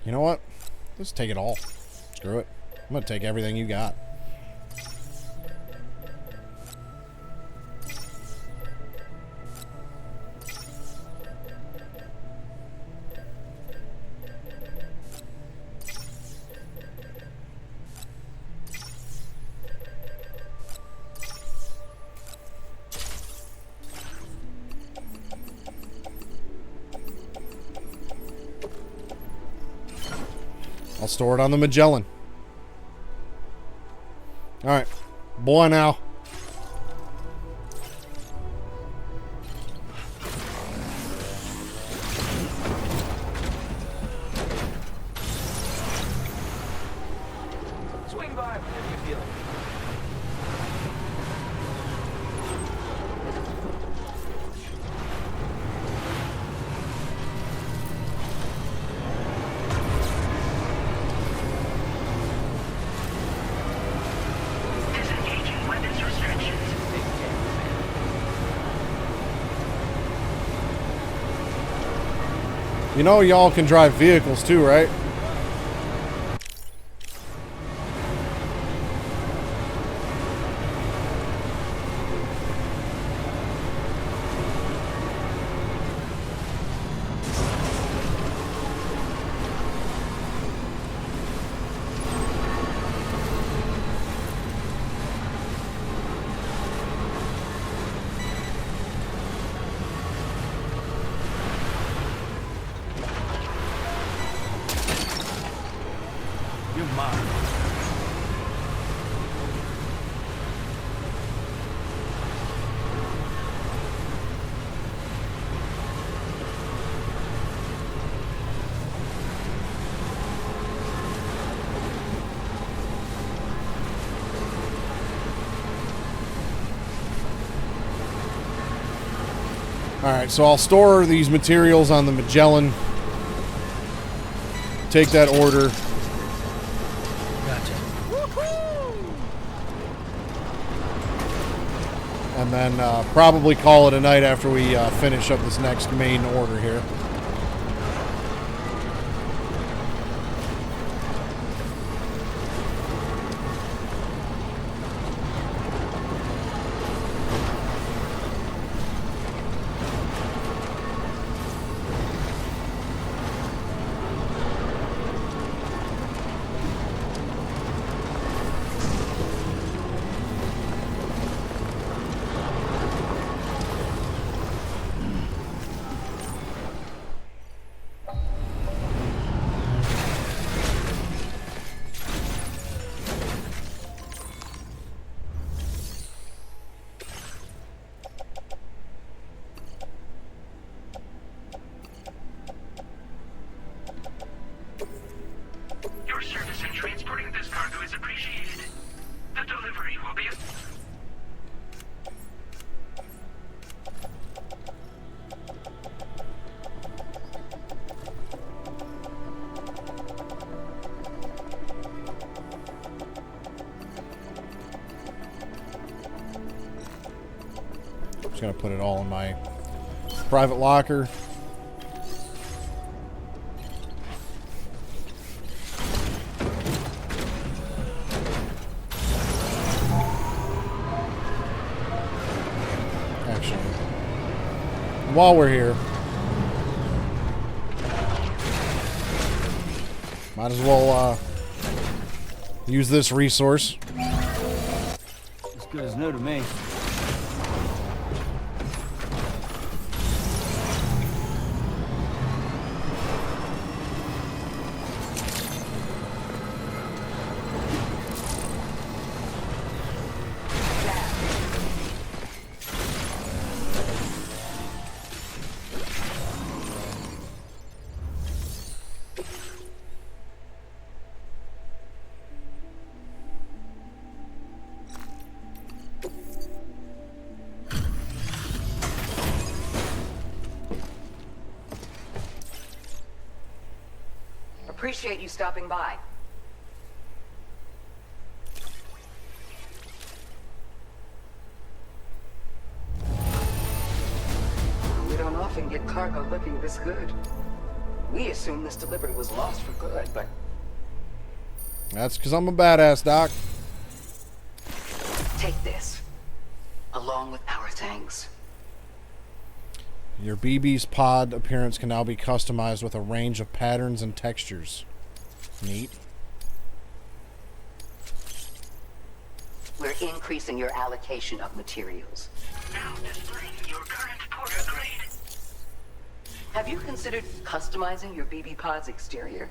You know what? Let's take it all. Screw it. I'm gonna take everything you got. I'll store it on the Magellan. Alright. Boy now. Swing by whenever you feel it. Disengaging weapons restrictions. You know y'all can drive vehicles too, right? You're mine. Alright, so I'll store these materials on the Magellan. Take that order. Gotcha. and then probably call it a night after we finish up this next main order here. Your service in transporting this cargo is appreciated. The delivery will be... Just gonna put it all in my private locker. Actually, while we're here, might as well use this resource. As good as new to me. Appreciate you stopping by. We don't often get cargo looking this good. We assumed this delivery was lost for good, but... That's because I'm a badass, Doc. Take this, along with our thanks. Your BB's pod appearance can now be customized with a range of patterns and textures. Neat. We're increasing your allocation of materials. Now displaying your current porter grade. Have you considered customizing your BB pod's exterior?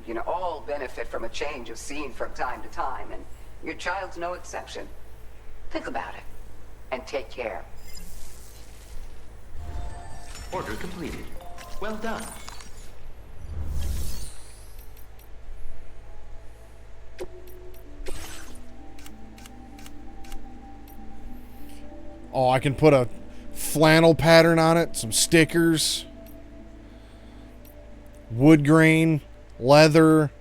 You can all benefit from a change of scene from time to time, and your child's no exception. Think about it, and take care. Order completed. Well done. Oh, I can put a flannel pattern on it, some stickers, wood grain, leather,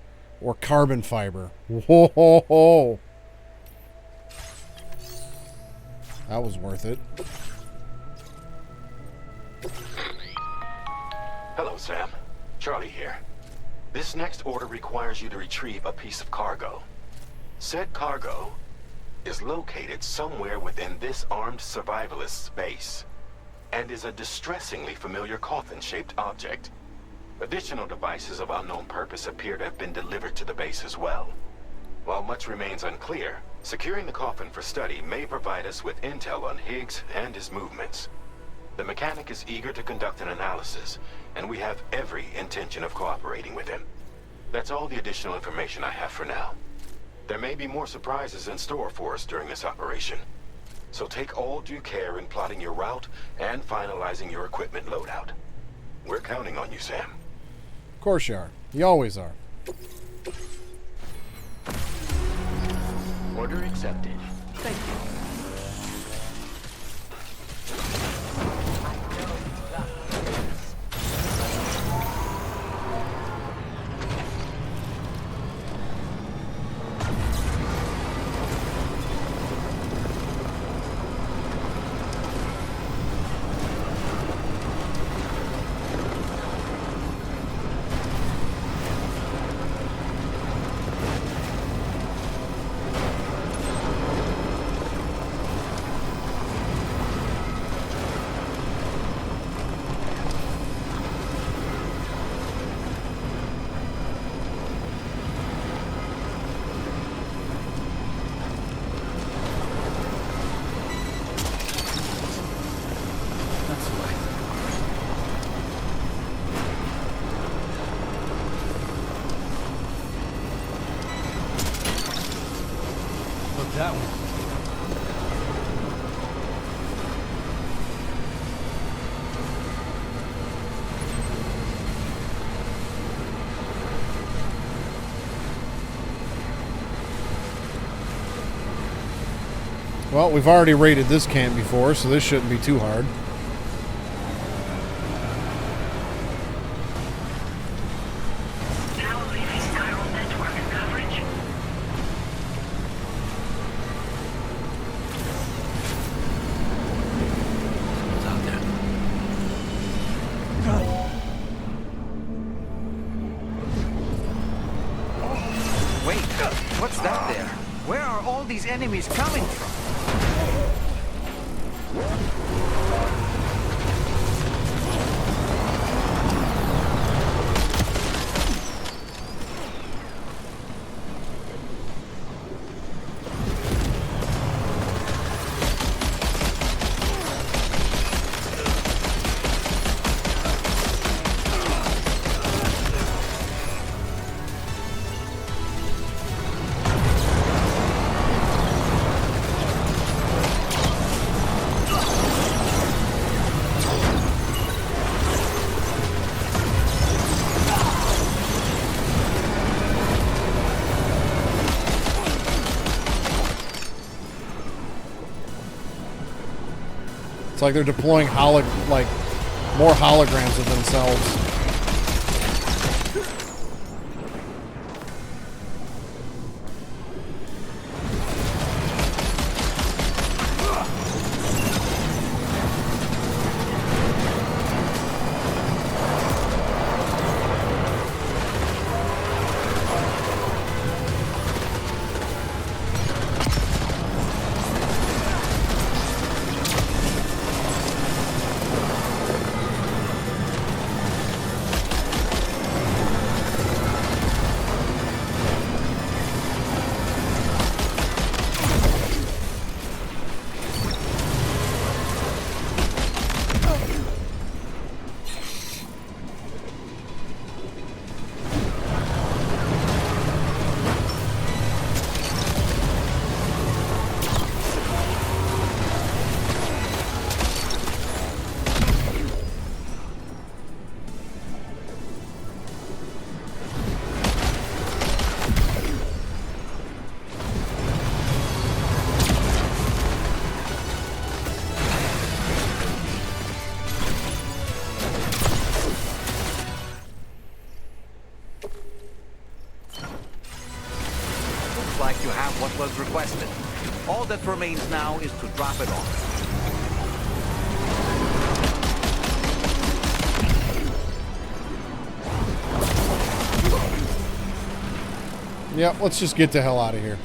or carbon fiber. Whoa, ho, ho. That was worth it. Hello, Sam. Charlie here. This next order requires you to retrieve a piece of cargo. Said cargo is located somewhere within this armed survivalist's base, and is a distressingly familiar coffin-shaped object. Additional devices of unknown purpose appear to have been delivered to the base as well. While much remains unclear, securing the coffin for study may provide us with intel on Higgs and his movements. The mechanic is eager to conduct an analysis, and we have every intention of cooperating with him. That's all the additional information I have for now. There may be more surprises in store for us during this operation, so take all due care in plotting your route and finalizing your equipment loadout. We're counting on you, Sam. Of course you are. You always are. Order accepted. Thank you. that one. Well, we've already raided this camp before, so this shouldn't be too hard. Now leaving chiral network coverage. What's out there? Wait, what's that there? Where are all these enemies coming from? It's like they're deploying more holograms of themselves. Like you have what was requested. All that remains now is to drop it off. Yep, let's just get the hell out of here.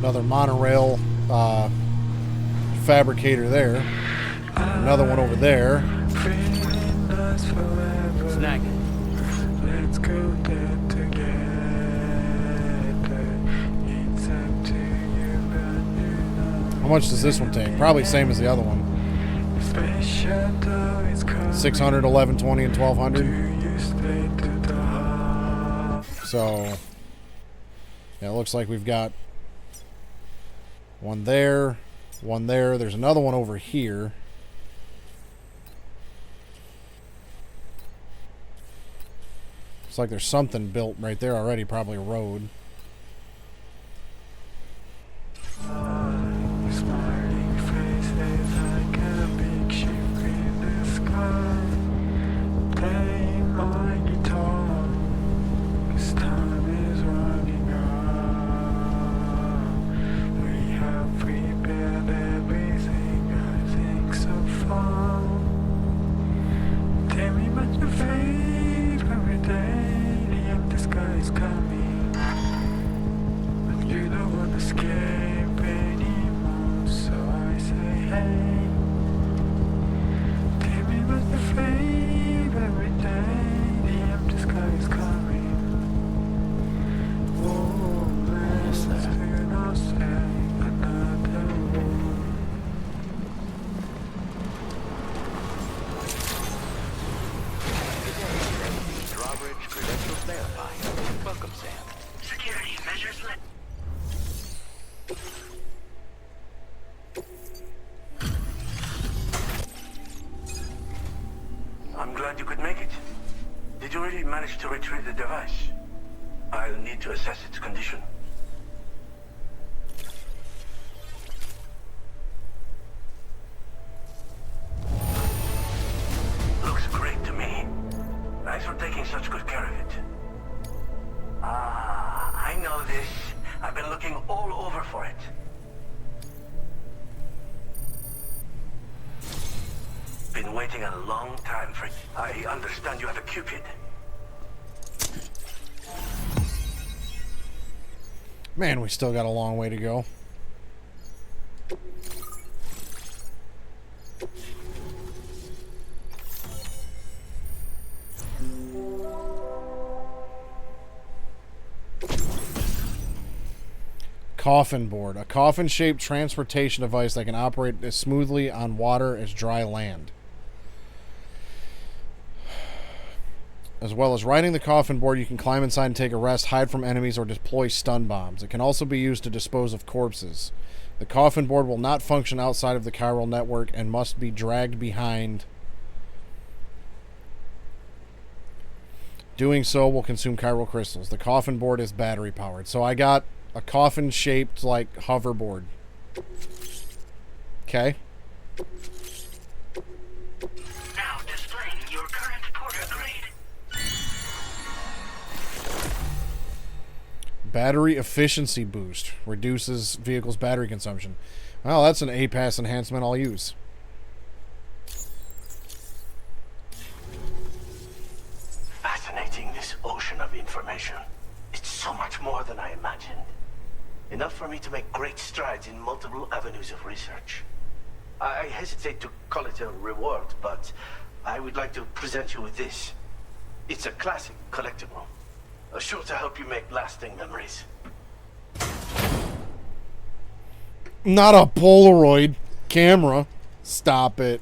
Another monorail fabricator there. Another one over there. Snag. Let's go there together. It's up to you, but you know. How much does this one take? Probably same as the other one. Space shuttle is coming. 600, 1120, and 1200. You stay to the heart. So, yeah, it looks like we've got one there, one there. There's another one over here. Looks like there's something built right there already, probably a road. Smiling face is like a big ship in the sky. indeed managed to retrieve the device. I'll need to assess its condition. Looks great to me. Thanks for taking such good care of it. Ah, I know this. I've been looking all over for it. Been waiting a long time for it. I understand you have a Cupid. Man, we still got a long way to go. Coffin board. A coffin-shaped transportation device that can operate as smoothly on water as dry land. As well as riding the coffin board, you can climb inside and take a rest, hide from enemies, or deploy stun bombs. It can also be used to dispose of corpses. The coffin board will not function outside of the chiral network and must be dragged behind. Doing so will consume chiral crystals. The coffin board is battery powered. So I got a coffin-shaped, like, hoverboard. Okay. Now displaying your current porter grade. Battery efficiency boost. Reduces vehicle's battery consumption. Well, that's an A-Pass enhancement I'll use. Fascinating, this ocean of information. It's so much more than I imagined. Enough for me to make great strides in multiple avenues of research. I hesitate to call it a reward, but I would like to present you with this. It's a classic collectible, sure to help you make lasting memories. Not a Polaroid camera. Stop it.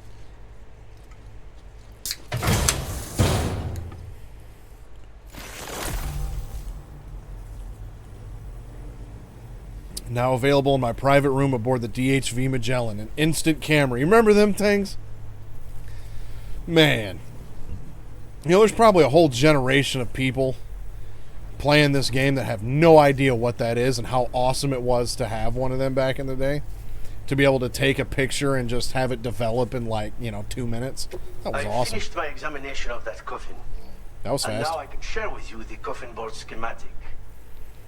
Now available in my private room aboard the DHV Magellan. An instant camera. You remember them things? Man. You know, there's probably a whole generation of people playing this game that have no idea what that is and how awesome it was to have one of them back in the day. To be able to take a picture and just have it develop in, like, 2 minutes. That was I awesome. finished my examination of that coffin. That was And fast. now I can share with you the coffin board schematic.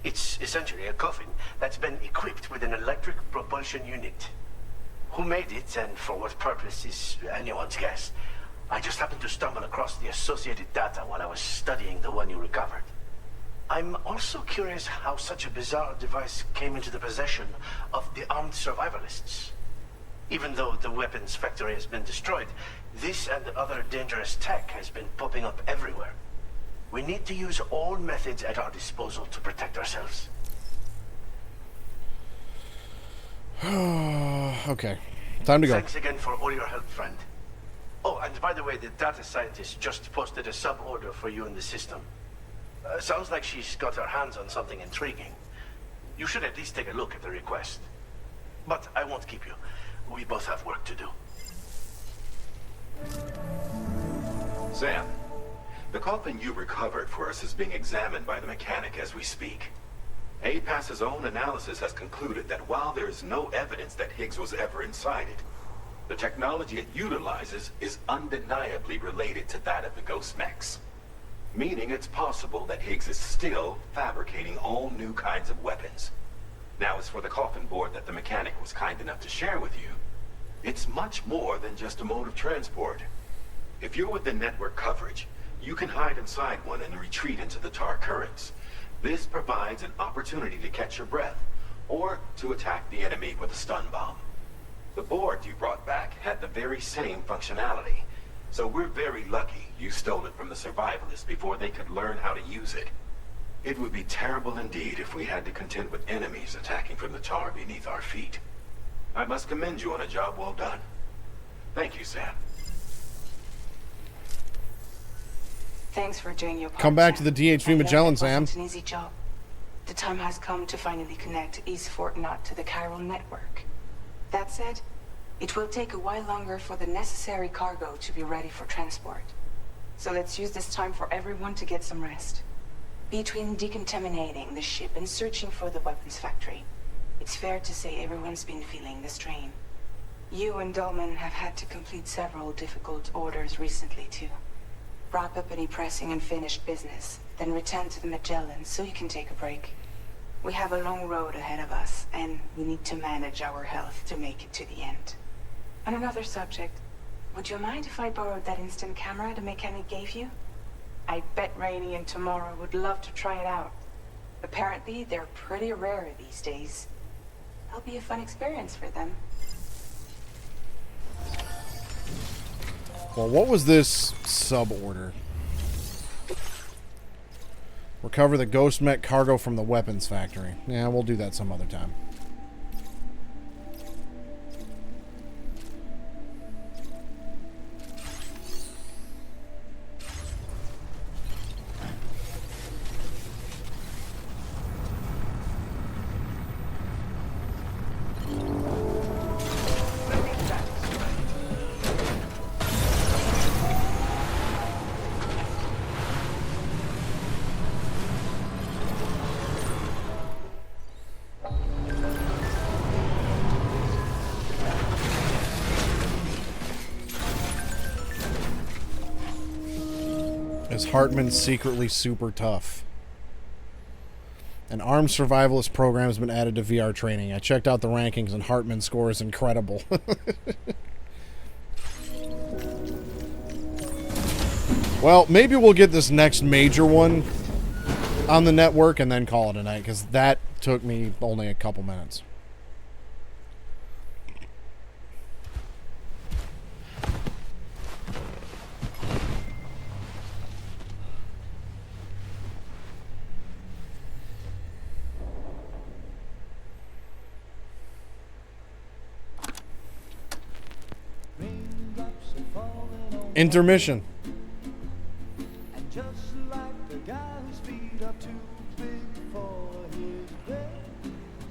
It's essentially a coffin that's been equipped with an electric propulsion unit. Who made it and for what purpose is anyone's guess. I just happened to stumble across the associated data while I was studying the one you recovered. I'm also curious how such a bizarre device came into the possession of the armed survivalists. Even though the weapons factory has been destroyed, this and other dangerous tech has been popping up everywhere. We need to use all methods at our disposal to protect ourselves. Okay. Time to go. Thanks again for all your help, friend. Oh, and by the way, the data scientist just posted a sub-order for you in the system. Sounds like she's got her hands on something intriguing. You should at least take a look at the request. But I won't keep you. We both have work to do. Sam, the coffin you recovered for us is being examined by the mechanic as we speak. A-Pass's own analysis has concluded that while there is no evidence that Higgs was ever inside it, the technology it utilizes is undeniably related to that of the Ghost Mechs. Meaning it's possible that Higgs is still fabricating all new kinds of weapons. Now, as for the coffin board that the mechanic was kind enough to share with you, it's much more than just a mode of transport. If you're within network coverage, you can hide inside one and retreat into the tar currents. This provides an opportunity to catch your breath, or to attack the enemy with a stun bomb. The board you brought back had the very same functionality, so we're very lucky you stole it from the survivalists before they could learn how to use it. It would be terrible indeed if we had to contend with enemies attacking from the tar beneath our feet. I must commend you on a job well done. Thank you, Sam. Thanks for doing your part. Come back to the Sam. DHV Magellan, Sam. It wasn't an easy job. The time has come to finally connect East Fort Knot to the chiral network. That said, it will take a while longer for the necessary cargo to be ready for transport. So let's use this time for everyone to get some rest. Between decontaminating the ship and searching for the weapons factory, it's fair to say everyone's been feeling the strain. You and Dolman have had to complete several difficult orders recently, too. Wrap up any pressing and finished business, then return to the Magellan so you can take a break. We have a long road ahead of us, and we need to manage our health to make it to the end. On another subject, would you mind if I borrowed that instant camera the mechanic gave you? I bet Rainey and Tomorrow would love to try it out. Apparently, they're pretty rare these days. It'll be a fun experience for them. Well, what was this sub-order? Recover the Ghost Mech cargo from the weapons factory. Yeah, we'll do that some other time. Is Hartman secretly super tough? An armed survivalist program has been added to VR training. I checked out the rankings and Hartman's score is incredible. Well, maybe we'll get this next major one on the network and then call it a night, because that took me only a couple minutes. Intermission. And just like the guy whose feet are too big for his bed,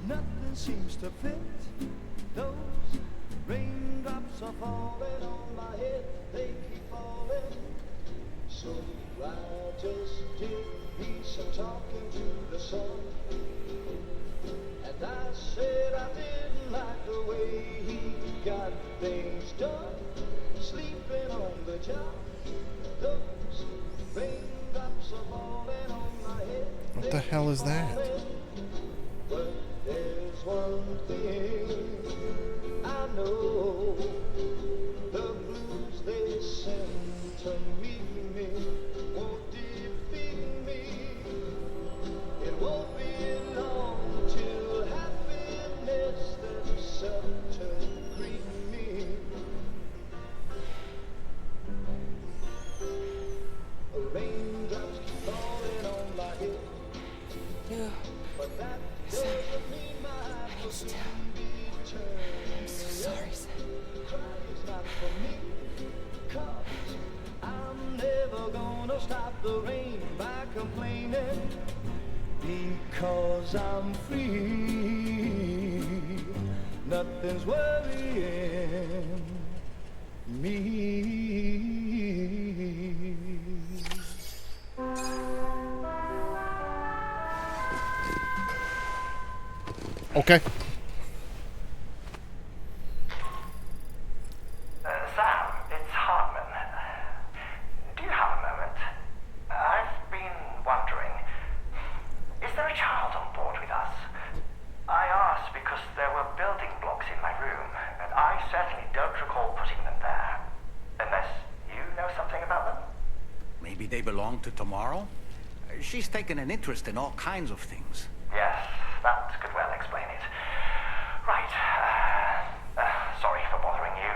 nothing seems to fit. Those raindrops are falling on my head, they keep falling. So I just did me some talking to the sun. And I said I didn't like the way he got things done. Sleeping on the job, those raindrops are falling on my head. What the hell is that? But there's one thing I know, the blues they send to meet me won't defeat me. It won't be long till happiness themselves to greet me. Raindrops keep falling on my head. But that doesn't mean my heart will soon be turned. I'm so sorry, Sam. Crying's not for me, 'cause I'm never gonna stop the rain by complaining, because I'm free. Nothing's worrying me. Okay. Sam, it's Hartman. Do you have a moment? I've been wondering, is there a child on board with us? I asked because there were building blocks in my room, and I certainly don't recall putting them there. Unless you know something about them? Maybe they belong to Tomorrow? She's taken an interest in all kinds of things. Yes, that could well explain it. Right. Sorry for bothering you.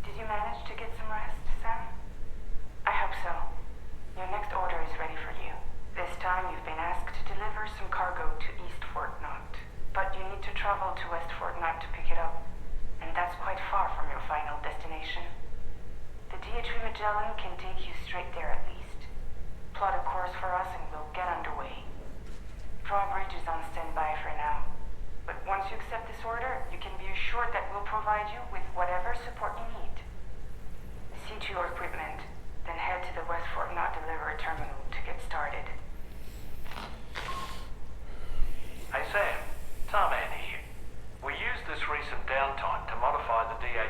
Did you manage to get some rest, Sam? I hope so. Your next order is ready for you. This time you've been asked to deliver some cargo to East Fort Knott. But you need to travel to West Fort Knott to pick it up. And that's quite far from your final destination. The DHV Magellan can take you straight there at least. Plot a course for us and we'll get underway. Drawbridge is on standby for now. But once you accept this order, you can be assured that we'll provide you with whatever support you need. See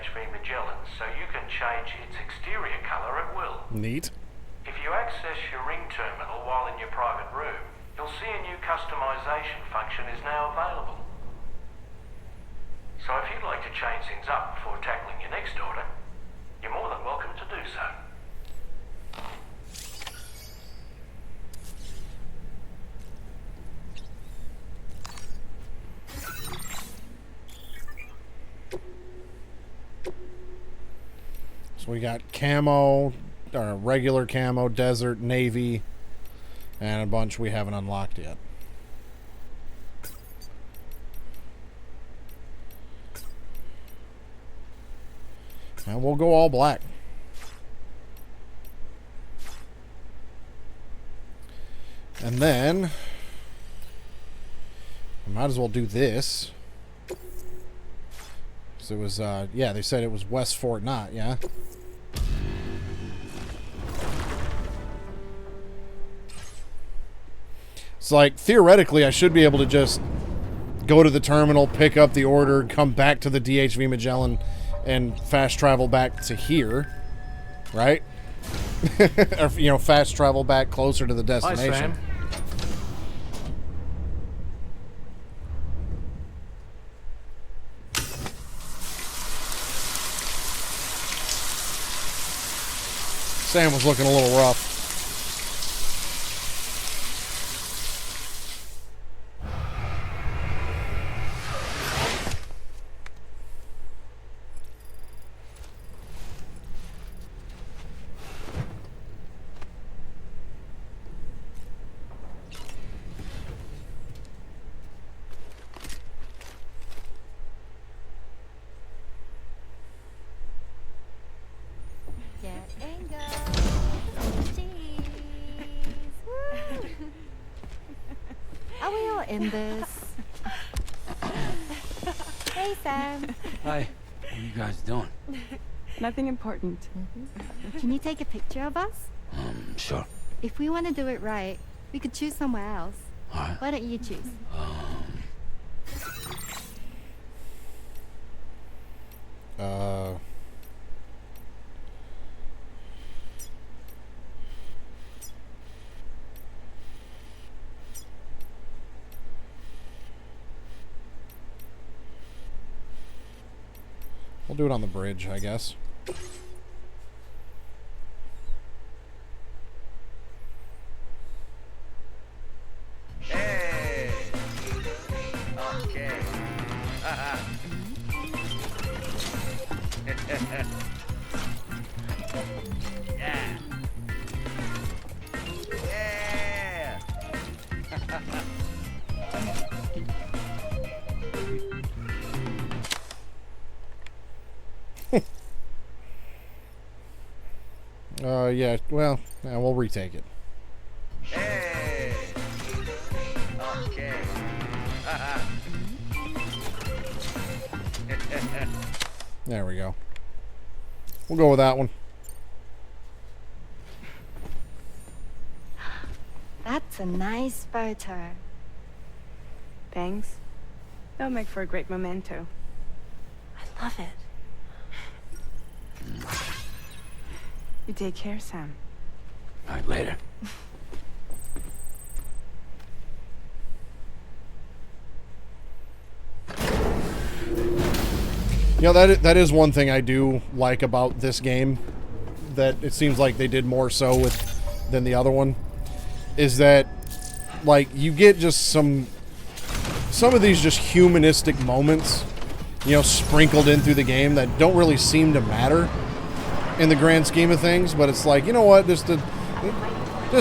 DHV Magellan so you can change its exterior color at will. Neat. If you access your ring terminal while in your private room, you'll see a new customization function is now available. So if you'd like to change things up before tackling your next order, you're more than welcome to do so. So we got camo, or regular camo, desert, navy, and a bunch we haven't unlocked yet. And we'll go all black. And then I might as well do this. So it was, yeah, they said it was West Fort Knott, yeah? It's like, theoretically, I should be able to just go to the terminal, pick up the order, come back to the DHV Magellan, and fast travel back to here, right? Or, you know, fast travel back closer to the destination. Hi, Sam. Sam was looking a little rough. Are we all in this? Hey, Sam. Hi. What are you guys doing? Nothing important. Can you take a picture of us? Sure. If we want to do it right, we could choose somewhere else. All right. Why don't you choose? We'll do it on the bridge, I guess. Hey! Okay. Yeah. Yeah. Yeah, well, yeah, we'll retake it. Hey. Okay. There we go. We'll go with that one. That's a nice photo. Thanks. That'll make for a great memento. I love it. You take care, Sam. All right, later. You know, that is one thing I do like about this game, that it seems like they did more so with than the other one, is that, like, you get just some of these just humanistic moments, you know, sprinkled in through the game that don't really seem to matter in the grand scheme of things, but it's like, you know what, just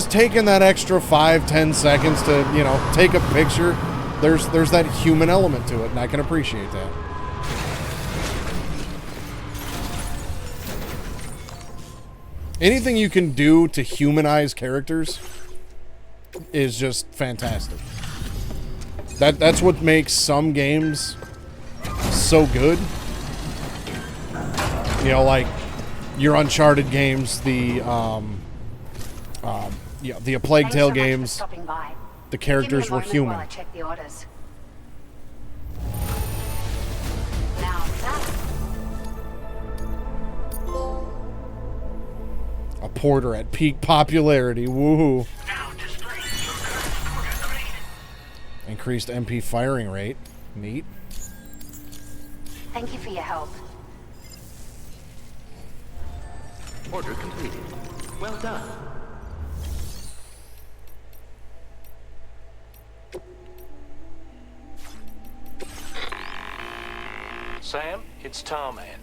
taking that extra 5-10 seconds to, you know, take a picture, there's that human element to it, and I can appreciate that. Anything you can do to humanize characters is just fantastic. That's what makes some games so good. You know, like your Uncharted games, the A Plague Tale games. The characters were human. While I check the orders. Now that Porter at peak popularity. Woohoo. Increased MP firing rate. Neat. Thank you for your help. Order completed. Well done. Sam, it's Tarman.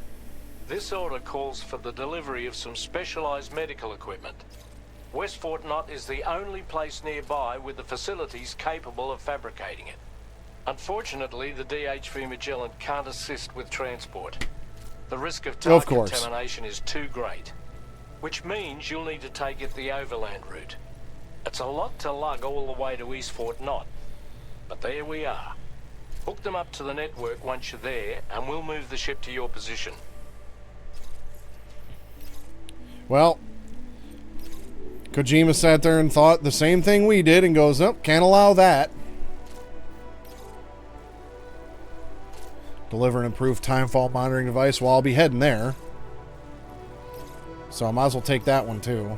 This order calls for the delivery of some specialized medical equipment. West Fort Knott is the only place nearby with the facilities capable of fabricating it. Unfortunately, the DHV Magellan can't assist with transport. The risk of tar contamination is too great, which means you'll need to take it the overland route. It's a lot to lug all the way to East Fort Knott, but there we are. Hook them up to the network once you're there, and we'll move the ship to your position. Well, Kojima sat there and thought the same thing we did and goes, oh, can't allow that. Deliver an improved timefall monitoring device. Well, I'll be heading there. So I might as well take that one too.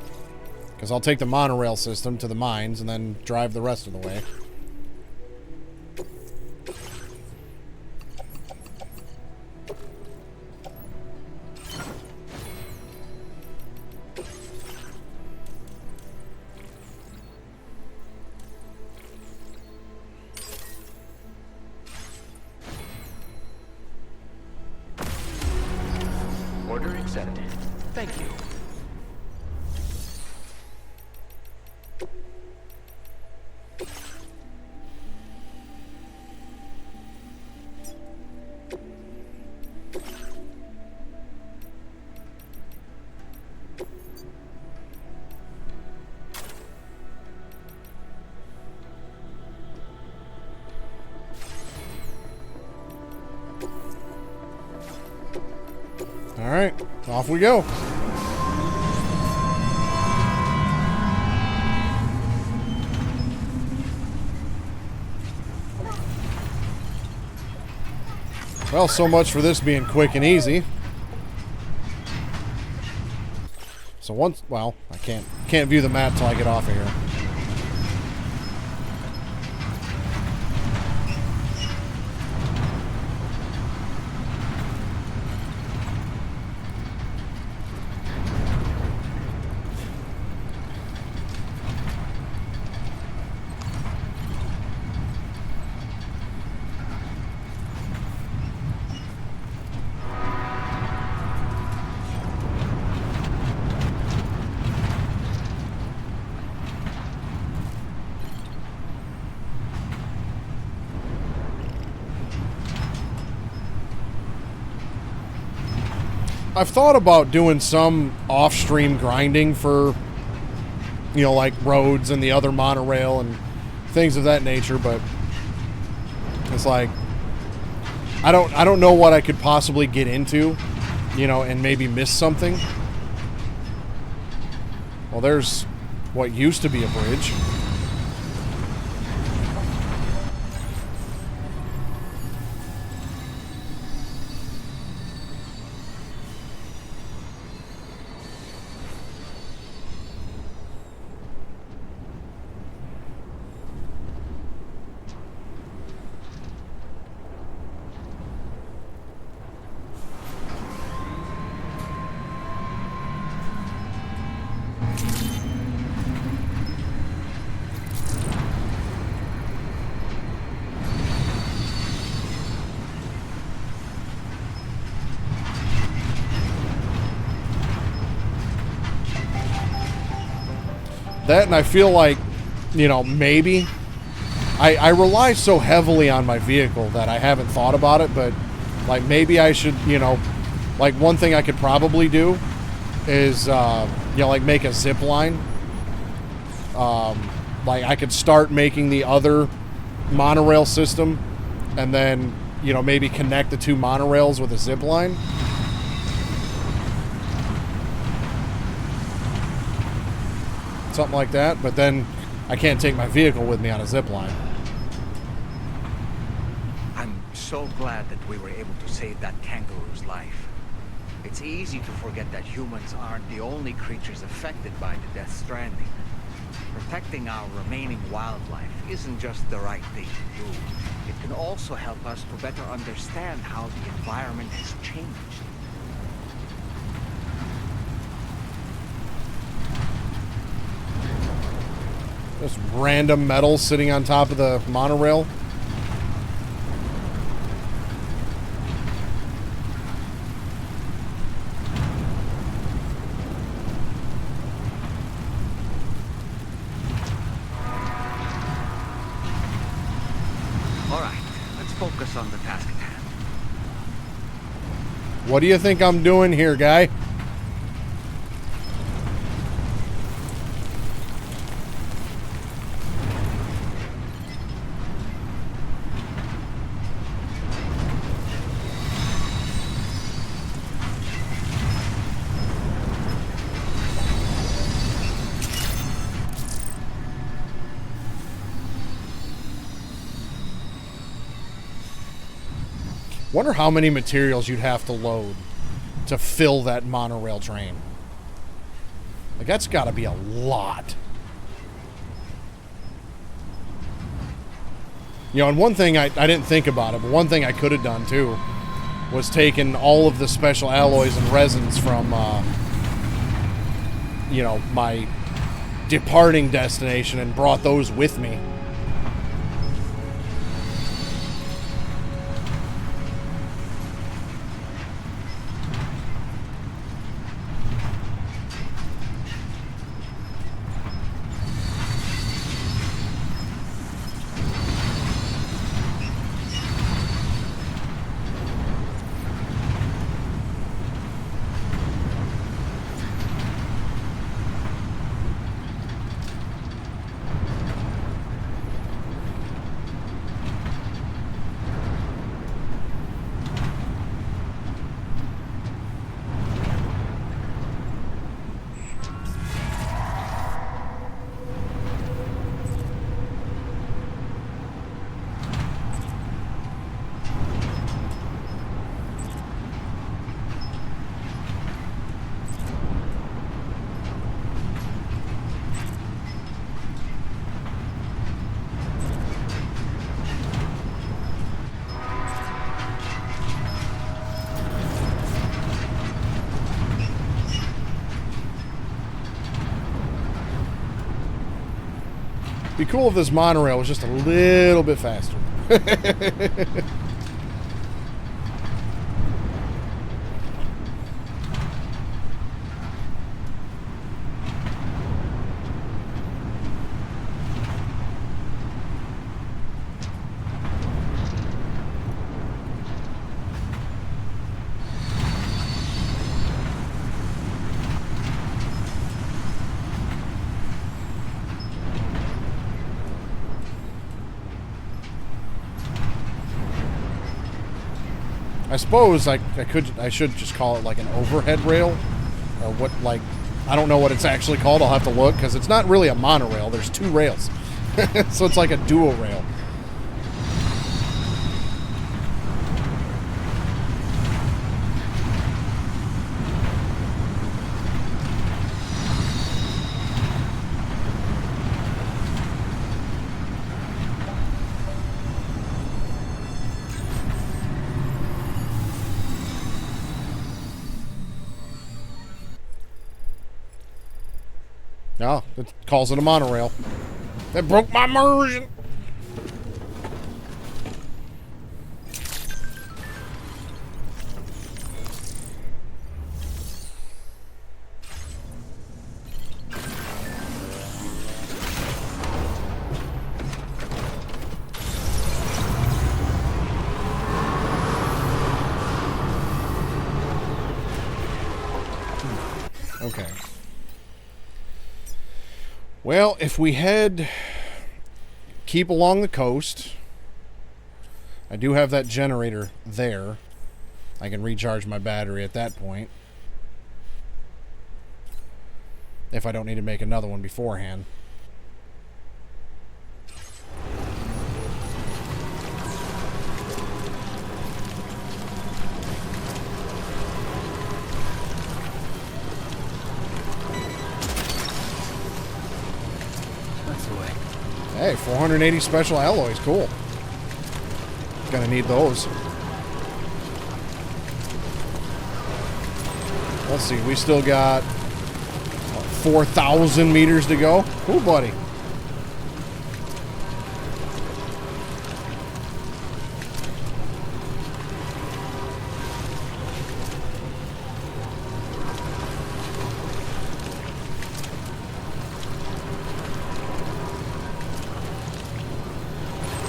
Because I'll take the monorail system to the mines and then drive the rest of the way. Order accepted. Thank you. All right, off we go. Well, so much for this being quick and easy. So once, well, I can't view the map till I get off of here. I've thought about doing some off-stream grinding for, you know, like roads and the other monorail and things of that nature, but it's like I don't know what I could possibly get into, you know, and maybe miss something. Well, there's what used to be a bridge. That, and I feel like, you know, maybe I rely so heavily on my vehicle that I haven't thought about it, but like maybe I should, you know, like one thing I could probably do is, you know, like make a zip line. Like I could start making the other monorail system and then, you know, maybe connect the two monorails with a zip line. Something like that, but then I can't take my vehicle with me on a zip line. I'm so glad that we were able to save that kangaroo's life. It's easy to forget that humans aren't the only creatures affected by the Death Stranding. Protecting our remaining wildlife isn't just the right thing to do. It can also help us to better understand how the environment has changed. Just random metal sitting on top of the monorail. Alright, let's focus on the task at hand. What do you think I'm doing here, guy? Wonder how many materials you'd have to load to fill that monorail train. Like, that's got to be a lot. You know, and one thing I didn't think about it, but one thing I could have done too was taken all of the special alloys and resins from, you know, my departing destination and brought those with me. Be cool if this monorail was just a little bit faster. I suppose I should just call it like an overhead rail, or what, like, I don't know what it's actually called. I'll have to look, because it's not really a monorail. There's two rails, so it's like a dual rail. No, it calls it a monorail. That broke my immersion. Okay. Well, if we keep along the coast, I do have that generator there. I can recharge my battery at that point, if I don't need to make another one beforehand. Hey, 480 special alloys. Cool. Gonna need those. Let's see. We still got 4,000 meters to go. Cool, buddy.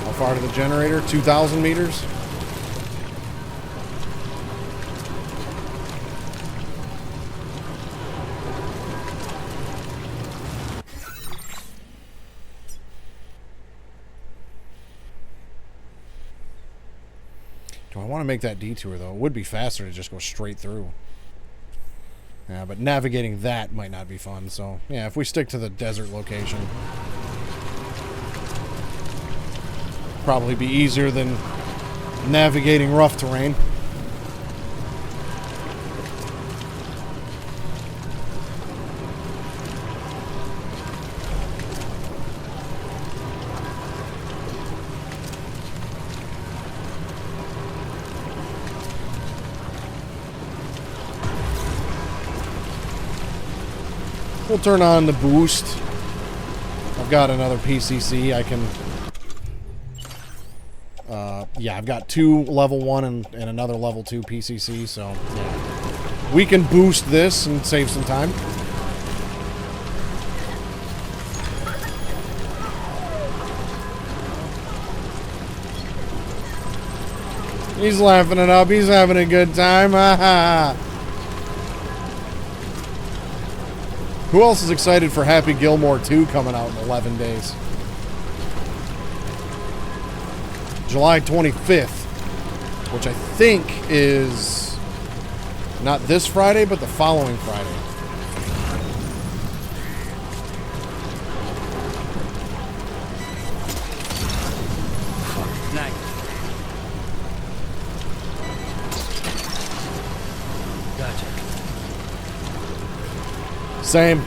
How far to the generator? 2,000 meters. Do I want to make that detour, though? It would be faster to just go straight through. Yeah, but navigating that might not be fun. So, yeah, if we stick to the desert location, probably be easier than navigating rough terrain. We'll turn on the boost. I've got another PCC. I can... yeah, I've got 2 level 1 and another level 2 PCC, so yeah. We can boost this and save some time. He's laughing it up. He's having a good time. Who else is excited for Happy Gilmore 2 coming out in 11 days? July 25th, which I think is not this Friday, but the following Friday. Nice. Gotcha. Same.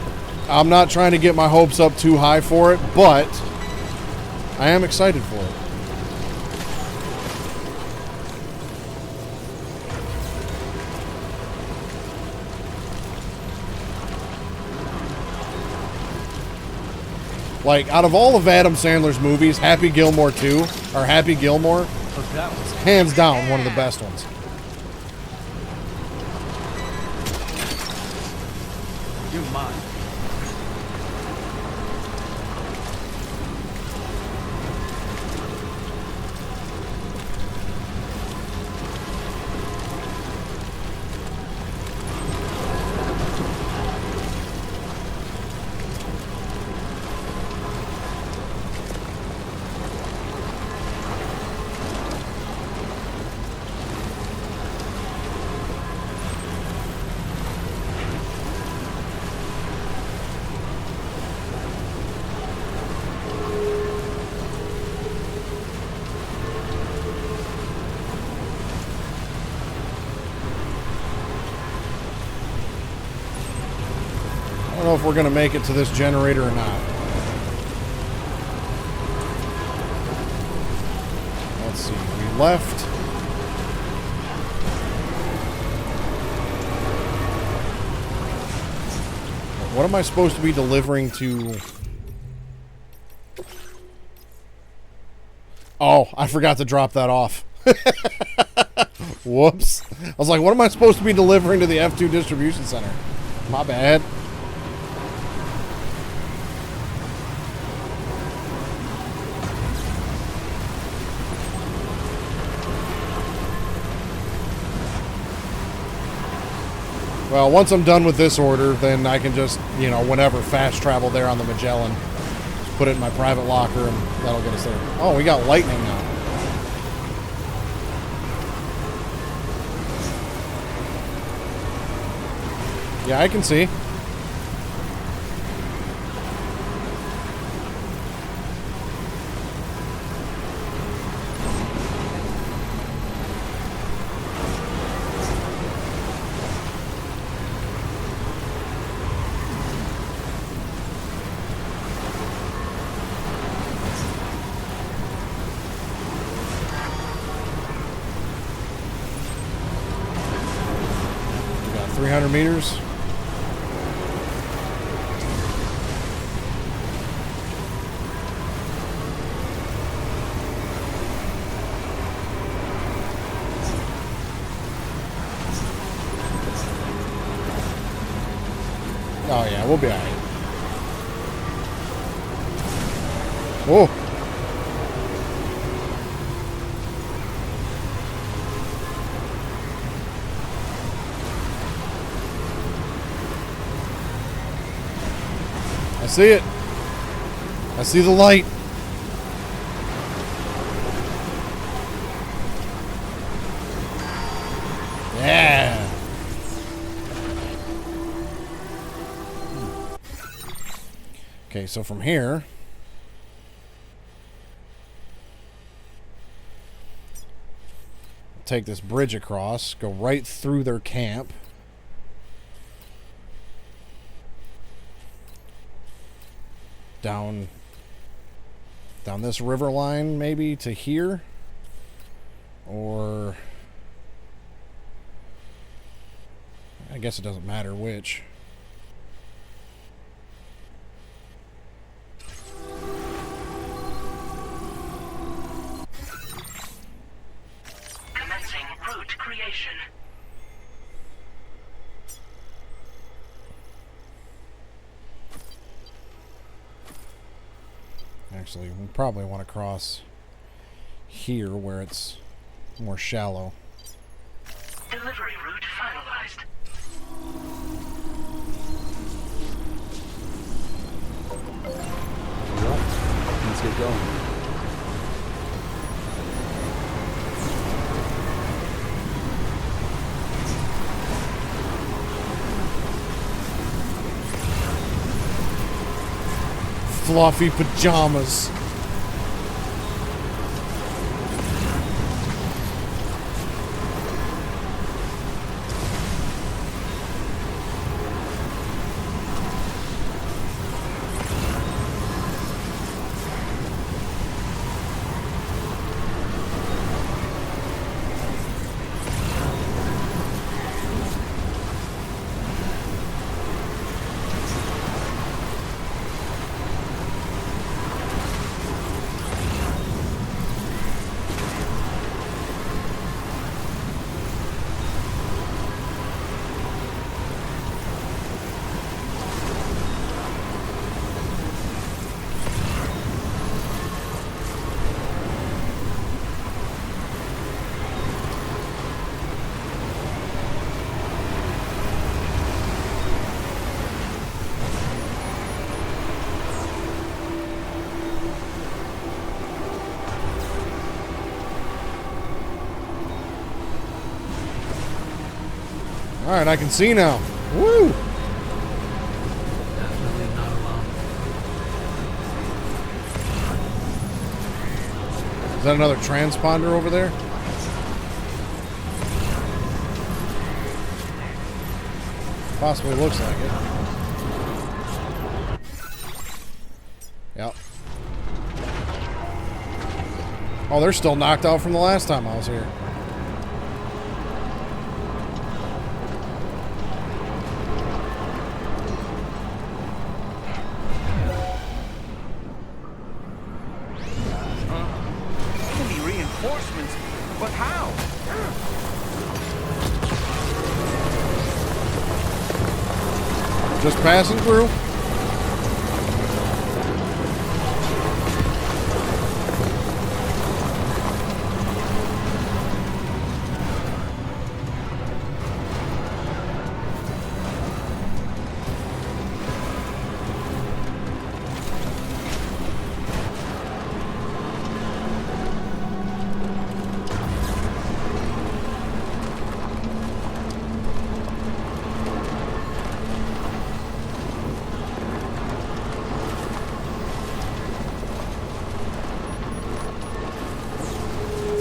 I'm not trying to get my hopes up too high for it, but I am excited for it. Like, out of all of Adam Sandler's movies, Happy Gilmore 2, or Happy Gilmore, is hands down one of the best ones. You're mine. I don't know if we're going to make it to this generator or not. Let's see. We left. What am I supposed to be delivering to... Oh, I forgot to drop that off. Whoops. I was like, what am I supposed to be delivering to the F2 distribution center? My bad. Well, once I'm done with this order, then I can just, you know, whenever fast travel there on the Magellan, just put it in my private locker and that'll get us there. Oh, we got lightning now. Yeah, I can see. 300 meters. Oh yeah, we'll be alright. Whoa. I see it. I see the light. Yeah. Okay, so from here, take this bridge across, go right through their camp. Down this river line, maybe to here, or I guess it doesn't matter which. Commencing route creation. Actually, we probably want to cross here where it's more shallow. Delivery route finalized. Well, let's get going. Fluffy pajamas. Alright, I can see now. Woo! Definitely not alone. Is that another transponder over there? Possibly looks like it. Yep. Oh, they're still knocked out from the last time I was here. Enemy reinforcements, but how? Just passing through.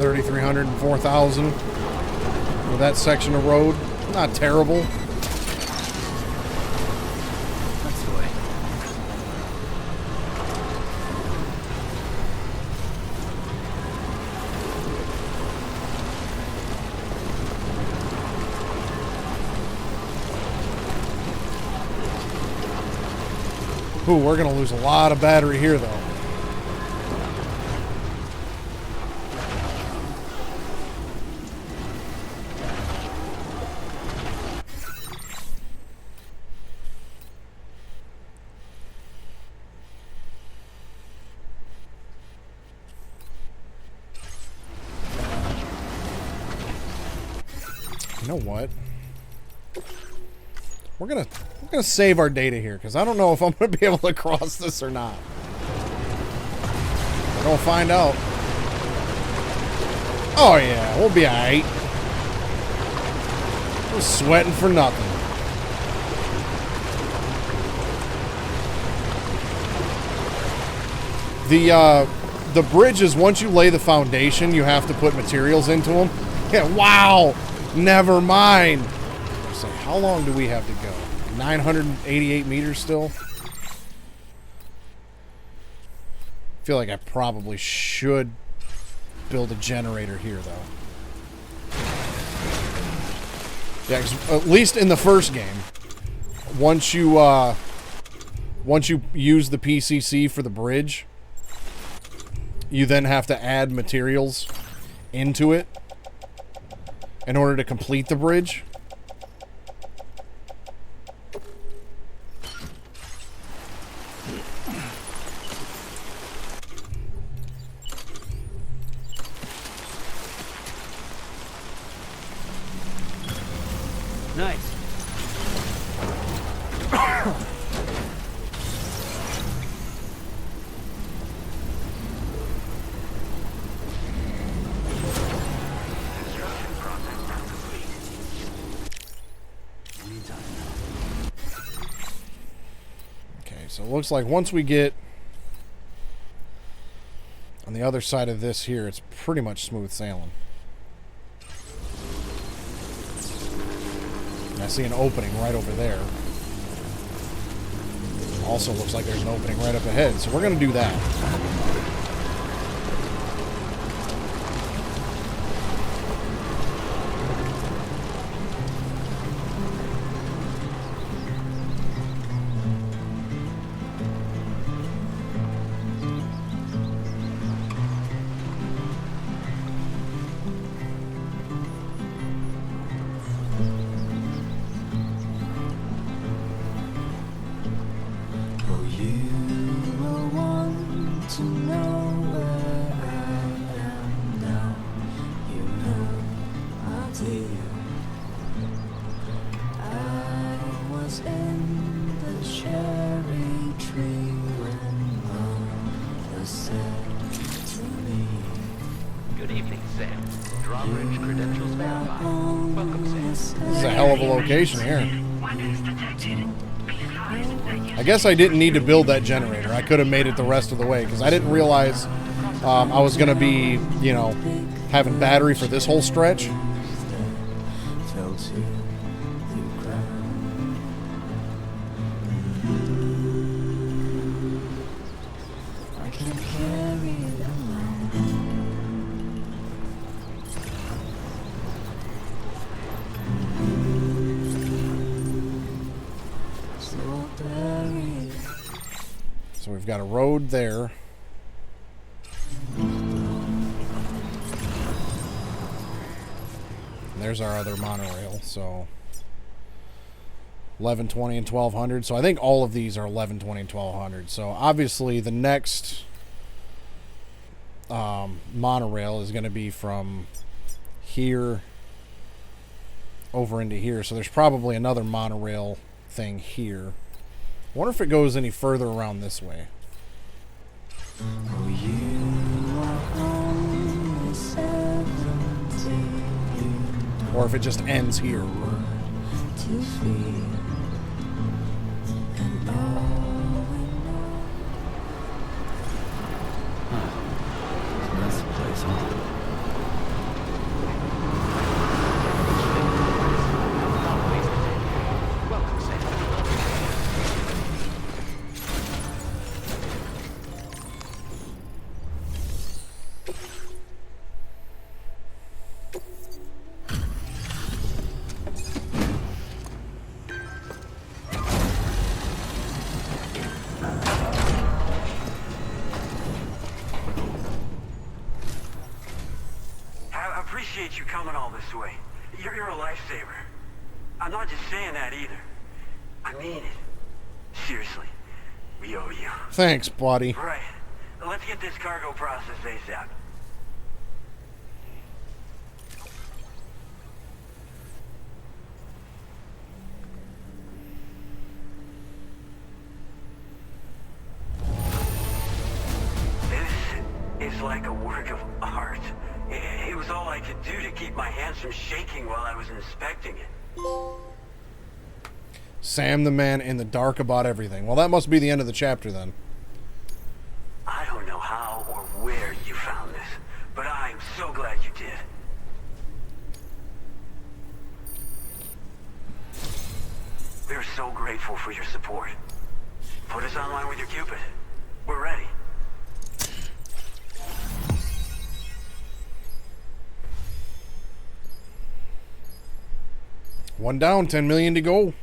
$3,300 and $4,000 for that section of road. Not terrible. That's the way. Ooh, we're gonna lose a lot of battery here, though. You know what? We're gonna save our data here, because I don't know if I'm gonna be able to cross this or not. We're gonna find out. Oh yeah, we'll be alright. We're sweating for nothing. The bridges, once you lay the foundation, you have to put materials into them. Yeah, wow! Never mind. So how long do we have to go? 988 meters still? I feel like I probably should build a generator here, though. Yeah, 'cause at least in the first game, once you use the PCC for the bridge, you then have to add materials into it in order to complete the bridge. Nice. Okay, so it looks like once we get on the other side of this here, it's pretty much smooth sailing. And I see an opening right over there. Also looks like there's an opening right up ahead, so we're going to do that. Good evening, Sam. Drawbridge credentials verified. Welcome, Sam. This is a hell of a location here. I guess I didn't need to build that generator. I could have made it the rest of the way, because I didn't realize I was going to be, you know, having battery for this whole stretch. So we've got a road there. And there's our other monorail. So 1120 and 1200. So I think all of these are 1120 and 1200. So obviously the next monorail is going to be from here over into here. So there's probably another monorail thing here. I wonder if it goes any further around this way. Or if it just ends here. That's the place, huh? you coming all this way. You're a lifesaver. I'm not just saying that either. I mean it. Seriously. We owe you. Thanks, buddy. Right. Let's get this cargo processed ASAP. This is like a work of art. It was all I could do to keep my hands from shaking while I was inspecting it. Sam the man in the dark about everything. Well, that must be the end of the chapter then. I don't know how or where you found this, but I'm so glad you did. We're so grateful for your support. Put us online with your Cupid. We're ready. One down, 10 million to go.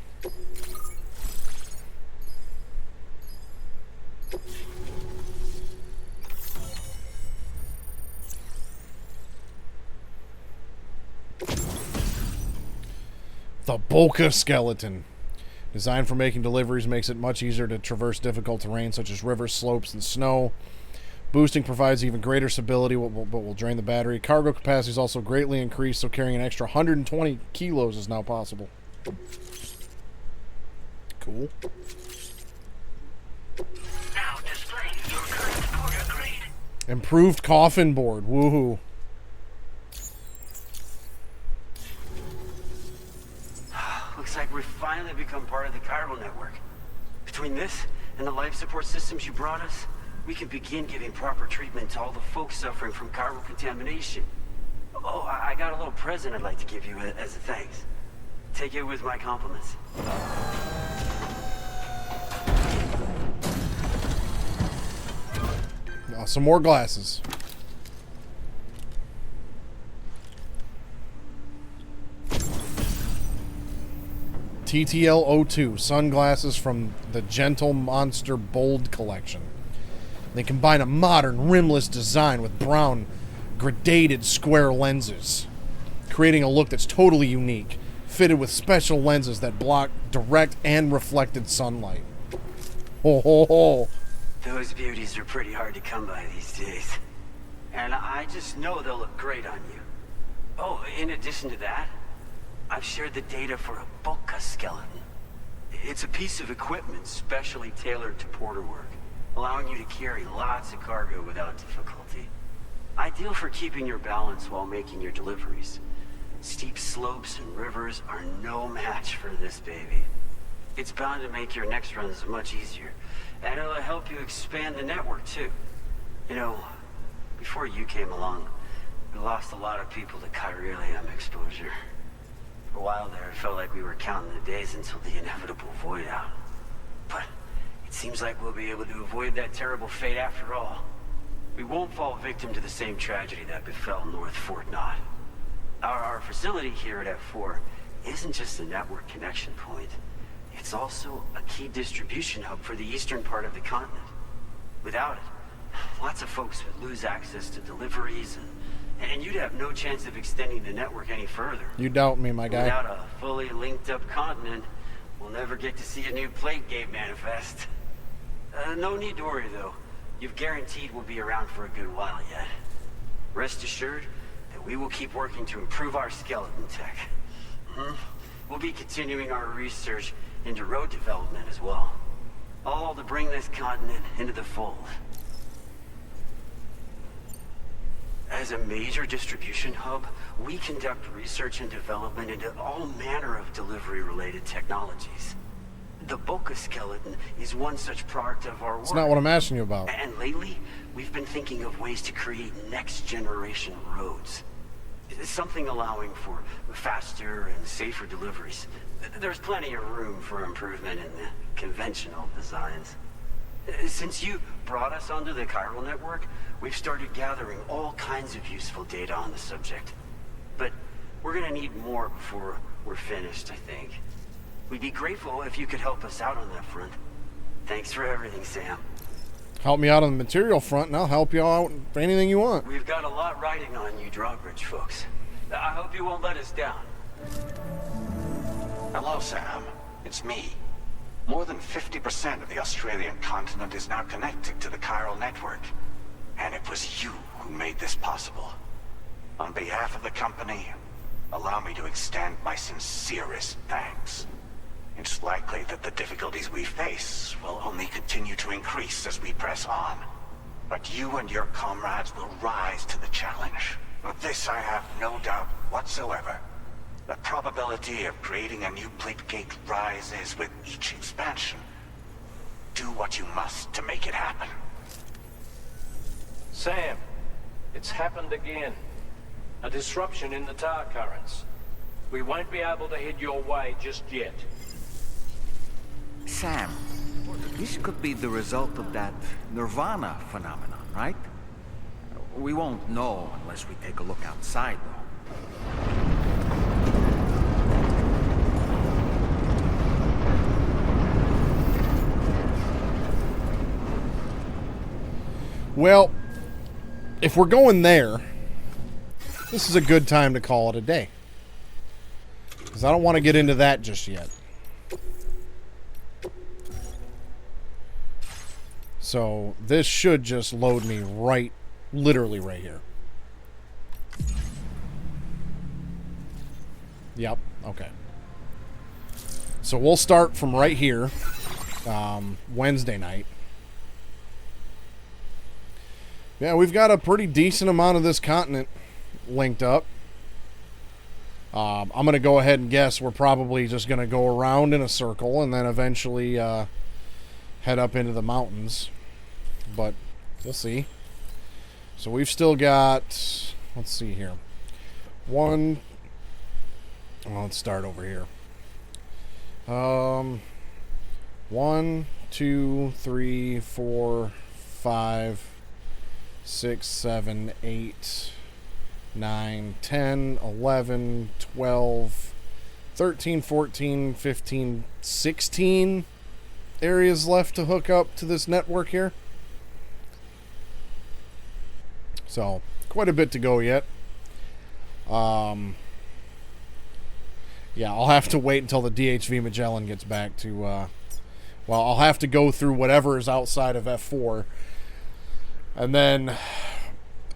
The Boca skeleton. Designed for making deliveries, makes it much easier to traverse difficult terrain such as rivers, slopes, and snow. Boosting provides even greater stability, but will drain the battery. Cargo capacity is also greatly increased, so carrying an extra 120 kilos is now possible. Cool. Now displaying your current porter grade. Improved coffin board. Woohoo. Looks like we've finally become part of the chiral network. Between this and the life support systems you brought us, we can begin giving proper treatment to all the folks suffering from chiral contamination. Oh, I got a little present I'd like to give you as a thanks. Take it with my compliments. Some more glasses. TTL-02 sunglasses from the Gentle Monster Bold collection. They combine a modern rimless design with brown gradated square lenses, creating a look that's totally unique, fitted with special lenses that block direct and reflected sunlight. Ho ho ho. Those beauties are pretty hard to come by these days. And I just know they'll look great on you. Oh, in addition to that, I've shared the data for a Boca skeleton. It's a piece of equipment specially tailored to porter work, allowing you to carry lots of cargo without difficulty. Ideal for keeping your balance while making your deliveries. Steep slopes and rivers are no match for this baby. It's bound to make your next runs much easier, and it'll help you expand the network too. You know, before you came along, we lost a lot of people to chiralium exposure. For a while there, it felt like we were counting the days until the inevitable void out. But it seems like we'll be able to avoid that terrible fate after all. We won't fall victim to the same tragedy that befell North Fort Knott. Our facility here at F4 isn't just a network connection point. It's also a key distribution hub for the eastern part of the continent. Without it, lots of folks would lose access to deliveries, and you'd have no chance of extending the network any further. You doubt me, my guy. Without a fully linked up continent, we'll never get to see a new plague game manifest. No need to worry, though. You've guaranteed we'll be around for a good while yet. Rest assured that we will keep working to improve our skeleton tech. We'll be continuing our research into road development as well. All to bring this continent into the fold. As a major distribution hub, we conduct research and development into all manner of delivery-related technologies. The Boca skeleton is one such product of our work. That's not what I'm asking you about. And lately, we've been thinking of ways to create next-generation roads. Something allowing for faster and safer deliveries. There's plenty of room for improvement in the conventional designs. Since you brought us onto the chiral network, we've started gathering all kinds of useful data on the subject. But we're gonna need more before we're finished, I think. We'd be grateful if you could help us out on that front. Thanks for everything, Sam. Help me out on the material front, and I'll help you out for anything you want. We've got a lot riding on you drawbridge folks. I hope you won't let us down. Hello, Sam. It's me. More than 50% of the Australian continent is now connected to the chiral network. And it was you who made this possible. On behalf of the company, allow me to extend my sincerest thanks. It's likely that the difficulties we face will only continue to increase as we press on. But you and your comrades will rise to the challenge. Of this I have no doubt whatsoever. The probability of creating a new plate gate rises with each expansion. Do what you must to make it happen. Sam, it's happened again. A disruption in the tar currents. We won't be able to head your way just yet. Sam, this could be the result of that Nirvana phenomenon, right? We won't know unless we take a look outside, though. Well, if we're going there, this is a good time to call it a day. Because I don't want to get into that just yet. So this should just load me right, literally right here. Yep, okay. So we'll start from right here, Wednesday night. Yeah, we've got a pretty decent amount of this continent linked up. I'm going to go ahead and guess we're probably just going to go around in a circle and then eventually head up into the mountains. But we'll see. So we've still got, let's see here. Let's start over here. 1, 2, 3, 4, 5, 6, 7, 8, 9, 10, 11, 12, 13, 14, 15, 16 areas left to hook up to this network here. So, quite a bit to go yet. Yeah, I'll have to wait until the DHV Magellan gets back to, well, I'll have to go through whatever is outside of F4 and then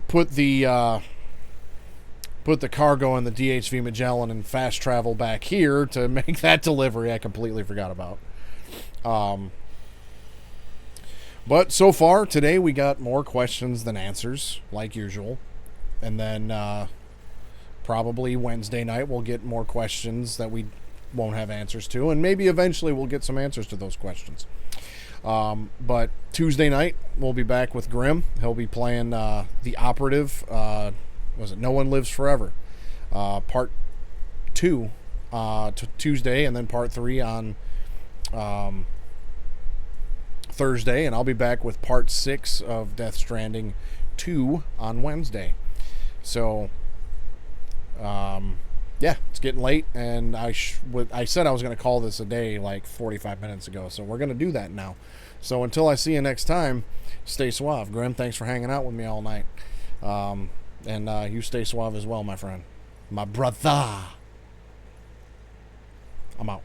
put the cargo in the DHV Magellan and fast travel back here to make that delivery I completely forgot about. But so far today we got more questions than answers, like usual. And then probably Wednesday night we'll get more questions that we won't have answers to. And maybe eventually we'll get some answers to those questions. But Tuesday night we'll be back with Grim. He'll be playing The Operative. Was it No One Lives Forever? Part 2 Tuesday, and then part 3 on Thursday, and I'll be back with part 6 of Death Stranding 2 on Wednesday. So, yeah, it's getting late, and I said I was going to call this a day like 45 minutes ago, so we're going to do that now. So until I see you next time, stay suave. Grim, thanks for hanging out with me all night. And you stay suave as well, my friend. My brother. I'm out.